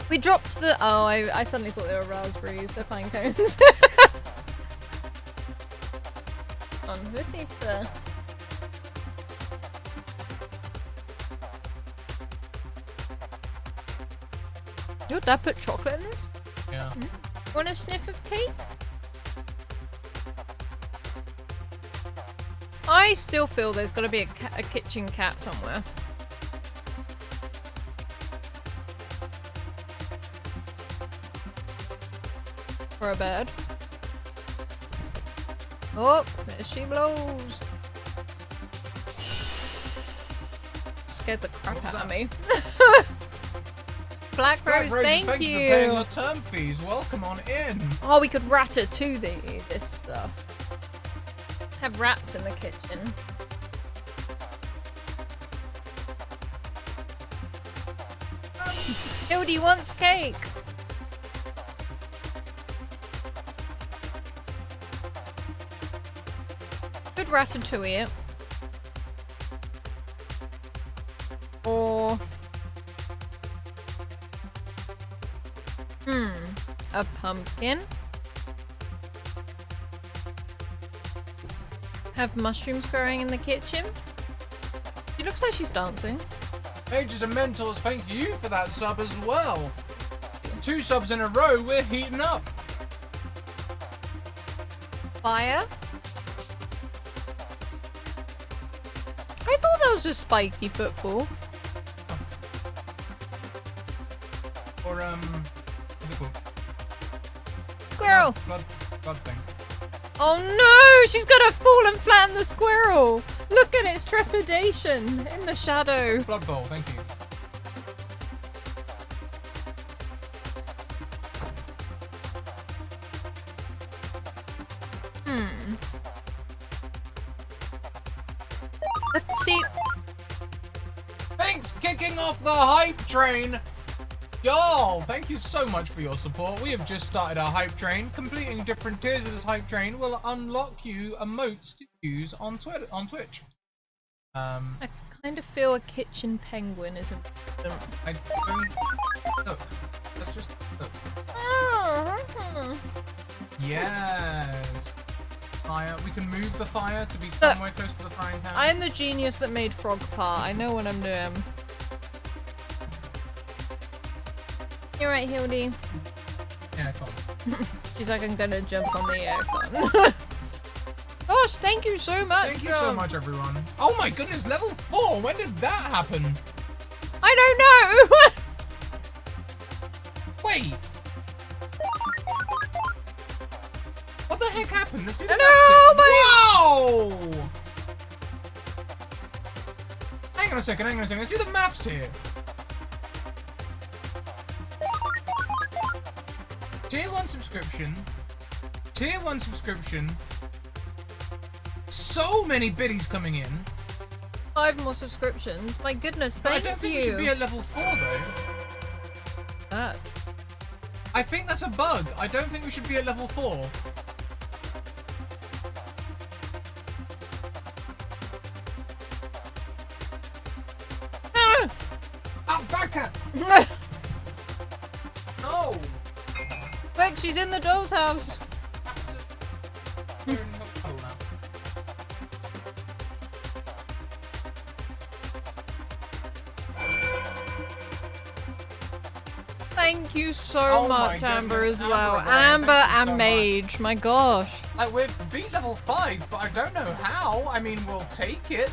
We dropped the... Oh, I suddenly thought they were raspberries. They're pine cones. This needs the... Your dad put chocolate in this? Yeah. Want a sniff of cake? I still feel there's got to be a kitchen cat somewhere. Or a bird. Oh, there she blows. Scared the crap out of me. Black Rose, thank you for paying your term fees. Welcome on in. Oh, we could ratatouille this stuff. Have rats in the kitchen. Hildy wants cake. Could ratatouille it. Or... a pumpkin. Have mushrooms growing in the kitchen. She looks like she's dancing. Ages and Mentors, thank you for that sub as well. 2 subs in a row, we're heating up. Fire. I thought that was a spiky football. Or, what's it called? Squirrel. Blood thing. Oh no! She's gonna fall and flatten the squirrel! Look at its trepidation in the shadow. Blood bowl, thank you. Let's see. Thanks, kicking off the hype train. Y'all, thank you so much for your support. We have just started our hype train. Completing different tiers of this hype train will unlock you emotes to use on Twitch. I kind of feel a kitchen penguin is important. I don't... Look, let's just... Look. Yes. Fire. We can move the fire to be somewhere close to the frying pan. I'm the genius that made frog part. I know what I'm doing. You're right, Hildy. Aircon. She's like, I'm gonna jump on the aircon. Gosh, thank you so much. Thank you so much, everyone. Oh my goodness, level 4. When did that happen? I don't know. Wait. What the heck happened? Let's do the Oh maths here. Whoa! Hang on a second. Let's do the maths here. Tier 1 subscription. Tier 1 subscription. So many biddies coming in. 5 more subscriptions. My goodness, thank you. I don't think we should be at level 4 though. I think that's a bug. I don't think we should be at level 4. Ah, back up! No! Quick, she's in the doll's house. Thank you so much, Amber, as well. Amber and Mage, my gosh. Like, we've beat level 5, but I don't know how. I mean, we'll take it.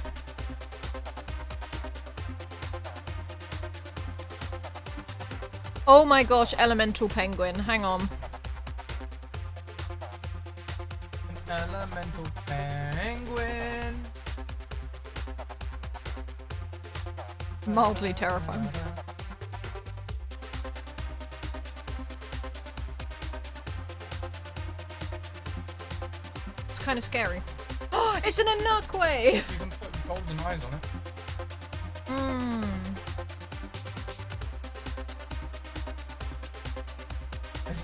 Oh my gosh, elemental penguin. Hang on. An elemental penguin. Mildly terrifying. It's kind of scary. Oh, it's an Anakwe! You can put golden eyes on it.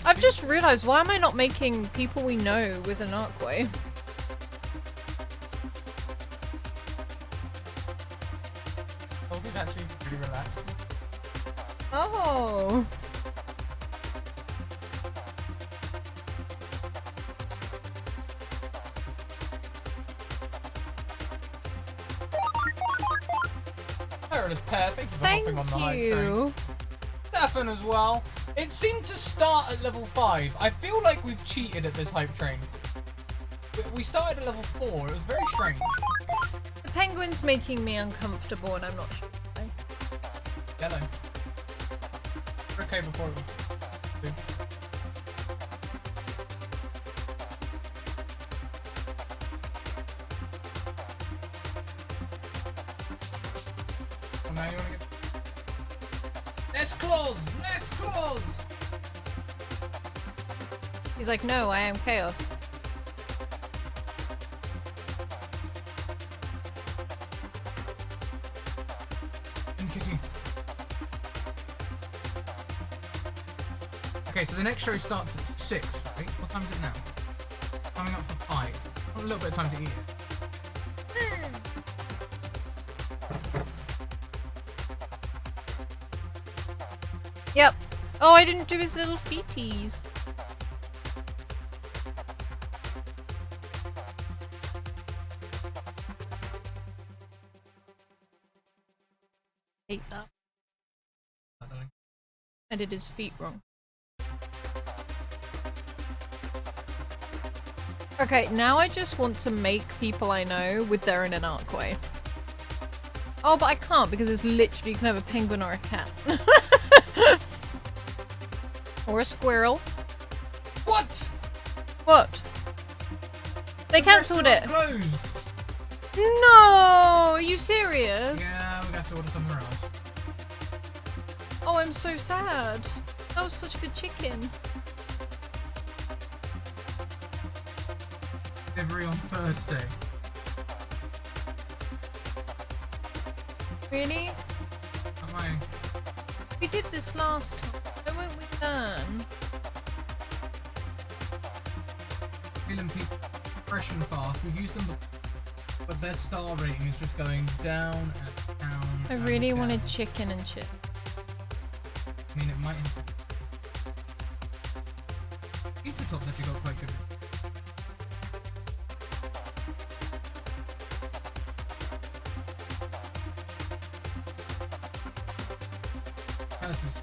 I've just realised, why am I not making people we know with an Anakwe? Golden's actually pretty relaxed. Oh. Perilous Pear, thank you for hopping on the hype train. Stefan as well. It seemed to start at level 5. I feel like we've cheated at this hype train. We started at level 4. It was very strange. The penguin's making me uncomfortable and I'm not sure why. Yellow. We're okay before it was 2. Oh, now you want to get... Less claws! Less claws! He's like, no, I am chaos. Kitty. Okay, so the next show starts at 6, right? What time is it now? Coming up for 5. A little bit of time to eat it. Yep. Oh, I didn't do his little feeties. Hate that. I did his feet wrong. Okay, now I just want to make people I know with their in an arc way. Oh, but I can't because it's literally you can have a penguin or a cat. Or a squirrel. What? What? They The cancelled it. restaurant closed. No, are you serious? Yeah, we're gonna have to order somewhere else. Oh, I'm so sad. That was such a good chicken. Delivery on Thursday. Really? Am I? We did this last time. Why won't we learn? Feeling people fresh and fast. We've used them, but their star rating is just going down and down. I and really down. wanted chicken and chips. I mean, it might. Pizza Top actually got quite good. Curses.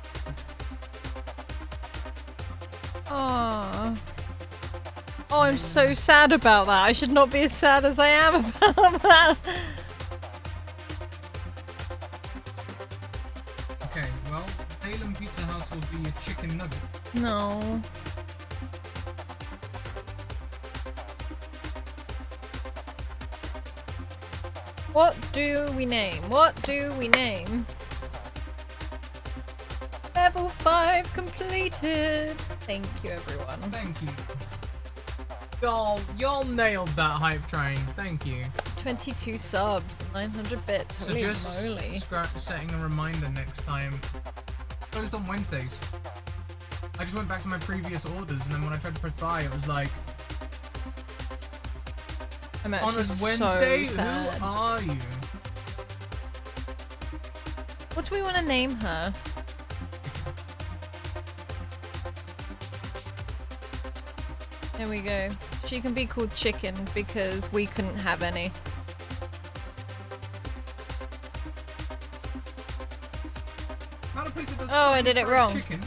Oh. Oh, I'm so sad about that. I should not be as sad as I am about that. Okay, well, Salem Pizza House will be a chicken nugget. No. What do we name? What do we name? Level 5 completed. Thank you, everyone. Thank you. Y'all nailed that hype train. Thank you. 22 subs, 900 bits. So Holy just moly. setting a reminder next time. Closed on Wednesdays. I just went back to my previous orders, and then when I tried to press buy, it was like, I'm on a actually Wednesday, so sad. who are you? What do we want to name her? There we go. She can be called Chicken because we couldn't have any. Found a place that does Oh, I did it fried wrong. Chicken.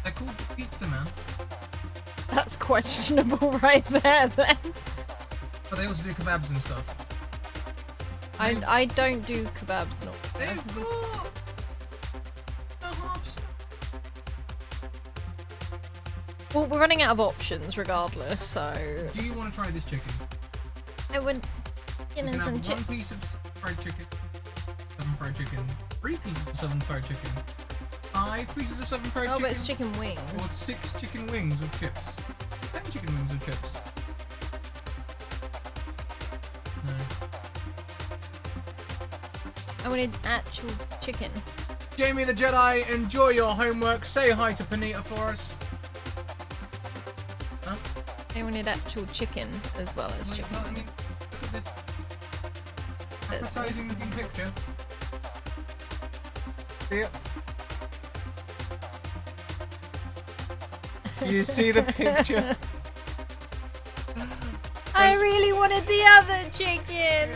They're called Pizza Man, That's questionable right there then. but they also do kebabs and stuff. I don't do kebabs, no. They've got a half star. Well, we're running out of options regardless, so... Do you want to try this chicken? I went You in can and have some one piece chips. of fried chicken, southern fried chicken, 3 pieces of southern fried chicken, 5 pieces of southern fried Oh, chicken, but it's chicken or wings. 6 chicken wings with chips. 10 chicken wings with chips. No. I wanted actual chicken. Jamie the Jedi, enjoy your homework. Say hi to Panita for us. Huh? I wanted actual chicken as well as Wait, chicken no, I mean, wings. look at this That's appetizing looking picture. See it? You see the picture? I really wanted the other chicken.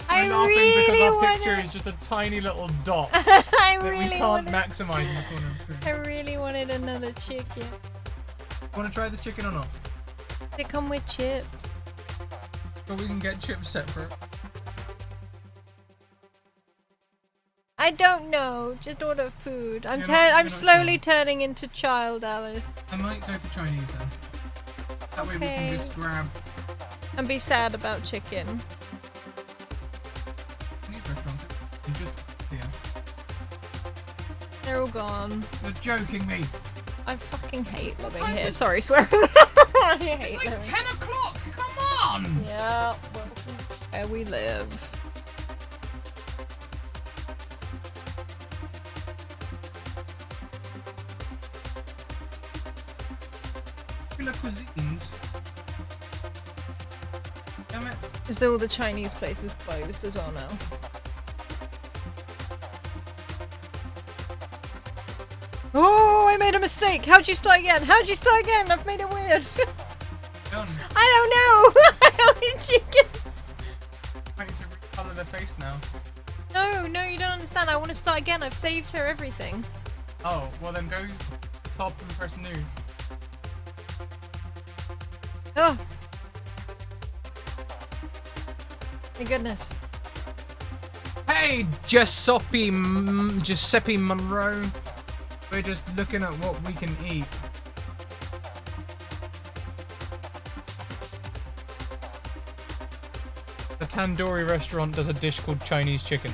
I We're laughing really because our picture wanted. is just a tiny little dot I that we really can't wanted. maximize in the corner of the screen. I really wanted another chicken. Want to try this chicken or not? Does it come with chips? Or we can get chips separate. I don't know. Just order food. I'm You're not I'm slowly sure. turning into child, Alice. I might go for Chinese then. That way we can Okay. just grab And be sad about chicken. Chinese restaurants. all gone. You're joking me. I fucking hate What living time here. is- Sorry, swearing. I hate It's like living. 10 o'clock. Come on. Yeah, well, where we live. Popular cuisines. Damn it. Is there all the Chinese places closed as well now? Oh, I made a mistake. How'd you start again? How'd you start again? I've made it weird. Done. I don't know. How did you get? I need to recolor their face now. No, no, you don't understand. I want to start again. I've saved her everything. Oh, well then go top and press new. Oh. My goodness. Hey, Giuseppe Monroe. We're just looking at what we can eat. The tandoori restaurant does a dish called Chinese chicken.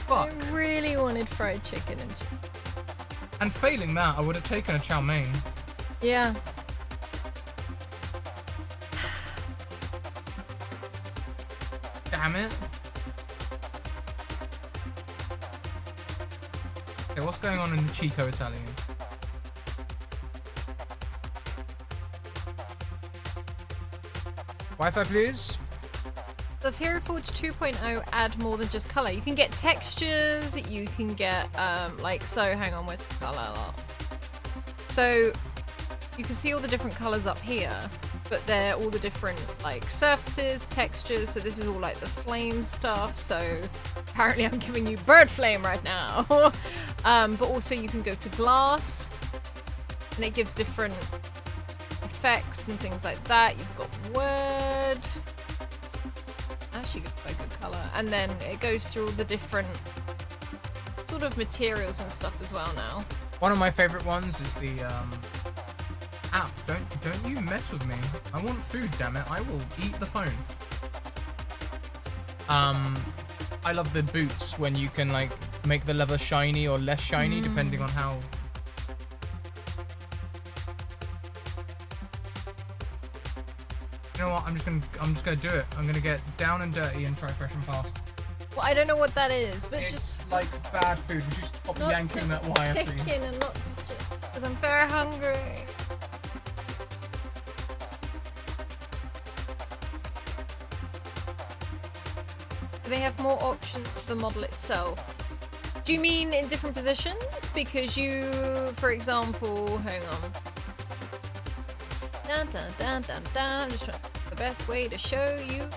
Fuck. I really wanted fried chicken and chicken. And failing that, I would have taken a chow mein. Yeah. Damn it. Okay, what's going on in the Chico Italian? Wi-Fi, please. Does Heroforge 2.0 add more than just color? You can get textures, you can get, like, so hang on, where's the color? So, you can see all the different colors up here, but they're all the different, like, surfaces, textures, so this is all, like, the flame stuff, so apparently I'm giving you bird flame right now. But also you can go to glass, and it gives different effects and things like that. You've got wood. Actually, quite good color. And then it goes through all the different sort of materials and stuff as well now. One of my favorite ones is the app. Don't you mess with me. I want food, damn it. I will eat the phone. I love the boots when you can like make the leather shiny or less shiny depending on how. You know what? I'm just gonna do it. I'm gonna get down and dirty and try fresh and fast. Well, I don't know what that is, but It's just like bad food. Would you stop not yanking that wire, chicken please? and not because I'm very hungry. They have more options for the model itself. Do you mean in different positions? Because you, for example, hang on. Dun, dun, dun, dun, dun. I'm just trying to find the best way to show you.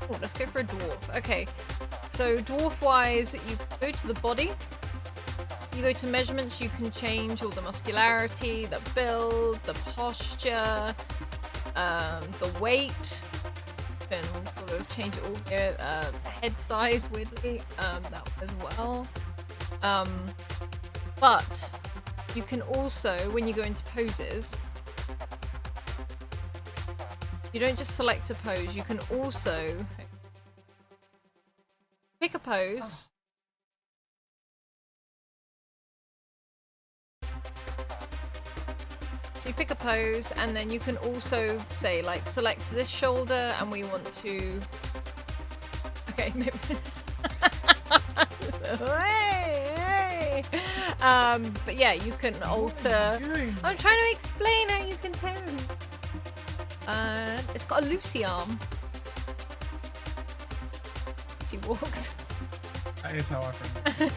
Oh, let's go for a dwarf. Okay, so dwarf-wise, you go to the body. You go to measurements, you can change all the muscularity, the build, the posture, the weight. You can sort of change it all here. Head size, weirdly, that as well. But you can also, when you go into poses, you don't just select a pose, you can also pick a pose. So you pick a pose, and then you can also say, like, select this shoulder, and we want to. Okay, maybe. Hey, hey. But yeah, you can alter. I'm trying to explain how you can tell. It's got a Lucy arm. She walks. That is how I think.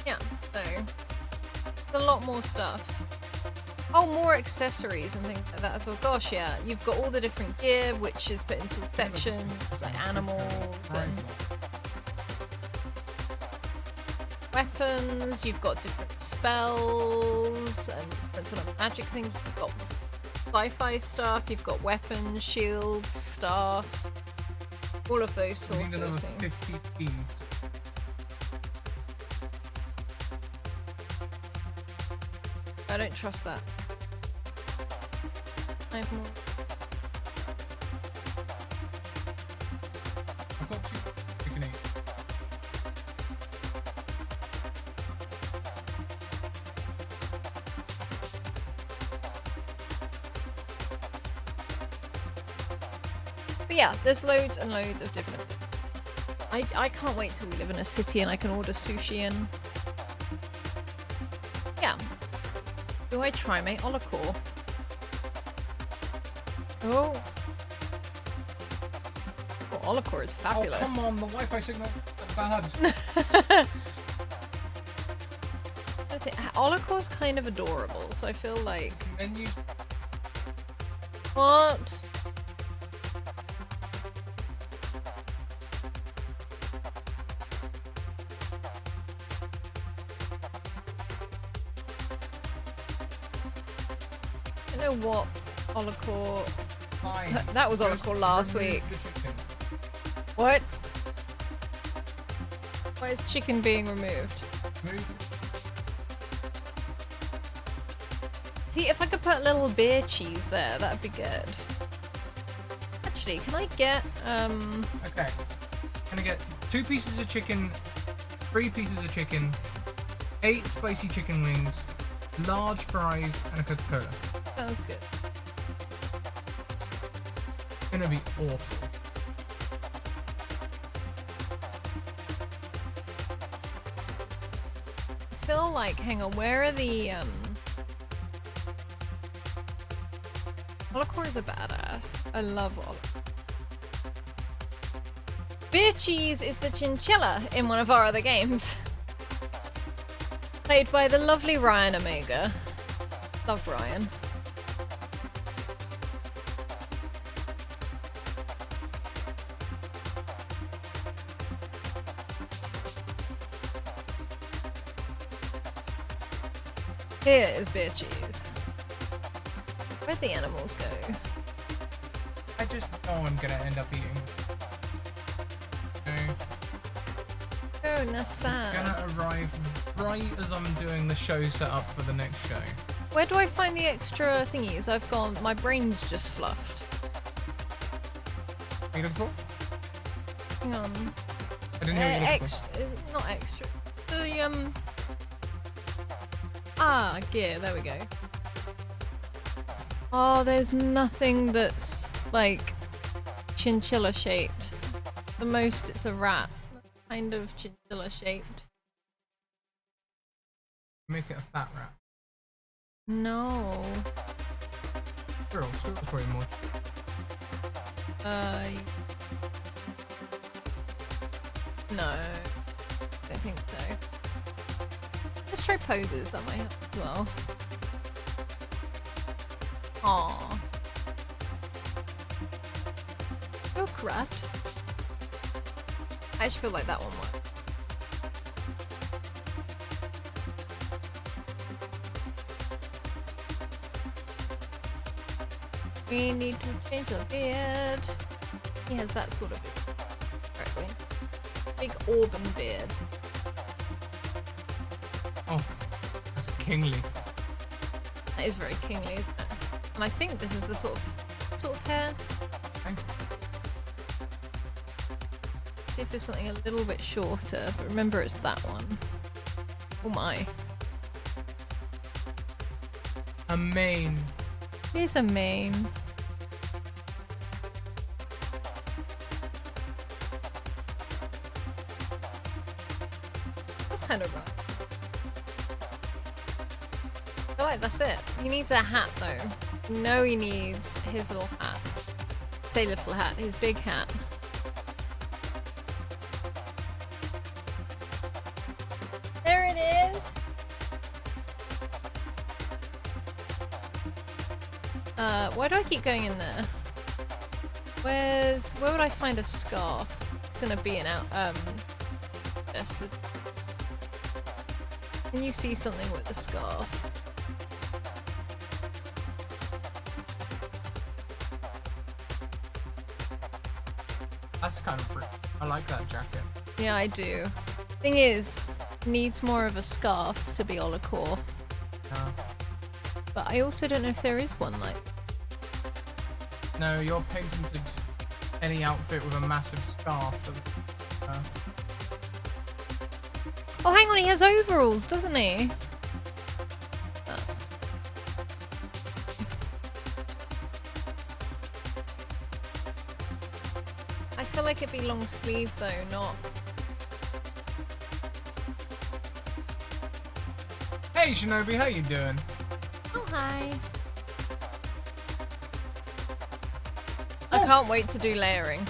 Yeah, so. A lot more stuff. Oh, more accessories and things like that as well. Gosh, yeah. You've got all the different gear, which is put into sections, like animals and weapons. You've got different spells and different sort of magic things. You've got sci-fi stuff. You've got weapons, shields, staffs. All of those sorts of things. 50 keys. I don't trust that. I have more. But yeah, there's loads and loads of different. I can't wait till we live in a city and I can order sushi in. Yeah. Do I try my Olacor? Oh. Oh, Olacor is fabulous. Oh, come on, the Wi-Fi signal is bad. I think Olacor's kind of adorable, so I feel like... Menu. What? I don't know what Olacor... Fine. That was Just Olacor last remove week. the chicken. What? Why is chicken being removed? Move. See, if I could put a little beer cheese there, that'd be good. Actually, can I get, Okay. Gonna get 2 pieces of chicken, 3 pieces of chicken, 8 spicy chicken wings, large fries, and a Coca-Cola. Sounds good. It's gonna be awful. I feel like, hang on, where are the, Olacor is a badass. I love Olacor. Beer cheese is the chinchilla in one of our other games. Played by the lovely Ryan Omega. Love Ryan. Here is beer cheese. Where'd the animals go? I just know I'm gonna end up eating. Okay. Oh, that's It's sad. gonna arrive right as I'm doing the show setup for the next show. Where do I find the extra thingies? I've gone. My brain's just fluffed. What are you looking for? Hang on. I didn't hear what you were looking for. Not extra. The gear. There we go. Oh, there's nothing that's like chinchilla shaped. The most, it's a rat, kind of chinchilla shaped. Make it a fat rat. No. Squirrel's probably more. No. Don't think so. Let's try poses, that might help as well. Aww. Look, rat. I actually feel like that one worked. We need to change the beard. He has that sort of beard. Correctly. Big auburn beard. Oh, that's kingly. That is very kingly, isn't it? And I think this is the sort of hair. Thank you. See if there's something a little bit shorter, but remember it's that one. Oh my. A mane. Here's a mane. That's kind of rough. I feel like that's it. He needs a hat though. No, he needs his little hat. Say little hat, his big hat. There it is! Why do I keep going in there? Where would I find a scarf? It's gonna be an Can you see something with the scarf? That's kind of pretty. I like that jacket. Yeah, I do. Thing is, needs more of a scarf to be Olacor. But I also don't know if there is one like. No, you're patented any outfit with a massive scarf. Oh, hang on, he has overalls, doesn't he? like it be long sleeve though, not. Hey Shinobi, how you doing? Oh hi. I can't wait to do layering.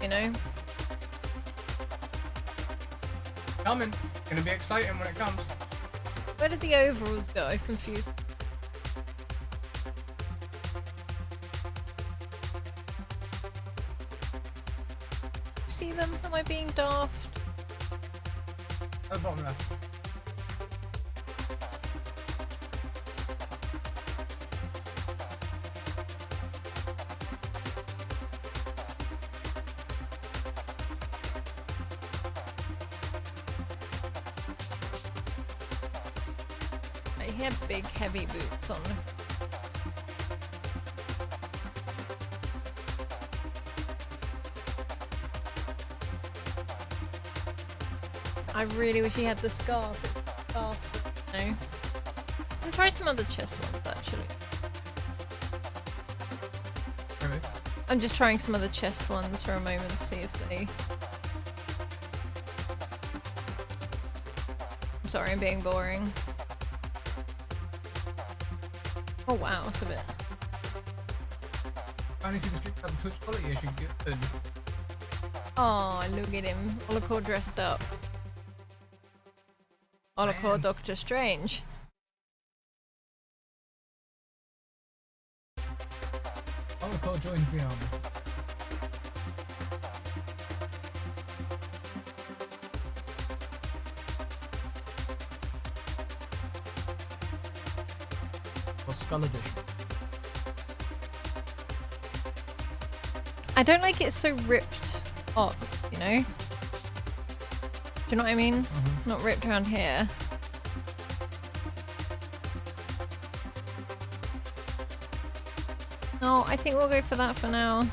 You know? Coming. Gonna be exciting when it comes. Where did the overalls go? I'm confused. See them? Am I being daft? At the bottom left. He had big heavy boots on. I really wish he had the scarf. It's scarf. No. I'll try some other chest ones actually. Really? I'm just trying some other chest ones for a moment to see if they... I'm sorry, I'm being boring. Oh wow, that's a bit. I only see the street level Twitch quality issue good. Oh, look at him. Holocaust dressed up. Holocaust Doctor Strange. Holocaust joins the army. Or Skull Edition. I don't like it so ripped up, you know? Do you know what I mean? Not ripped around here. No, I think we'll go for that for now.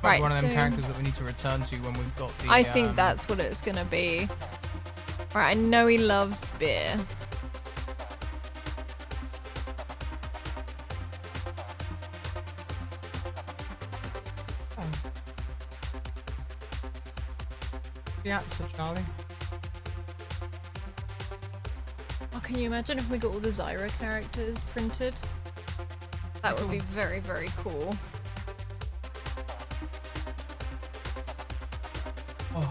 Right, One of them so characters that we need to return to when we've got the. I think that's what it's gonna be. Right, I know he loves beer. The answer, Charlie. Oh, can you imagine if we got all the Zyra characters printed? That would be very, very cool. Oh.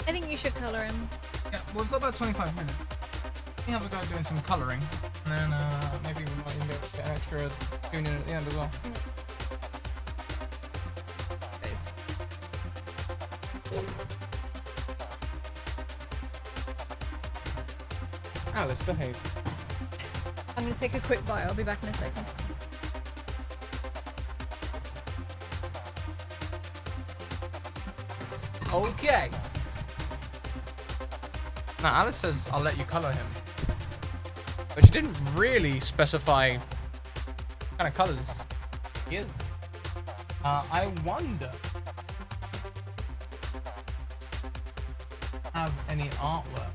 I think you should colour him. Yeah, well, we've got about 25 minutes. We have a guy doing some colouring, and then maybe we might even get an extra tune in at the end as well. Guys. Alice, behave. I'm gonna take a quick bite. I'll be back in a second. Okay. Now, Alice says I'll let you colour him. But she didn't really specify what kind of colours he is. I wonder... have any artwork?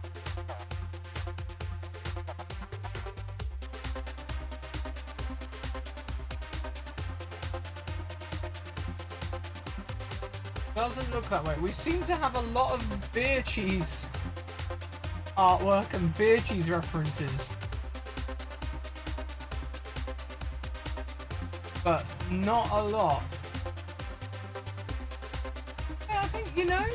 Doesn't look that way. We seem to have a lot of beer cheese artwork and beer cheese references. But not a lot. Yeah, I think, you know,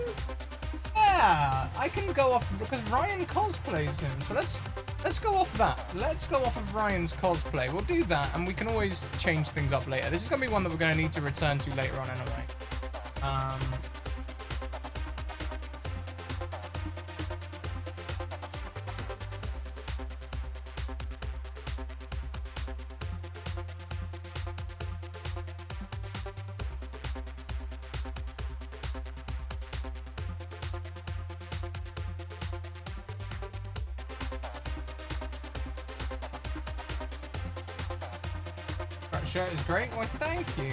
yeah, I can go off because Ryan cosplays him. So let's go off that. Let's go off of Ryan's cosplay. We'll do that and we can always change things up later. This is going to be one that we're going to need to return to later on anyway. That shirt is great. Well, thank you.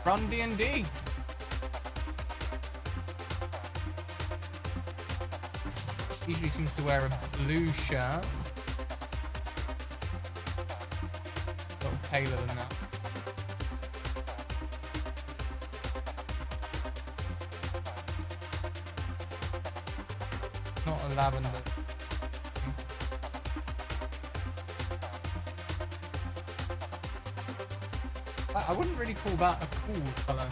Run D&D. Usually seems to wear a blue shirt. paler than that. Not a lavender. I wouldn't really call that a cool colour.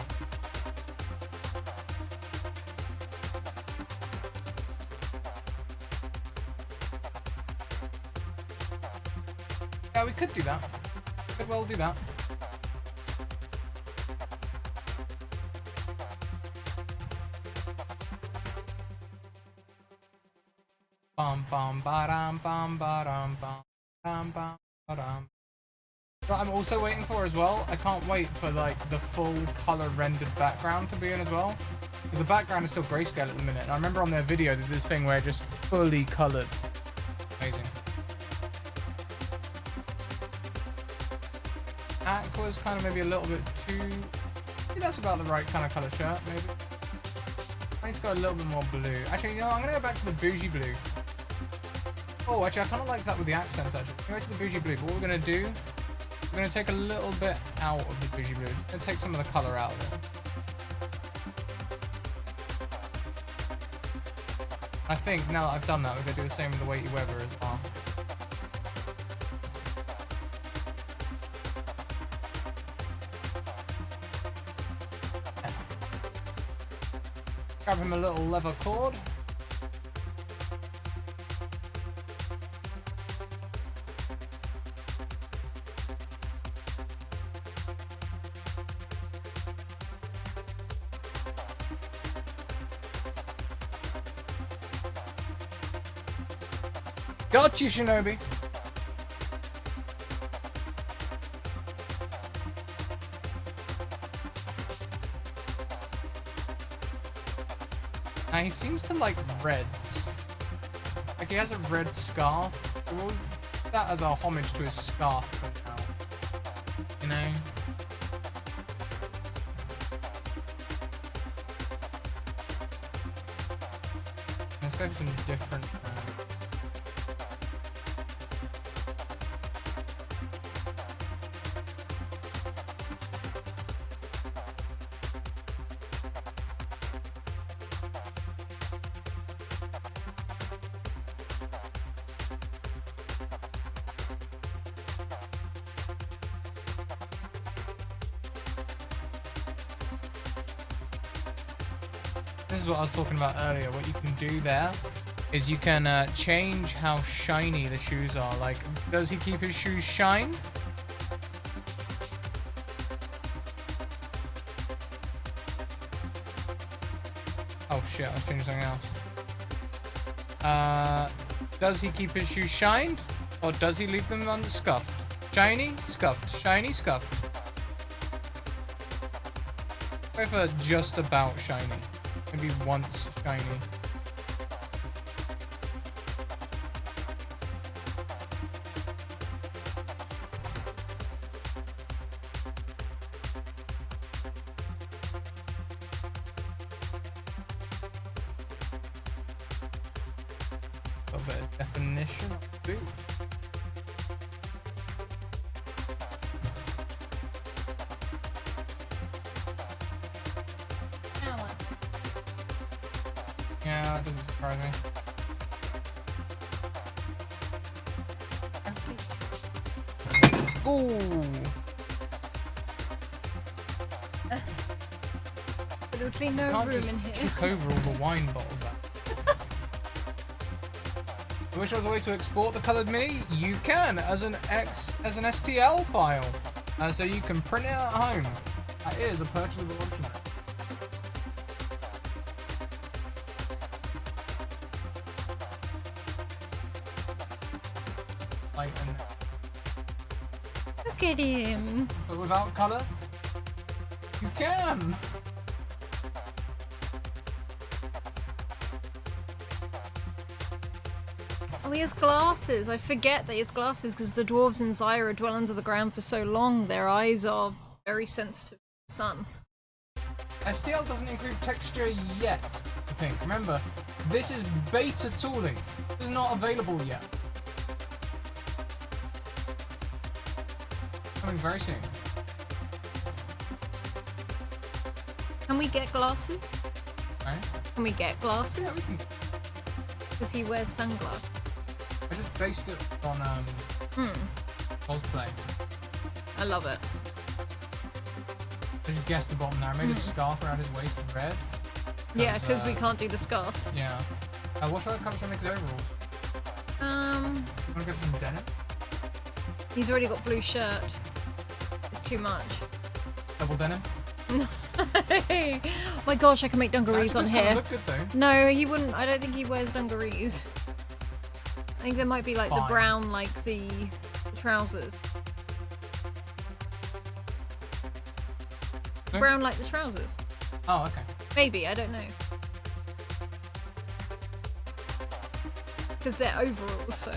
Yeah, we could do that. Could well do that. Bum bum ba-dum bum ba-dum bum bum bum ba-dum. But I'm also waiting for as well. I can't wait for like the full color rendered background to be in as well. Because the background is still grayscale at the minute. And I remember on their video they did this thing where it just fully colored. Amazing. Aqua's kind of maybe a little bit too... Maybe that's about the right kind of color shirt, maybe. I need to go a little bit more blue. Actually, you know, I'm going to go back to the bougie blue. Oh, actually, I kind of like that with the accents, actually. Go to the bougie blue, but what we're going to do... We're going to take a little bit out of the bougie blue. We're going to take some of the colour out of it. I think now that I've done that, we're going to do the same with the weighty weather as well. Yeah. Grab him a little leather cord. Got you, Shinobi. Now he seems to like reds. Like he has a red scarf. We'll do that as a homage to his scarf for now. You know? Let's go for some different... This is what I was talking about earlier. What you can do there is you can change how shiny the shoes are. Like, does he keep his shoes shine? Oh shit, I was changing something else. Does he keep his shoes shined? Or does he leave them unscuffed? Shiny, scuffed. Shiny, scuffed. Go for just about shiny. Maybe once shiny. A bit of definition of boot. Yeah, that doesn't surprise me. Ooh! Absolutely no room in here. Kick over all the wine bottles out. I wish there was a way to export the coloured mini. You can as an STL file, so you can print it at home. That is a purchasable option. Look at him. But without colour, you can. Oh, he has glasses. I forget that he has glasses because the dwarves in Zyra dwell under the ground for so long. Their eyes are very sensitive to the sun. STL doesn't include texture yet, I think. Remember, this is beta tooling. This is not available yet. Coming very soon. Can we get glasses? Right? Can we get Yeah, glasses? we can. Because he wears sunglasses. I just based it on cosplay. I love it. I just guessed the bottom there. I made a scarf around his waist in red. Yeah, because we can't do the scarf. Yeah. What should I cut to make his overalls? Um, I'm gonna get some denim. he's already got blue shirt. It's too much. Double denim. My gosh, I can make dungarees on here. Look good though. No, he wouldn't. I don't think he wears dungarees. I think there might be like the Fine. brown, like the trousers. No? Brown like the trousers. Oh, okay. Maybe, I don't know. Because they're overalls, so.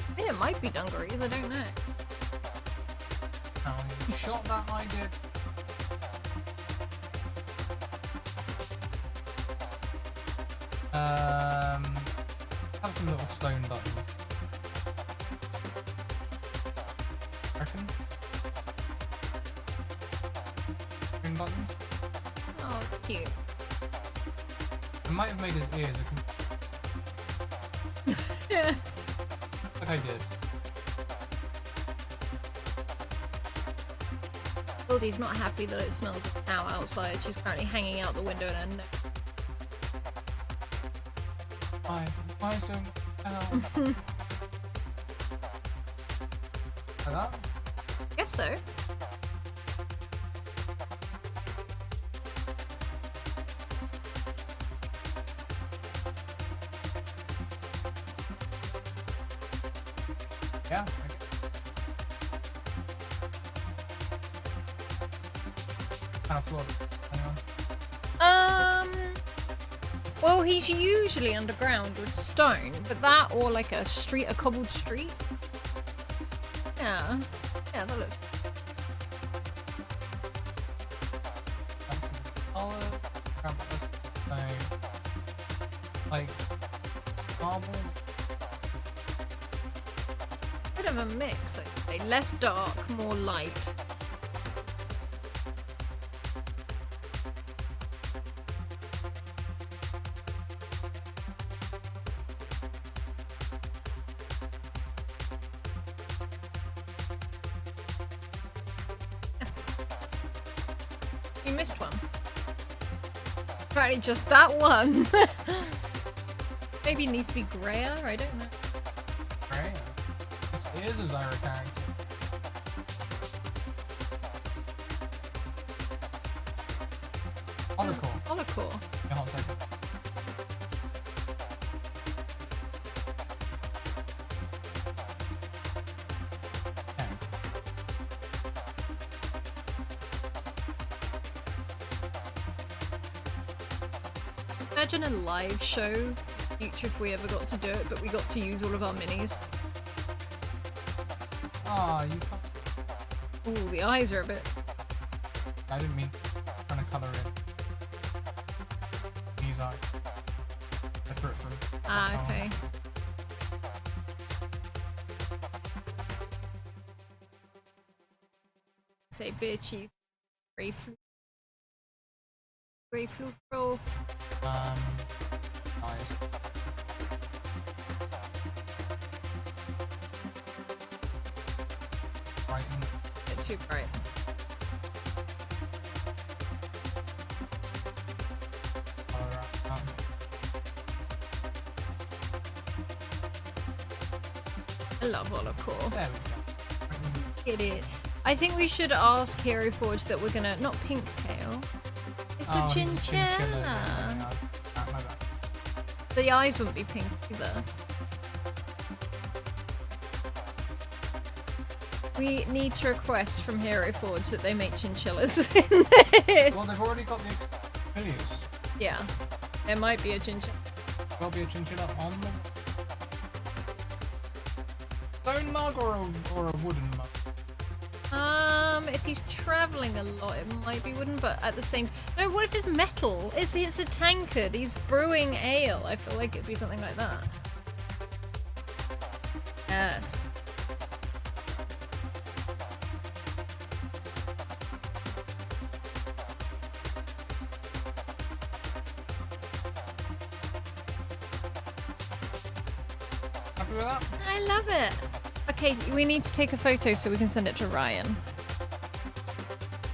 I mean, it might be dungarees, I don't know. Oh, you shot that I did. Have some little stone buttons. Reckon? Stone buttons? Oh, cute. I might have made his ears. Yeah. Like I did. Goldie's not happy that it smells of cow outside. She's currently hanging out the window and her Why so? Like that? guess so. Yeah. Kind of flawed. Anyway. Well, he's usually underground with stone, but that or like a cobbled street. Yeah. Yeah, that looks. Like marble. Bit of a mix, I'd say. Less dark, more light. You missed one. Apparently just that one. Maybe it needs to be grayer, I don't know. Right. This is a Zyra character. Holocore. Holocore. Yeah, hold on a second. Imagine a live show in the future if we ever got to do it, but we got to use all of our minis. Ah, you can't. Ooh, the eyes are a bit. I didn't mean trying to colour it. These are separate from. Ah, okay. Say beer cheese. Grapefruit. Grapefruit roll. Eyes. Right. Bit too bright. I love Holocore. There we go. Get it. I think we should ask Heroforge that we're gonna not Pinktail. It's a chinchilla. Yeah, my bad. The eyes wouldn't be pink either. We need to request from Heroforge that they make chinchillas in this. Well, they've already got the Experience. Yeah, there might be a chinchilla. There'll be a chinchilla on the stone mug or a wooden mug. If he's traveling a lot, it might be wooden, but at the same... No, what if it's metal? It's a tankard. He's brewing ale. I feel like it'd be something like that. Yes. happy with that? I love it. Okay, we need to take a photo so we can send it to Ryan.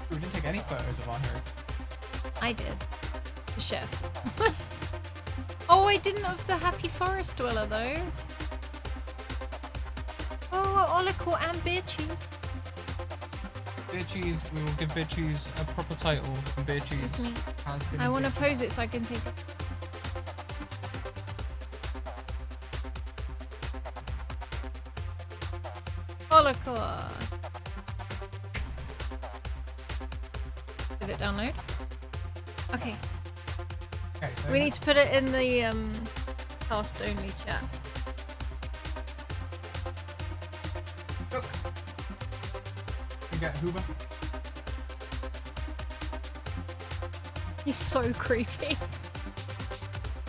We didn't take any photos of our heroes. I did. The chef. Oh, I didn't of the Happy Forest Dweller though. Oh, Olicle and beer cheese. Beer cheese, we will give beer cheese a proper title. And beer cheese Excuse me. has been. I want to beer pose it so I can take it. Olicle. Did it download? Okay. cheese. Okay, so We need to put it in the cast only chat. look. We get Hoover. He's so creepy.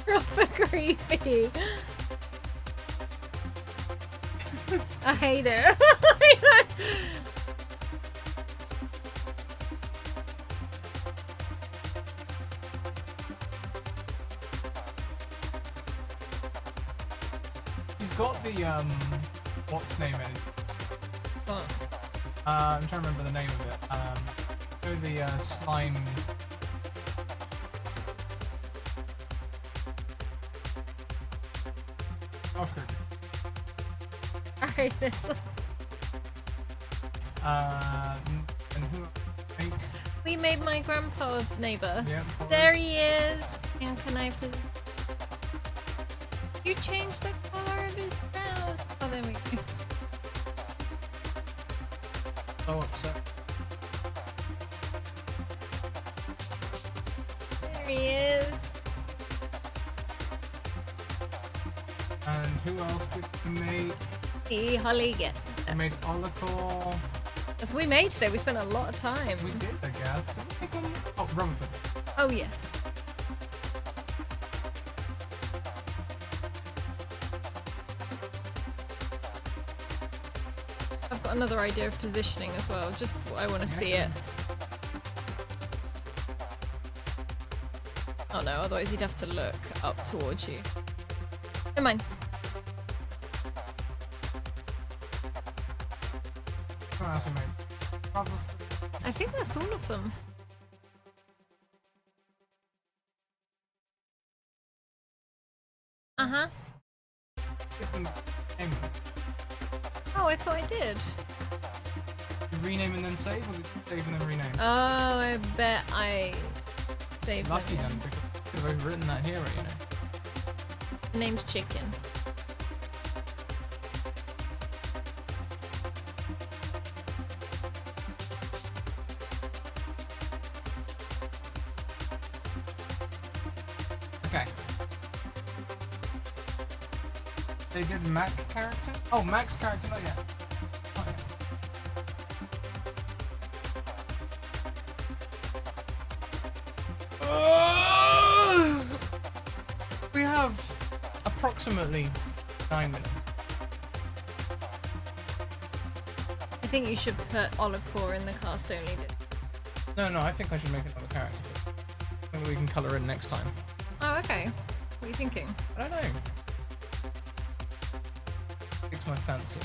Proper creepy. I hate it. He's got the what's name in it? What? I'm trying to remember the name of it. The slime. Okay. I hate this. And who? I think. We made my grandpa neighbor. Yeah. There he is. And can I please? You changed the color of his brows. Oh, there we go. So upset. There he is. And who else did we make? He Holly gets. We made Olicle. That's what we made today. We spent a lot of time. We did, I guess. Did we make one? Oh, Rutherford. Oh, yes. I've got another idea of positioning as well. Just I want to see it. Oh no, otherwise you'd have to look up towards you. Never mind. Who else we made? Rutherford. I think that's all of them. Uh-huh. Different name. Oh, I thought I did. You rename and then save, or did you save and then rename? Oh, I bet I saved Lucky them. then, because I could have written that hero, you know. The name's Chicken. Okay. They did Mac character? Oh, Mac's character, not yet. Not yet. We have approximately 9 minutes. I think you should put Olicore in the cast only. No, I think I should make another character. Maybe we can colour in next time. Oh, okay. What are you thinking? I don't know. Takes my fancy.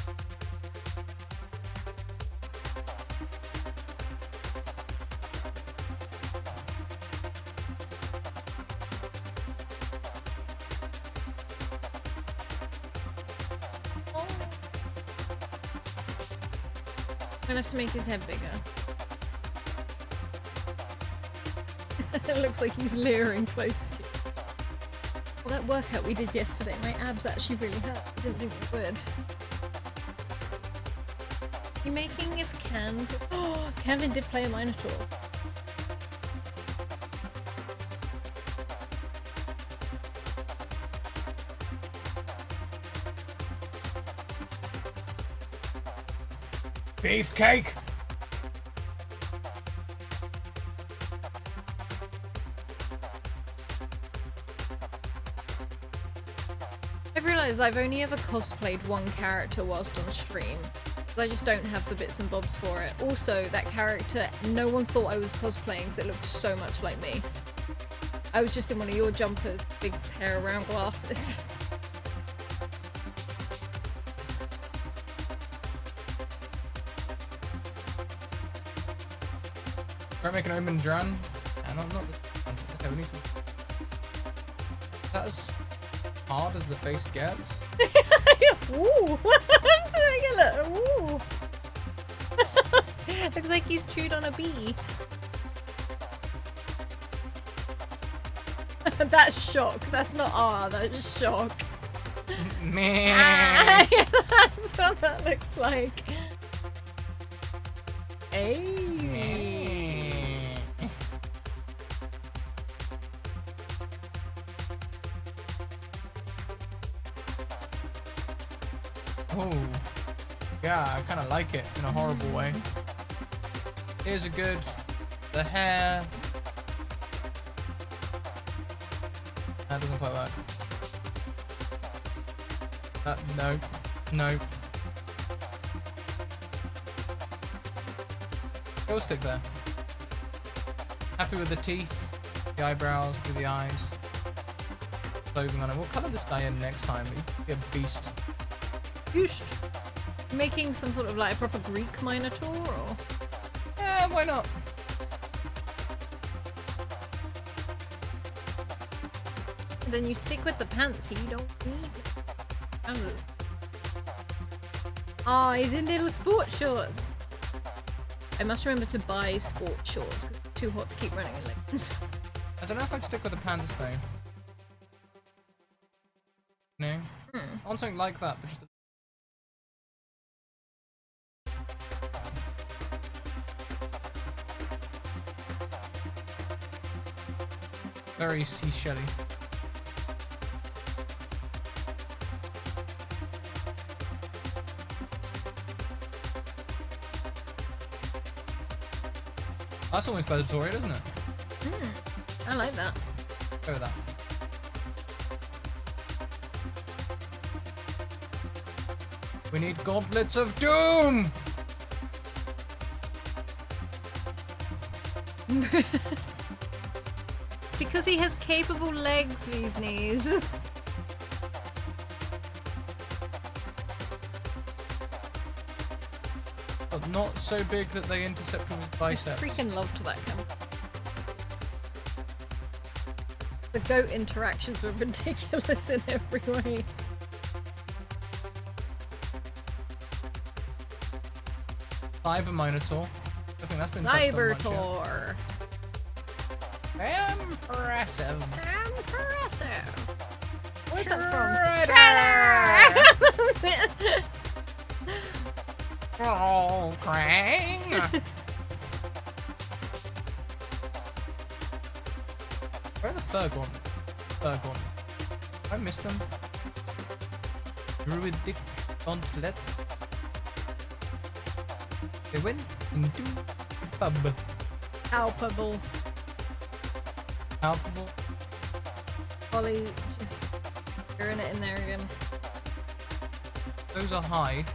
Oh. I'm gonna have to make his head bigger. It looks like he's leering close to you. Well, that workout we did yesterday, my abs actually really hurt. I didn't think they would. You making if Can? Oh, Kevin did play a Minotaur. Beefcake! I've realised I've only ever cosplayed one character whilst on stream. I just don't have the bits and bobs for it. Also, that character, no one thought I was cosplaying because it looked so much like me. I was just in one of your jumpers, big pair of round glasses. Try make an omen dran. And I'm not this one. Okay, we need to. Is that as hard as the face gets? Ooh! I'm doing a little. Ooh! Looks like he's chewed on a bee. That's shock. That's not that's shock. Man. That's what that looks like. Hey. Oh. Yeah, I kind of like it in a horrible way. Here's a good. The hair. That doesn't quite work. No. No. Go stick there. Happy with the teeth, the eyebrows, with the eyes. Clothing on it. We'll colour this guy in next time. He's a beast. Beast. Making some sort of like a proper Greek Minotaur, or? Yeah, why not? Then you stick with the pants. You don't need trousers. Oh, he's in little sport shorts. I must remember to buy sport shorts because it's too hot to keep running in leggings. I don't know if I'd stick with the pants though. No? I want something like that, but just very seashelly. That's almost predatory, isn't it? I like that. Go with that. We need gauntlets of doom! It's because he has capable legs, these knees. But not so big that they intercept with his biceps. I freaking loved that camera. The goat interactions were ridiculous in every way. Cyber Minotaur. I think that's been touched on much Cybertor. yet. Impressive. Impressive. Where's Shredder. that from? Oh, Krang! Where are the fur gauntlets? Fur gauntlets. I missed them. Druidic gauntlet. They went into the pub. Palpable. Palpable. Ollie, she's throwing it in there again. Those are hide.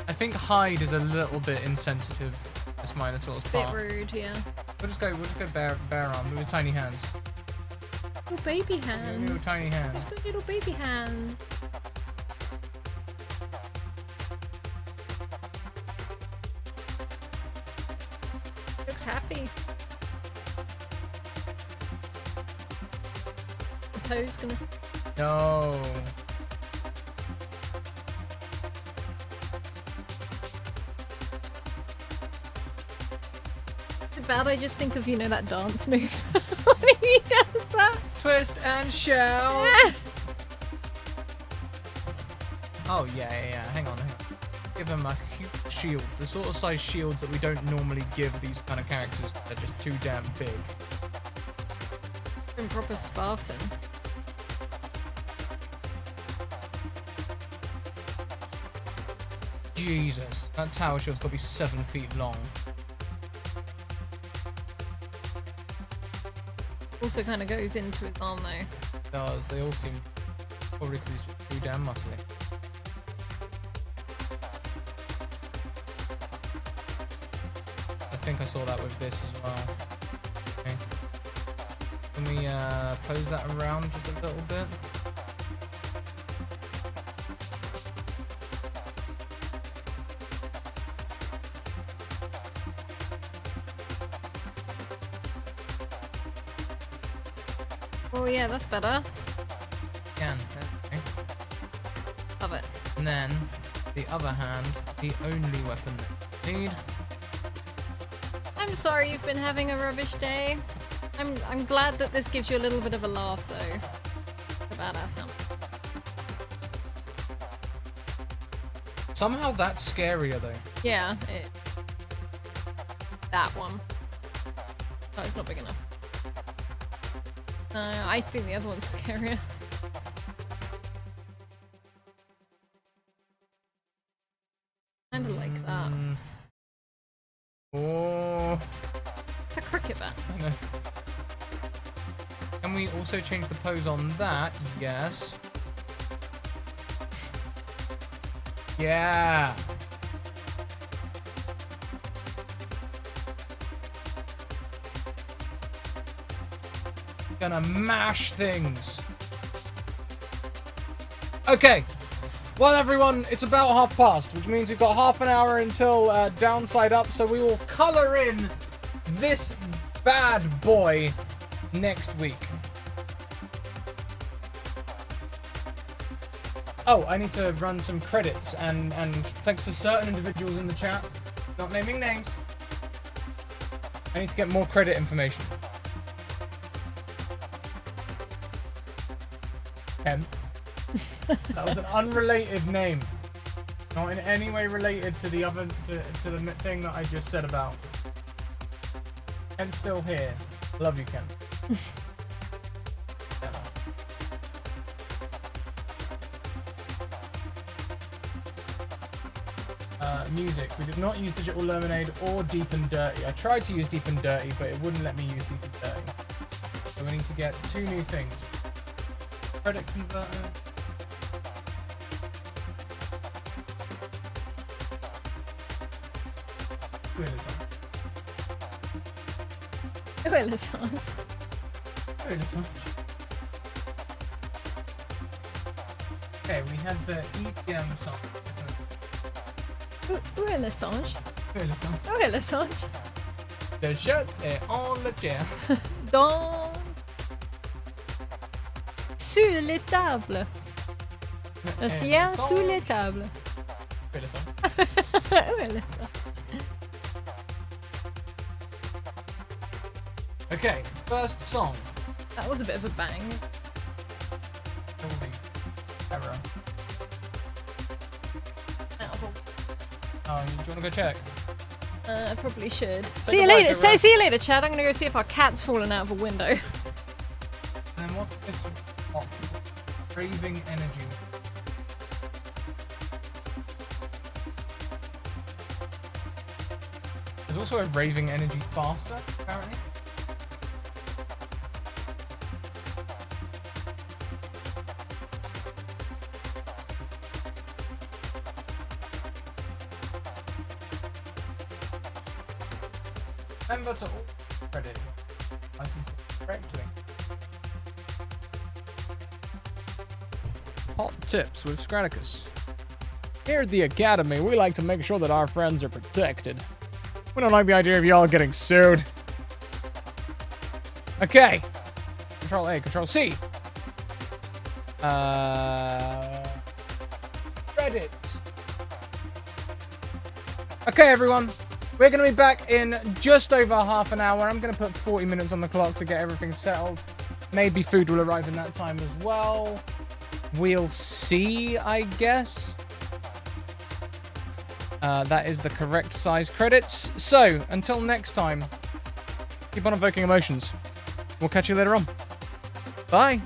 I think hide is a little bit insensitive. This Minotaur's Bit part. rude, yeah. We'll just go bare arm with tiny hands. Little baby hands. Little tiny hands. Just got little baby hands. Looks happy. The pose gonna. No. It's bad I just think of, you know, that dance move. When he does that. Twist and shout. Oh yeah. Hang on. Give him a huge shield. The sort of size shields that we don't normally give these kind of characters. They're just too damn big. And proper Spartan. Jesus, that tower shield's got to be 7 feet long. Also kind of goes into his arm though. It does. They all seem probably because he's just too damn muscly. I think I saw that with this as well. Okay. Can we pose that around just a little bit? Oh yeah, that's better. Can. Okay. Love it. And then, the other hand, the only weapon that you need. I'm sorry you've been having a rubbish day. I'm glad that this gives you a little bit of a laugh though. The badass helmet. Somehow that's scarier though. Yeah, that one. Oh, it's not big enough. No, I think the other one's scarier. Kinda like that. Oh. It's a cricket bat. I know. Can we also change the pose on that? Yes. Yeah. Gonna mash things. Okay. Well, everyone, it's about past, which means we've got half an hour until downside up, so we will color in this bad boy next week. Oh, I need to run some credits, and thanks to certain individuals in the chat, not naming names, I need to get more credit information. Ken. That was an unrelated name. Not in any way related to the other to the thing that I just said about. Ken's still here. Love you, Ken. Music. We did not use Digital Lemonade or Deep and Dirty. I tried to use Deep and Dirty, but it wouldn't let me use Deep and Dirty. So we need to get two new things. Credit converter. Okay, we had the EPM song. Où est le singe? Où est le son? Où est le singe? Le jeu est en le chair. Dans... Sur les tables. Le ciel sous les tables. Où est le son? Où est le son? Okay, first song. That was a bit of a bang. Error. Ow. Oh, do you want to go check? I probably should. Say See you goodbye, later. Trevor. See you later, Chad. I'm gonna go see if our cat's fallen out of a window. And then what's this? Oh, craving energy. There's also a raving energy faster, apparently. Remember to credit license correctly. Hot tips with Scratticus. Here at the Academy, we like to make sure that our friends are protected. We don't like the idea of y'all getting sued. Okay. Control A, Control C. Credits. Okay, everyone. We're going to be back in just over half an hour. I'm going to put 40 minutes on the clock to get everything settled. Maybe food will arrive in that time as well. We'll see, I guess. That is the correct size credits. So, until next time, keep on evoking emotions. We'll catch you later on. Bye.